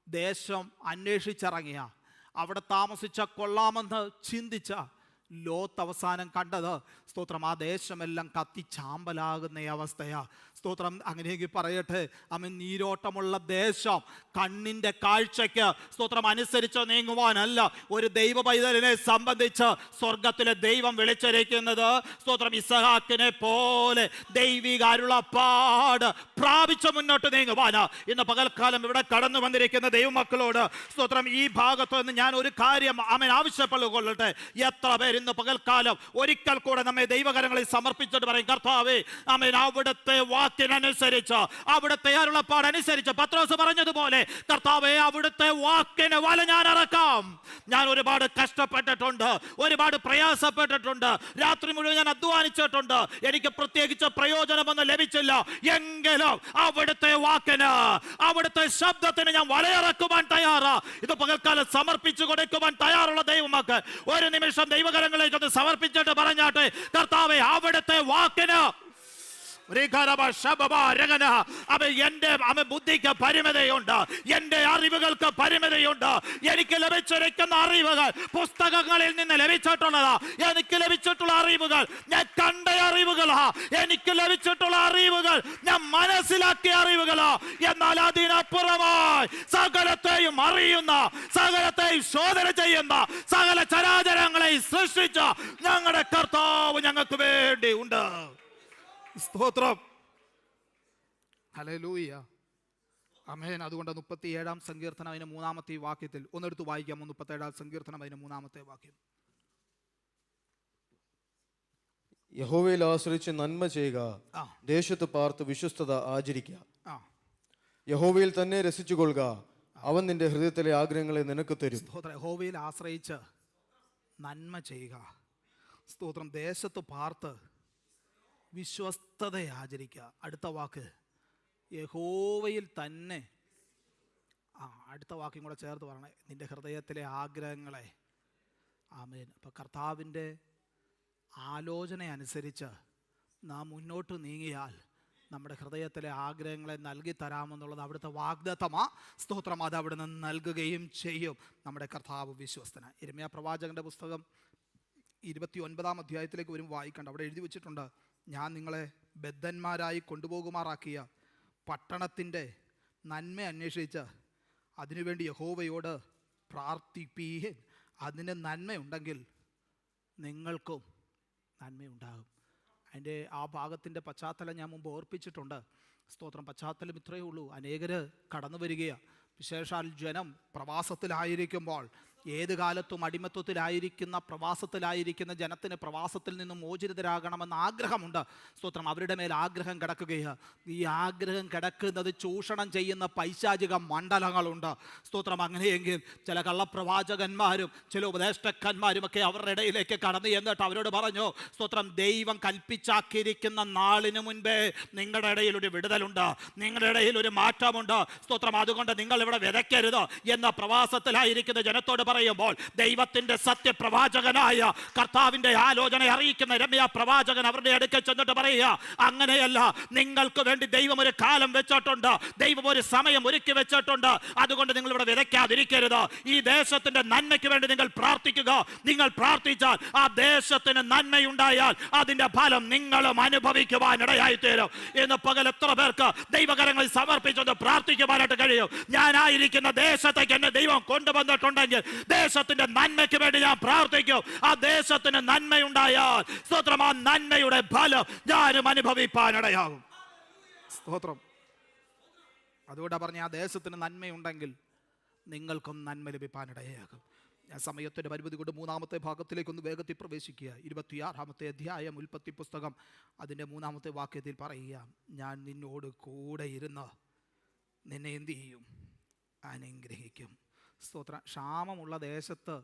ദേശം അന്വേഷിച്ചിറങ്ങിയ, അവിടെ താമസിച്ച കൊള്ളാമെന്ന് ചിന്തിച്ച ലോത്ത് അവസാനം കണ്ടത് സ്തോത്രം ആ ദേശമെല്ലാം കത്തിച്ചാമ്പലാകുന്ന അവസ്ഥയാ. സ്തോത്രം. അങ്ങനെയെങ്കിൽ പറയട്ടെ, നീരോട്ടമുള്ള ദേശം കണ്ണിൻ്റെ കാഴ്ചയ്ക്ക് സ്തോത്രം അനുസരിച്ച് നീങ്ങുവാനല്ല ഒരു ദൈവ പൈതലിനെ സംബന്ധിച്ച് സ്വർഗത്തിലെ ദൈവം വിളിച്ചിരിക്കുന്നത് സ്തോത്രം ഇസ്ഹാക്കിനെ പോലെ ദൈവിക അരുളപ്പാട് പ്രാപിച്ച് മുന്നോട്ട് നീങ്ങുവാനാ. ഇന്ന് പകൽക്കാലം ഇവിടെ കടന്നു വന്നിരിക്കുന്ന ദൈവമക്കളോട് സ്തോത്രം ഈ ഭാഗത്ത് നിന്ന് ഞാൻ ഒരു കാര്യം ആവശ്യപ്പെട്ടുകൊള്ളട്ടെ. എത്ര പേര് ഇന്ന് പകൽക്കാലം ഒരിക്കൽ കൂടെ നമ്മെ ദൈവകരങ്ങളിൽ സമർപ്പിച്ചിട്ട് പറയും, കർത്താവേ അവിടുത്തെ വാക്കിനനുസരിച്ച്, അവിടുത്തെ അരുളപ്പാടനുസരിച്ച് പത്രോസ് പറഞ്ഞതുപോലെ, കർത്താവേ അവിടുത്തെ വാക്കിന് വല ഞാൻ ഇറക്കാം. ഞാൻ ഒരുപാട് കഷ്ടപ്പെട്ടിട്ടുണ്ട്, ഒരുപാട് പ്രയാസപ്പെട്ടിട്ടുണ്ട്, രാത്രി മുഴുവൻ ഞാൻ അധ്വാനിച്ചിട്ടുണ്ട്, എനിക്ക് പ്രത്യേകിച്ച് പ്രയോജനമൊന്നും ലഭിച്ചില്ല. എങ്കിലും അവിടുത്തെ വാക്കിന്, അവിടുത്തെ ശബ്ദത്തിന് ഞാൻ വലയിറക്കുവാൻ തയ്യാറാ. ഇത് പകൽക്കാലം സമർപ്പിച്ചു കൊടുക്കുവാൻ തയ്യാറുള്ള ദൈവമക്കൾ ഒരു നിമിഷം ദൈവകരങ്ങളിലേക്ക് സമർപ്പിച്ചിട്ട് പറഞ്ഞാട്ടെ, കർത്താവേ അവിടുത്തെ വാക്കിന് എന്റെ ബുദ്ധിക്ക് പരിമിതിയുണ്ട്, എന്റെ അറിവുകൾക്ക് പരിമിതിയുണ്ട്. എനിക്ക് ലഭിച്ചിരിക്കുന്ന അറിവുകൾ പുസ്തകങ്ങളിൽ നിന്ന് ലഭിച്ചിട്ടുള്ളതാ. എനിക്ക് ലഭിച്ചിട്ടുള്ള അറിവുകൾ ഞാൻ കണ്ട അറിവുകളാ. എനിക്ക് ലഭിച്ചിട്ടുള്ള അറിവുകൾ ഞാൻ മനസ്സിലാക്കിയ അറിവുകളാ. എന്നാൽ അതിനപ്പുറമായി സകലത്തെയും അറിയുന്ന, സകലത്തെയും ശോധന ചെയ്യുന്ന, സകല ചരാചരങ്ങളെയും സൃഷ്ടിച്ച ഞങ്ങളുടെ കർത്താവ് ഞങ്ങൾക്ക് വേണ്ടി ഉണ്ട്. സ്തോത്രം. ഹല്ലേലൂയ. ആമേൻ. അതുകൊണ്ട് 37-ാം സങ്കീർത്തനം അതിന് 3-ാമത്തെ വാക്യത്തിൽ ഒന്നെടുത്ത് വായിക്കാം. 37-ാം സങ്കീർത്തനം അതിന് 3-ാമത്തെ വാക്യം. യഹോവയിൽ ആശ്രയിച്ച് നന്മ ചെയ്യുക, ദേശത്ത് പാർത്ത് വിശ്വസ്തത ആചരിക്കുക. യഹോവയിൽ തന്നെ രസിച്ചുകൊള്ളുക, അവൻ നിന്റെ ഹൃദയത്തിലെ ആഗ്രഹങ്ങളെ നിനക്ക് തരും. യഹോവയിൽ ആശ്രയിച്ച് നന്മ ചെയ്യുക. സ്തോത്രം. ദേശത്ത് പാർത്ത് വിശ്വസ്തത ആചരിക്കുക. അടുത്ത വാക്ക് യഹോവയിൽ തന്നെ. അടുത്ത വാക്കും കൂടെ ചേർത്ത് പറയണേ, നിന്റെ ഹൃദയത്തിലെ ആഗ്രഹങ്ങളെ. ആമേൻ. അപ്പം കർത്താവിൻ്റെ ആലോചന അനുസരിച്ച് നാം മുന്നോട്ട് നീങ്ങിയാൽ നമ്മുടെ ഹൃദയത്തിലെ ആഗ്രഹങ്ങളെ നൽകി തരാമെന്നുള്ളത് അവിടുത്തെ വാഗ്ദത്തമാ. സ്തോത്രം. അത് അവിടുന്ന് നൽകുകയും ചെയ്യും നമ്മുടെ കർത്താവ് വിശ്വസ്തന. യിരെമ്യാ പ്രവാചകന്റെ പുസ്തകം 29-ാം അധ്യായത്തിലേക്ക് വരും വായിക്കണ്ട. അവിടെ എഴുതി വെച്ചിട്ടുണ്ട്, ഞാൻ നിങ്ങളെ ബദ്ധന്മാരായി കൊണ്ടുപോകുമാറാക്കിയ പട്ടണത്തിൻ്റെ നന്മ അന്വേഷിച്ച് അതിനുവേണ്ടി യഹോവയോട് പ്രാർത്ഥിപ്പീൻ. അതിന് നന്മയുണ്ടെങ്കിൽ നിങ്ങൾക്കും നന്മയുണ്ടാകും. അതിൻ്റെ ആ ഭാഗത്തിൻ്റെ പശ്ചാത്തലം ഞാൻ മുമ്പ് ഓർപ്പിച്ചിട്ടുണ്ട്. സ്തോത്രം. പശ്ചാത്തലം ഇത്രയേ ഉള്ളൂ. അനേകർ കടന്നു വരികയാണ്. വിശേഷാൽ ജനം പ്രവാസത്തിലായിരിക്കുമ്പോൾ, ഏത് കാലത്തും അടിമത്വത്തിലായിരിക്കുന്ന, പ്രവാസത്തിലായിരിക്കുന്ന ജനത്തിന് പ്രവാസത്തിൽ നിന്നും മോചിതരാകണമെന്ന് ആഗ്രഹമുണ്ട്. സ്തോത്രം. അവരുടെ മേൽ ആഗ്രഹം കിടക്കുകയാണ്. ഈ ആഗ്രഹം കിടക്കുന്നത് ചൂഷണം ചെയ്യുന്ന പൈശാചിക മണ്ഡലങ്ങളുണ്ട്. സ്തോത്രം. അങ്ങനെയെങ്കിൽ ചില കള്ളപ്രവാചകന്മാരും ചില ഉപദേഷ്ടക്കന്മാരുമൊക്കെ അവരുടെ ഇടയിലേക്ക് കടന്നു എന്നിട്ട് അവരോട് പറഞ്ഞു, സ്തോത്രം, ദൈവം കൽപ്പിച്ചാക്കിയിരിക്കുന്ന നാളിന് മുൻപേ നിങ്ങളുടെ ഇടയിൽ ഒരു വിടുതലുണ്ട്, നിങ്ങളുടെ ഇടയിൽ ഒരു മാറ്റമുണ്ട്. സ്തോത്രം. അതുകൊണ്ട് നിങ്ങൾ ഇവിടെ വിതയ്ക്കരുത് എന്ന പ്രവാസത്തിലായിരിക്കുന്ന ജനത്തോട് പറയുമ്പോൾ ദൈവത്തിന്റെ സത്യപ്രവാചകനായ കർത്താവിന്റെ ആലോചന അറിയിക്കുന്ന രമ്യ പ്രവാചകൻ അവരുടെ അടുക്കൽ ചെന്നിട്ട് പറയുക, അങ്ങനെയല്ല, നിങ്ങൾക്ക് വേണ്ടി ദൈവം ഒരു കാലം വെച്ചിട്ടുണ്ട്, ദൈവം ഒരു സമയം ഒരുക്കി വെച്ചിട്ടുണ്ട്. അതുകൊണ്ട് നിങ്ങൾ ഇവിടെ വിതയ്ക്കാതിരിക്കരുത്. ഈ ദേശത്തിന്റെ നന്മയ്ക്ക് വേണ്ടി നിങ്ങൾ പ്രാർത്ഥിക്കുക. നിങ്ങൾ പ്രാർത്ഥിച്ചാൽ ആ ദേശത്തിന് നന്മയുണ്ടായാൽ അതിന്റെ ഫലം നിങ്ങളും അനുഭവിക്കുവാൻ ഇടയായി തീരും. ഇന്ന് പകൽ എത്ര പേർക്ക് ദൈവകരങ്ങളിൽ സമർപ്പിച്ചത് പ്രാർത്ഥിക്കുവാനായിട്ട് കഴിയും? ഞാനായിരിക്കുന്ന ദേശത്തേക്ക് എന്നെ ദൈവം കൊണ്ടുവന്നിട്ടുണ്ടെങ്കിൽ ദേശത്തിന്റെ നന്മയ്ക്ക് വേണ്ടി ഞാൻ പ്രാർത്ഥിക്കും. ആ ദേശത്തിന് നന്മയുണ്ടായാൽ സ്തോത്രം, ആ നന്മയുടെ ഫലം ഞാനും അനുഭവിപ്പാനിടയാകും. സ്തോത്രം. അതുകൊണ്ടാണ് പറഞ്ഞ ആ ദേശത്തിന് നന്മയുണ്ടെങ്കിൽ നിങ്ങൾക്കും നന്മ ലഭിപ്പാനിടയാകും. ഞാൻ സമയത്തിൻ്റെ പരിമിതി കൊണ്ട് 3-ാമത്തെ ഭാഗത്തിലേക്കൊന്ന് വേഗത്തിൽ പ്രവേശിക്കുക. 26-ാമത്തെ അധ്യായം ഉൽപ്പത്തി പുസ്തകം അതിൻ്റെ 3-ാമത്തെ വാക്യത്തിൽ പറയുക, ഞാൻ നിന്നോട് കൂടെ ഇരുന്ന് നിന്നെ എന്ത് ചെയ്യും? അനുഗ്രഹിക്കും. സ്തോത്രം. ക്ഷാമമുള്ള ദേശത്ത്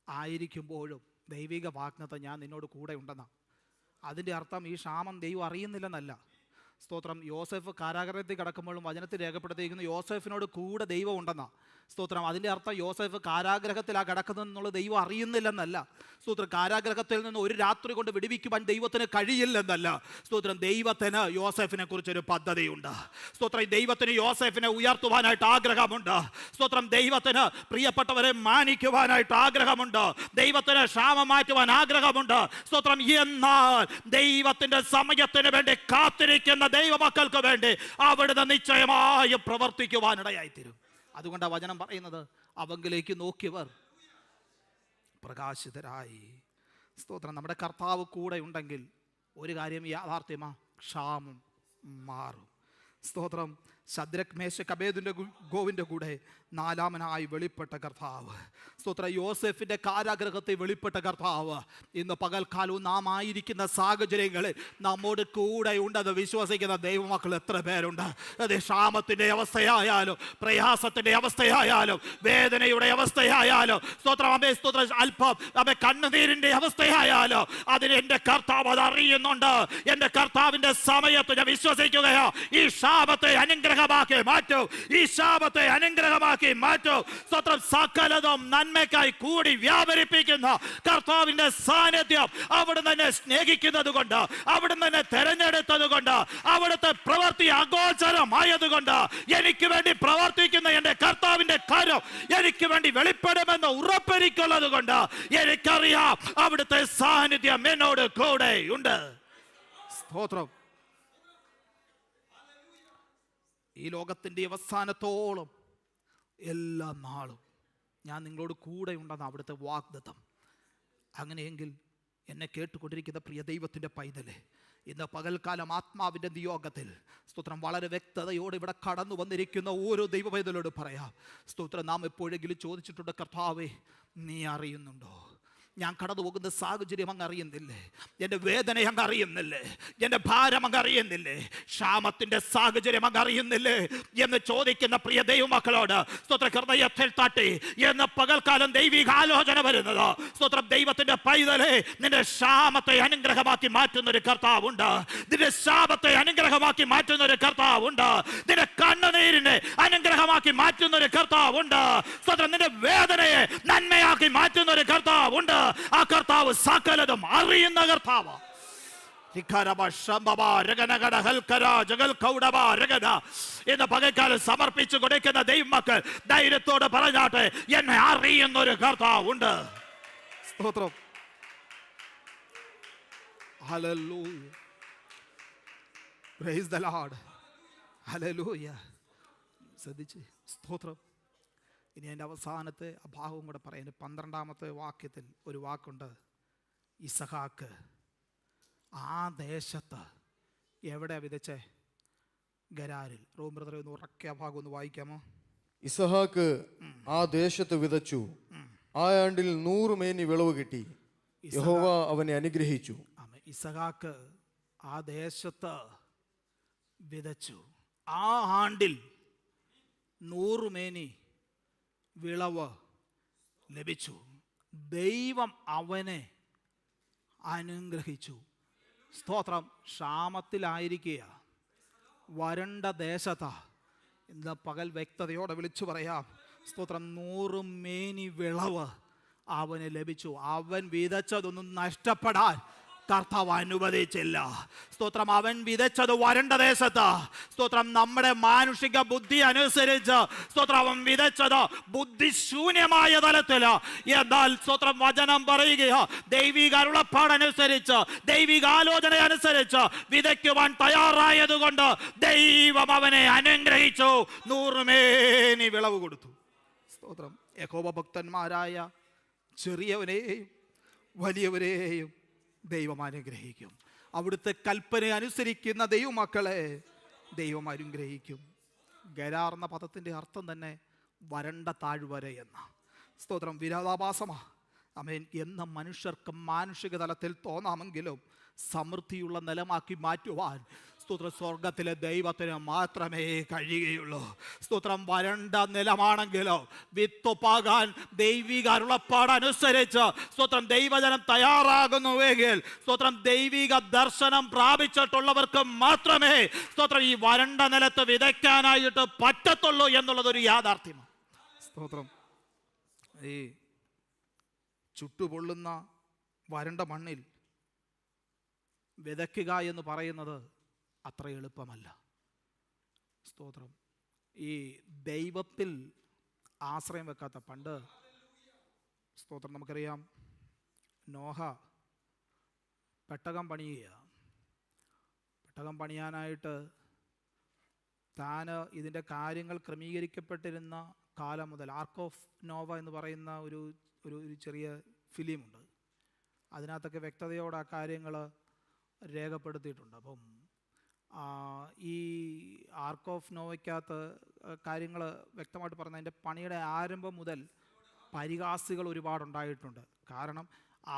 ആയിരിക്കുമ്പോഴും ദൈവിക വാഗ്ദത്തം ഞാൻ നിന്നോട് കൂടെ ഉണ്ടെന്നാണ്. അതിൻ്റെ അർത്ഥം ഈ ക്ഷാമം ദൈവം അറിയുന്നില്ലെന്നല്ല. സ്തോത്രം. യോസെഫ് കാരാഗ്രഹത്തിൽ കിടക്കുമ്പോഴും വചനത്തിൽ രേഖപ്പെടുത്തിയിരിക്കുന്നു യോസെഫിനോട് കൂടെ ദൈവം ഉണ്ടെന്നാണ്. സ്തോത്രം. അതിൻ്റെ അർത്ഥം യോസെഫ് കാരാഗ്രഹത്തിലാണ് കിടക്കുന്നതെന്നുള്ളത് ദൈവം അറിയുന്നില്ലെന്നല്ല. സ്തോത്രം. കാരാഗ്രഹത്തിൽ നിന്ന് ഒരു രാത്രി കൊണ്ട് വിടുവിക്കുവാൻ ദൈവത്തിന് കഴിയില്ലെന്നല്ല. സ്തോത്രം. ദൈവത്തിന് യോസെഫിനെ കുറിച്ചൊരു പദ്ധതിയുണ്ട്. സ്തോത്രം. ദൈവത്തിന് യോസെഫിനെ ഉയർത്തുവാനായിട്ട് ആഗ്രഹമുണ്ട്. സ്തോത്രം. ദൈവത്തിന് പ്രിയപ്പെട്ടവരെ മാനിക്കുവാനായിട്ട് ആഗ്രഹമുണ്ട്. ദൈവത്തിന് ക്ഷാമം മാറ്റുവാൻ ആഗ്രഹമുണ്ട്. സ്തോത്രം. എന്നാൽ ദൈവത്തിന്റെ സമയത്തിന് വേണ്ടി കാത്തിരിക്കുന്ന ദൈവമക്കൾക്ക് വേണ്ടി അവിടുന്ന് നിശ്ചയമായും പ്രവർത്തിക്കുവാനിടയായിത്തീരും. അതുകൊണ്ട് ആ വചനം പറയുന്നത്, അവങ്കിലേക്ക് നോക്കിയവർ പ്രകാശിതരായി. സ്തോത്രം. നമ്മുടെ കർത്താവ് കൂടെ ഉണ്ടെങ്കിൽ ഒരു കാര്യം യാഥാർത്ഥ്യമാ, ക്ഷാമം മാറും. സ്തോത്രം. ശദ്രക് മേശക് അബേദ്നെഗോവിന്റെ കൂടെ 4-മനായി വെളിപ്പെട്ട കർത്താവ്. സ്തോത്രം. യോസെഫിന്റെ കാരാഗ്രഹത്തിൽ വെളിപ്പെട്ട കർത്താവ് ഇന്ന് പകൽക്കാലവും നാം ആയിരിക്കുന്ന സാഹചര്യങ്ങളിൽ നമ്മോട് കൂടെ ഉണ്ടെന്ന് വിശ്വസിക്കുന്ന ദൈവമക്കൾ എത്ര പേരുണ്ട്? അത് ക്ഷാമത്തിന്റെ അവസ്ഥയായാലും പ്രയാസത്തിന്റെ അവസ്ഥയായാലും വേദനയുടെ അവസ്ഥയായാലും സ്തോത്രം അല്പം കണ്ണുനീരിന്റെ അവസ്ഥയായാലും അതിന് എൻ്റെ കർത്താവ് അത് അറിയുന്നുണ്ട്. എൻ്റെ കർത്താവിന്റെ സമയത്ത് ഞാൻ വിശ്വസിക്കുകയോ ഈ ശാപത്തെ അനുഗ്രഹമാക്കി മാറ്റും. ഈ ശാപത്തെ അനുഗ്രഹമാക്കി മാറ്റും. സ്തോത്രം. സകലതും നന്മയ്ക്കായി കൂടി വ്യാപരിപ്പിക്കുന്ന കർത്താവിന്റെ സാന്നിധ്യം അവിടുന്ന് തന്നെ സ്നേഹിക്കുന്നത് കൊണ്ട്, അവിടുന്ന് തന്നെ തെരഞ്ഞെടുത്തത് കൊണ്ട്, അവിടുത്തെ പ്രവൃത്തി അഗോചരമായതുകൊണ്ട്, എനിക്ക് വേണ്ടി പ്രവർത്തിക്കുന്ന എൻ്റെ കർത്താവിന്റെ കാര്യം എനിക്ക് വേണ്ടി വെളിപ്പെടുമെന്ന് ഉറപ്പെനിക്കുള്ളത് കൊണ്ട് എനിക്കറിയാം അവിടുത്തെ സാന്നിധ്യം എന്നോട് കൂടെ ഉണ്ട്. സ്തോത്രം. ഈ ലോകത്തിൻ്റെ അവസാനത്തോളം എല്ലാ നാളും ഞാൻ നിങ്ങളോട് കൂടെ ഉണ്ടെന്ന് അവിടുത്തെ വാഗ്ദത്തം. അങ്ങനെയെങ്കിൽ എന്നെ കേട്ടുകൊണ്ടിരിക്കുന്ന പ്രിയ ദൈവത്തിൻ്റെ പൈതലെ, ഇന്ന് പകൽക്കാലം ആത്മാവിൻ്റെ നിയോഗത്തിൽ സ്തോത്രം വളരെ വ്യക്തതയോടെ ഇവിടെ കടന്നു വന്നിരിക്കുന്ന ഓരോ ദൈവ പൈതലോട് പറയാം. സ്തോത്രം. നാം എപ്പോഴെങ്കിലും ചോദിച്ചിട്ടുണ്ട്, കർത്താവേ നീ അറിയുന്നുണ്ടോ? ഞാൻ കടന്നു പോകുന്ന സാഹചര്യം അങ്ങ് അറിയുന്നില്ലേ? എൻ്റെ വേദന അങ്ങ് അറിയുന്നില്ലേ? എൻ്റെ ഭാരം അങ്ങ് അറിയുന്നില്ലേ? ക്ഷാമത്തിൻ്റെ സാഹചര്യം അങ്ങ് അറിയുന്നില്ലേ എന്ന് ചോദിക്കുന്ന പ്രിയ ദൈവമക്കളോട് സ്തോത്ര ഹൃദയത്തിൽ തട്ടി എന്ന് പകൽക്കാലം ദൈവിക ആലോചന വരുന്നത്. സ്തോത്രം. ദൈവത്തിൻ്റെ പൈതലെ, നിന്റെ ക്ഷാമത്തെ അനുഗ്രഹമാക്കി മാറ്റുന്നൊരു കർത്താവുണ്ട്. നിന്റെ ശാപത്തെ അനുഗ്രഹമാക്കി മാറ്റുന്നൊരു കർത്താവുണ്ട്. നിന്റെ കണ്ണുനീരിനെ അനുഗ്രഹമാക്കി മാറ്റുന്നൊരു കർത്താവുണ്ട്. സ്തോത്രം. നിന്റെ വേദനയെ നന്മയാക്കി മാറ്റുന്നൊരു കർത്താവുണ്ട്. ആ കർത്താവ് സകലതും അറിയുന്ന കർത്താവ്. എന്ന് പകൽക്കാലം സമർപ്പിച്ചു കൊടുക്കുന്ന ദൈവമക്കൾ ധൈര്യത്തോടെ പറഞ്ഞാട്ടെ, എന്നെ അറിയുന്നൊരു കർത്താവുണ്ട്. സ്തോത്രം. Hallelujah. Praise the Lord. Hallelujah. ശ്രദ്ധിച്ച്. സ്തോത്രം. ഇനി എൻ്റെ അവസാനത്തെ ഭാഗവും കൂടെ പറയാം. 12-ാമത്തെ വാക്യത്തിൽ ഒരു വാക്കുണ്ട്, ഇസഹാക്ക് ആ ദേശത്ത് എവിടെ വിതച്ചേ? ഗരാരിൽ. റോം ബ്രദറെ ഒന്ന് ഉറക്കെ ആ ഭാഗം ഒന്ന് വായിക്കാമോ? ഇസഹാക്ക് ആ ദേശത്ത് വിതച്ചു, ആ ആണ്ടിൽ 100 മേനി വിളവ് കിട്ടി, യഹോവ അവനെ അനുഗ്രഹിച്ചു. ഇസഹാക്ക് ആ ദേശത്ത് വിതച്ചു, ആ ആണ്ടിൽ 100 മേനി വിളവ് ലഭിച്ചു. ദൈവം അവനെ അനുഗ്രഹിച്ചു. സ്തോത്രം. ക്ഷാമത്തിലായിരിക്കുക, വരണ്ട ദേശത്താ. ഇന്ന് പകൽ വ്യക്തതയോടെ വിളിച്ചു പറയാം, സ്തോത്രം 100 മേനി വിളവ് അവന് ലഭിച്ചു. അവൻ വിതച്ചതൊന്നും നഷ്ടപ്പെടാൻ കർത്താവ് അനുവദിച്ചില്ല. സ്തോത്രം, അവൻ വിതച്ചത് വരണ്ട ദേശത്ത്. സ്തോത്രം, നമ്മുടെ മാനുഷിക ബുദ്ധി അനുസരിച്ച് സ്തോത്രം അവൻ വിതച്ചത് ബുദ്ധിശൂന്യമായ തലത്തിൽ. എന്നാൽ സ്തോത്രം വചനം പറയുകയോ ദൈവിക അരുളപ്പാടനുസരിച്ച് ദൈവിക ആലോചന അനുസരിച്ച് വിതയ്ക്കുവാൻ തയ്യാറായതുകൊണ്ട് ദൈവം അവനെ അനുഗ്രഹിച്ചു, 100 മേനി വിളവ് കൊടുത്തു. സ്തോത്രം, യഹോവ ഭക്തന്മാരായ ചെറിയവരെയും വലിയവരെയും ദൈവം അനുഗ്രഹിക്കും. അവിടുത്തെ കൽപ്പന അനുസരിക്കുന്ന ദൈവമക്കളെ ദൈവം അനുഗ്രഹിക്കും. ഗരാർന്ന പദത്തിൻ്റെ അർത്ഥം തന്നെ വരണ്ട താഴ്വര എന്ന. സ്തോത്രം, വിരോധാഭാസമാണ്. ആമേൻ. എന്ന മനുഷ്യർക്ക് മാനുഷിക തലത്തിൽ തോന്നാമെങ്കിലും സമൃദ്ധിയുള്ള നിലമാക്കി മാറ്റുവാൻ സ്തോത്രം സ്വർഗത്തിലെ ദൈവത്തിന് മാത്രമേ കഴിയുകയുള്ളൂ. സ്തോത്രം, വരണ്ട നിലമാണെങ്കിലോ വിത്തുപാകാൻ ദൈവിക അരുളപ്പാടനുസരിച്ച് സ്തോത്രം ദൈവജനം തയ്യാറാകുന്നുവെങ്കിൽ സ്തോത്രം ദൈവിക ദർശനം പ്രാപിച്ചിട്ടുള്ളവർക്ക് മാത്രമേ സ്തോത്രം ഈ വരണ്ട നിലത്ത് വിതയ്ക്കാനായിട്ട് പറ്റത്തുള്ളൂ എന്നുള്ളതൊരു യാഥാർത്ഥ്യമാണ്. സ്തോത്രം, ഈ ചുട്ടുപൊള്ളുന്ന വരണ്ട മണ്ണിൽ വിതയ്ക്കുക എന്ന് പറയുന്നത് അത്ര എളുപ്പമല്ല. സ്തോത്രം, ഈ ദൈവത്തിൽ ആശ്രയം വെക്കാത്ത പണ്ട് സ്തോത്രം നമുക്കറിയാം, നോഹ പെട്ടകം പണിയുക. പെട്ടകം പണിയാനായിട്ട് താൻ ഇതിൻ്റെ കാര്യങ്ങൾ ക്രമീകരിക്കപ്പെട്ടിരുന്ന കാലം മുതൽ ആർക്ക് ഓഫ് നോവ എന്ന് പറയുന്ന ഒരു ചെറിയ ഫിലിമുണ്ട്. അതിനകത്തൊക്കെ വ്യക്തതയോടെ ആ കാര്യങ്ങൾ രേഖപ്പെടുത്തിയിട്ടുണ്ട്. അപ്പം ഈ ആർക്ക് ഓഫ് നോവയ്ക്കകത്ത് കാര്യങ്ങൾ വ്യക്തമായിട്ട് പറഞ്ഞ അതിൻ്റെ പണിയുടെ ആരംഭം മുതൽ പരിഹാസികൾ ഒരുപാടുണ്ടായിട്ടുണ്ട്. കാരണം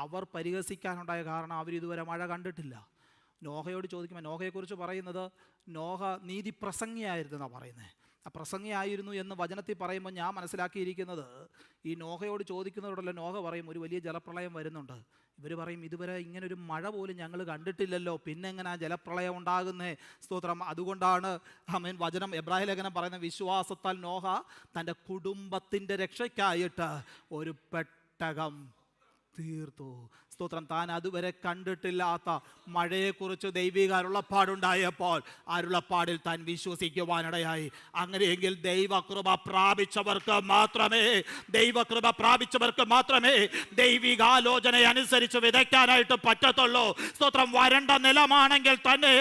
അവർ പരിഹസിക്കാനുണ്ടായ കാരണം അവരിതുവരെ മഴ കണ്ടിട്ടില്ല. നോഹയോട് ചോദിക്കുമ്പോൾ നോഹയെക്കുറിച്ച് പറയുന്നത് നോഹ നീതി പ്രസംഗിയായിരുന്നെന്നാണ് പറയുന്നത്. ആ പ്രസംഗിയായിരുന്നു എന്ന് വചനത്തിൽ പറയുമ്പോൾ ഞാൻ മനസ്സിലാക്കിയിരിക്കുന്നത് ഈ നോഹയോട് ചോദിക്കുന്നവരോടല്ല നോഹ പറയും ഒരു വലിയ ജലപ്രളയം വരുന്നുണ്ട്. ഇവർ പറയും ഇതുവരെ ഇങ്ങനൊരു മഴ പോലും ഞങ്ങൾ കണ്ടിട്ടില്ലല്ലോ, പിന്നെ എങ്ങനെ ആ ജലപ്രളയം ഉണ്ടാകുന്നേ? സ്തോത്രം, അതുകൊണ്ടാണ് ആമേൻ വചനം എബ്രായ ലേഖനം പറയുന്ന വിശ്വാസത്താൽ നോഹ തൻ്റെ കുടുംബത്തിൻ്റെ രക്ഷയ്ക്കായിട്ട് ഒരു പെട്ടകം തീർത്തു. സ്തോത്രം, താൻ അതുവരെ കണ്ടിട്ടില്ലാത്ത മഴയെക്കുറിച്ച് ദൈവിക അരുളപ്പാടുണ്ടായപ്പോൾ അരുളപ്പാടിൽ താൻ വിശ്വസിക്കുവാനിടയായി. അങ്ങനെയെങ്കിൽ ദൈവകൃപ പ്രാപിച്ചവർക്ക് മാത്രമേ ദൈവികാലോചന അനുസരിച്ച് വിതയ്ക്കാനായിട്ട് പറ്റത്തുള്ളൂ. സ്തോത്രം, വരണ്ട നിലമാണെങ്കിൽ തന്നെ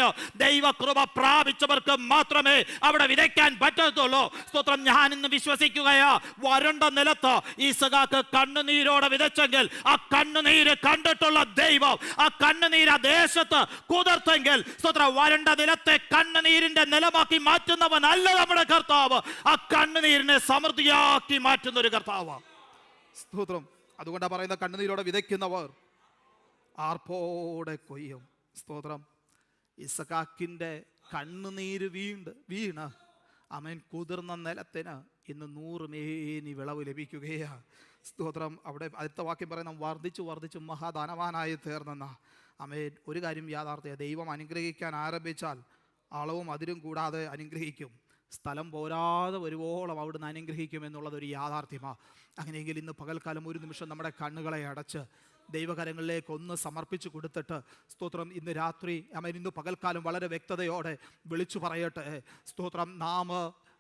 ദൈവകൃപ പ്രാപിച്ചവർക്ക് മാത്രമേ അവിടെ വിതയ്ക്കാൻ പറ്റത്തുള്ളൂ. സ്തോത്രം, ഞാൻ ഇന്ന് വിശ്വസിക്കുകയാ, വരണ്ട നിലത്ത് ഈസഹാക്ക് കണ്ണുനീരോടെ വിതച്ചെങ്കിൽ ആ കണ്ണുനീര് കണ്ടിട്ടുള്ള ദൈവം ആ കണ്ണുനീര് ആ ദേശത്ത് കുതിർത്തെങ്കിൽ സ്തോത്രം വരണ്ട നിലത്തെ കണ്ണുനീരിന്റെ നിലമാക്കി മാറ്റുന്നവനല്ല നമ്മുടെ കർത്താവ്, ആ കണ്ണുനീരിനെ സമൃദ്ധിയാക്കി മാറ്റുന്ന ഒരു കർത്താവ്. സ്തോത്രം, അതുകൊണ്ടാണ് പറയുന്ന കണ്ണുനീരോടെ വിതയ്ക്കുന്നവർ ആർപ്പോടെ കൊയ്യും. സ്തോത്രം, ഇസഹാക്കിന്റെ കണ്ണുനീര് വീണ് അവൻ കുതിർന്ന നിലത്തിന് ഇന്ന് 100 മേനി വിളവ് ലഭിക്കുകയാണ്. സ്തോത്രം, അവിടെ അടുത്ത വാക്യം പറയുന്ന വർദ്ധിച്ചു മഹാധനവാനായി തീർന്നെന്ന. ആമേൻ. ഒരു കാര്യം യാഥാർത്ഥ്യം, ദൈവം അനുഗ്രഹിക്കാൻ ആരംഭിച്ചാൽ അളവും അതിരും കൂടാതെ അനുഗ്രഹിക്കും. സ്ഥലം പോരാതെ വരുവോളം അവിടുന്ന് അനുഗ്രഹിക്കും എന്നുള്ളതൊരു യാഥാർത്ഥ്യമാണ്. അങ്ങനെയെങ്കിൽ ഇന്ന് പകൽക്കാലം ഒരു നിമിഷം നമ്മുടെ കണ്ണുകളെ അടച്ച് ദൈവകരങ്ങളിലേക്ക് ഒന്ന് സമർപ്പിച്ചു കൊടുത്തിട്ട് സ്തോത്രം ഇന്ന് രാത്രി ആമേൻ ഇന്ന് പകൽക്കാലം വളരെ വ്യക്തതയോടെ വിളിച്ചു പറയട്ടെ. സ്തോത്രം, നാം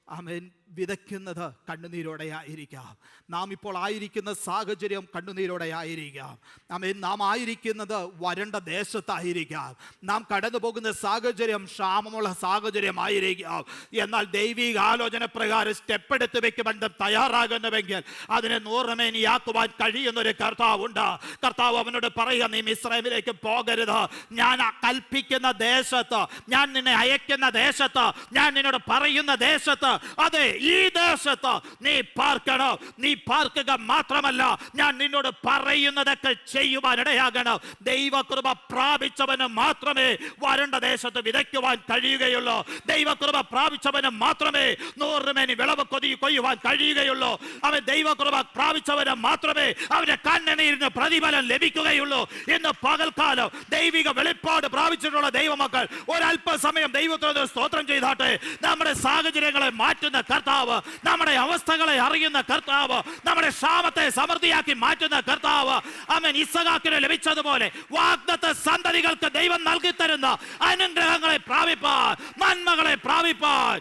ആമേൻ വിതയ്ക്കുന്നത് കണ്ണുനീരോടെ ആയിരിക്കാം. നാം ഇപ്പോൾ ആയിരിക്കുന്ന സാഹചര്യം കണ്ണുനീരോടെ ആയിരിക്കാം. ആമേൻ, നാം ആയിരിക്കുന്നത് വരണ്ട ദേശത്തായിരിക്കാം. നാം കടന്നു പോകുന്ന സാഹചര്യം ക്ഷാമമുള്ള സാഹചര്യമായിരിക്കാം. എന്നാൽ ദൈവിക ആലോചന പ്രകാരം സ്റ്റെപ്പ് എടുത്ത് വെക്കുവാൻ തയ്യാറാകുന്നുവെങ്കിൽ അതിനെ 100 മേനിയാക്കുവാൻ കഴിയുന്നൊരു കർത്താവുണ്ട്. കർത്താവ് അവനോട് പറയുക, നീ മിസ്രൈമിലേക്ക് പോകരുത്. ഞാൻ കൽപ്പിക്കുന്ന ദേശത്ത്, ഞാൻ നിന്നെ അയക്കുന്ന ദേശത്ത്, ഞാൻ നിന്നോട് പറയുന്ന ദേശത്ത്, അതെ ഈ ദേശത്ത് നീ പാർക്കണം. നീ പാർക്കുക മാത്രമല്ല, ഞാൻ നിന്നോട് പറയുന്നതൊക്കെ ചെയ്യുവാനിടയാകണം. ദൈവകൃപ പ്രാപിച്ചവന് മാത്രമേ വരണ്ട ദേശത്ത് വിതയ്ക്കുവാൻ കഴിയുകയുള്ളൂ. ദൈവകൃപ പ്രാപിച്ചവന് മാത്രമേ 100 മേനി വിളവ് കൊയ്യുവാൻ കഴിയുകയുള്ളൂ. അവൻ ദൈവകൃപ പ്രാപിച്ചവന് മാത്രമേ അവന്റെ കണ്ണുനീരിന് പ്രതിഫലം ലഭിക്കുകയുള്ളൂ. ഇന്ന് പകൽക്കാലം ദൈവിക വെളിപ്പാട് പ്രാപിച്ചിട്ടുള്ള ദൈവമക്കൾ ഒരല്പസമയം ദൈവത്തോട് സ്തോത്രം ചെയ്താട്ടെ. നമ്മുടെ സാഹചര്യങ്ങളെ മാറ്റുന്ന കർത്താവ്, നമ്മുടെ അവസ്ഥകളെ അറിയുന്ന കർത്താവ്, നമ്മുടെ ക്ഷാമത്തെ സമൃദ്ധിയാക്കി മാറ്റുന്ന കർത്താവ്. ആമേൻ. ഇസഹാക്കിന് ലഭിച്ചതുപോലെ വാഗ്ദത്ത സന്തതികൾക്ക് ദൈവം നൽകി തരുന്ന അനുഗ്രഹങ്ങളെ പ്രാപിപ്പാൻ, നന്മകളെ പ്രാപിപ്പാൻ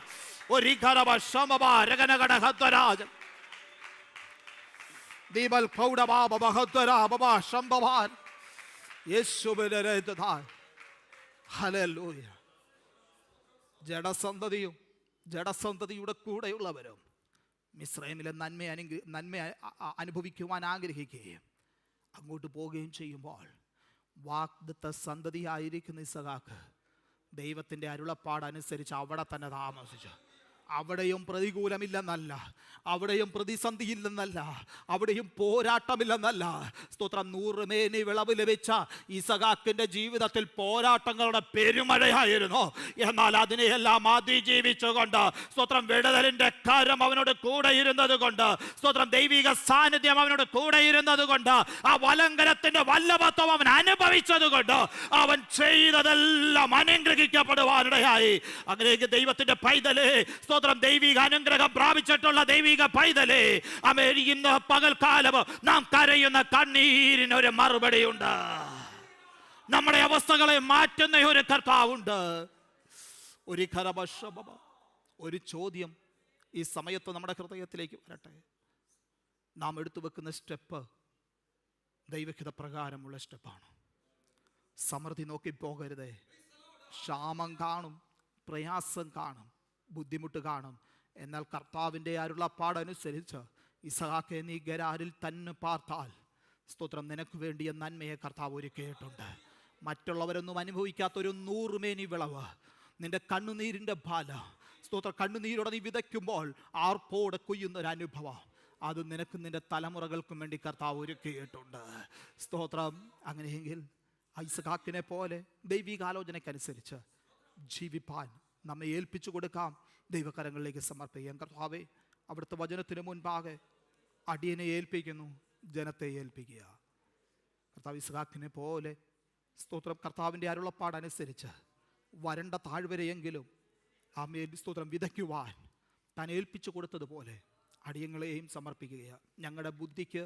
ജഡസന്തതിയും ജഡസന്തതിയുടെ കൂടെയുള്ളവരും മിസ്രൈമിലെ നന്മ അനുഭവിക്കുവാൻ ആഗ്രഹിക്കുകയും അങ്ങോട്ട് പോവുകയും ചെയ്യുമ്പോൾ വാഗ്ദത്ത സന്തതിയായിരിക്കുന്ന ഇസഹാക്ക് ദൈവത്തിൻ്റെ അരുളപ്പാടനുസരിച്ച് അവിടെ തന്നെ താമസിച്ചു. അവിടെയും പ്രതികൂലമില്ലെന്നല്ല, അവിടെയും പ്രതിസന്ധിയില്ലെന്നല്ല, അവിടെയും പോരാട്ടമില്ലെന്നല്ല. സ്തോത്രം. 100 മേനി വിളവ് ലഭിച്ച ഇസഹാക്കിന്റെ ജീവിതത്തിൽ പോരാട്ടങ്ങളുടെ പെരുമഴയായിരുന്നു. എന്നാൽ അതിനെയെല്ലാം അതിജീവിച്ചുകൊണ്ട് സ്തോത്രം വിടുതലിന്റെ കരം അവനോട് കൂടെ ഇരുന്നത് കൊണ്ട്, സ്തോത്രം ദൈവിക സാന്നിധ്യം അവനോട് കൂടെ ഇരുന്നത് കൊണ്ട്, ആ വലങ്കരത്തിന്റെ വല്ലഭത്വം അവൻ അനുഭവിച്ചത് കൊണ്ട് അവൻ ചെയ്തതെല്ലാം അനുഗ്രഹിക്കപ്പെടുവാനിടയായി. അങ്ങനെ ദൈവത്തിന്റെ പൈതലേ, സ്തോത്രം ദൈവിക അനുഗ്രഹം പ്രാപിച്ചിട്ടുള്ള ദൈവിക പൈതലേ, ഇന്ന് പകൽക്കാലം നാം കരയുന്ന കണ്ണീരിനൊരു മറുപടിയുണ്ട്. നമ്മുടെ അവസ്ഥകളെ മാറ്റുന്ന ഒരു കർത്താവുണ്ട്. ഒരു ചോദ്യം ഈ സമയത്ത് നമ്മുടെ ഹൃദയത്തിലേക്ക് വരട്ടെ. നാം എടുത്തു വെക്കുന്ന സ്റ്റെപ്പ് ദൈവഹിത പ്രകാരമുള്ള സ്റ്റെപ്പാണ്. സമൃദ്ധി നോക്കി പോകരുതേ. ക്ഷാമം കാണും, പ്രയാസം കാണും, ബുദ്ധിമുട്ട് കാണും. എന്നാൽ കർത്താവിൻ്റെ അരുളപ്പാടനുസരിച്ച് ഇസഹാക്കേ, നീ ഗരാരിൽ തന്നെ പാർത്താൽ സ്തോത്രം നിനക്ക് വേണ്ടിയ നന്മയെ കർത്താവ് ഒരുക്കിയിട്ടുണ്ട്. മറ്റുള്ളവരൊന്നും അനുഭവിക്കാത്തൊരു 100 മേനി വിളവ്, നിന്റെ കണ്ണുനീരിൻ്റെ ഫല, സ്തോത്രം കണ്ണുനീരോടെ നീ വിതയ്ക്കുമ്പോൾ ആർപ്പോടെ കൊയ്യുന്നൊരു അനുഭവം, അത് നിനക്കും നിന്റെ തലമുറകൾക്കും വേണ്ടി കർത്താവ് ഒരുക്കിയിട്ടുണ്ട്. സ്തോത്രം. അങ്ങനെയെങ്കിൽ ഇസഹാക്കിനെ പോലെ ദൈവികാലോചനയ്ക്കനുസരിച്ച് ജീവിപ്പാൻ നമ്മെ ഏൽപ്പിച്ചു കൊടുക്കാം. ദൈവകരങ്ങളിലേക്ക് സമർപ്പിക്കാം. കർത്താവേ, അവിടുത്തെ വചനത്തിന് മുൻപാകെ അടിയനെ ഏൽപ്പിക്കുന്നു, ജനത്തെ ഏൽപ്പിക്കുക. കർത്താവ് ഇസ്ഹാക്കിനെ പോലെ സ്തോത്രം കർത്താവിൻ്റെ അരുളപ്പാടനുസരിച്ച് വരണ്ട താഴ്വരയെങ്കിലും സ്തോത്രം വിതയ്ക്കുവാൻ താൻ ഏൽപ്പിച്ചു കൊടുത്തതുപോലെ അടിയങ്ങളെയും സമർപ്പിക്കുക. ഞങ്ങളുടെ ബുദ്ധിക്ക്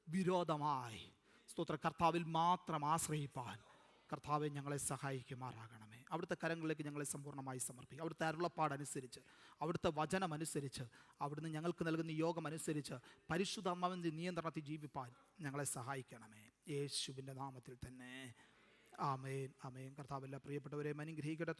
വിരോധമായി സ്തോത്രം കർത്താവിൽ മാത്രം ആശ്രയിപ്പാൻ കർത്താവെ ഞങ്ങളെ സഹായിക്കുമാറാകണമേ. അവിടുത്തെ കരങ്ങളിലേക്ക് ഞങ്ങളെ സമ്പൂർണ്ണമായി സമർപ്പിക്കുക. അവിടുത്തെ അരുളപ്പാടനുസരിച്ച്, അവിടുത്തെ വചനമനുസരിച്ച്, അവിടുന്ന് ഞങ്ങൾക്ക് നൽകുന്ന യോഗമനുസരിച്ച് പരിശുദ്ധാത്മാവിൻ്റെ നിയന്ത്രണത്തിൽ ജീവിപ്പാൻ ഞങ്ങളെ സഹായിക്കണമേ. യേശുവിൻ്റെ നാമത്തിൽ തന്നെ ആമേൻ, ആമേൻ. കർത്താവെല്ലാം പ്രിയപ്പെട്ടവരെ അനുഗ്രഹിക്കട്ടെ.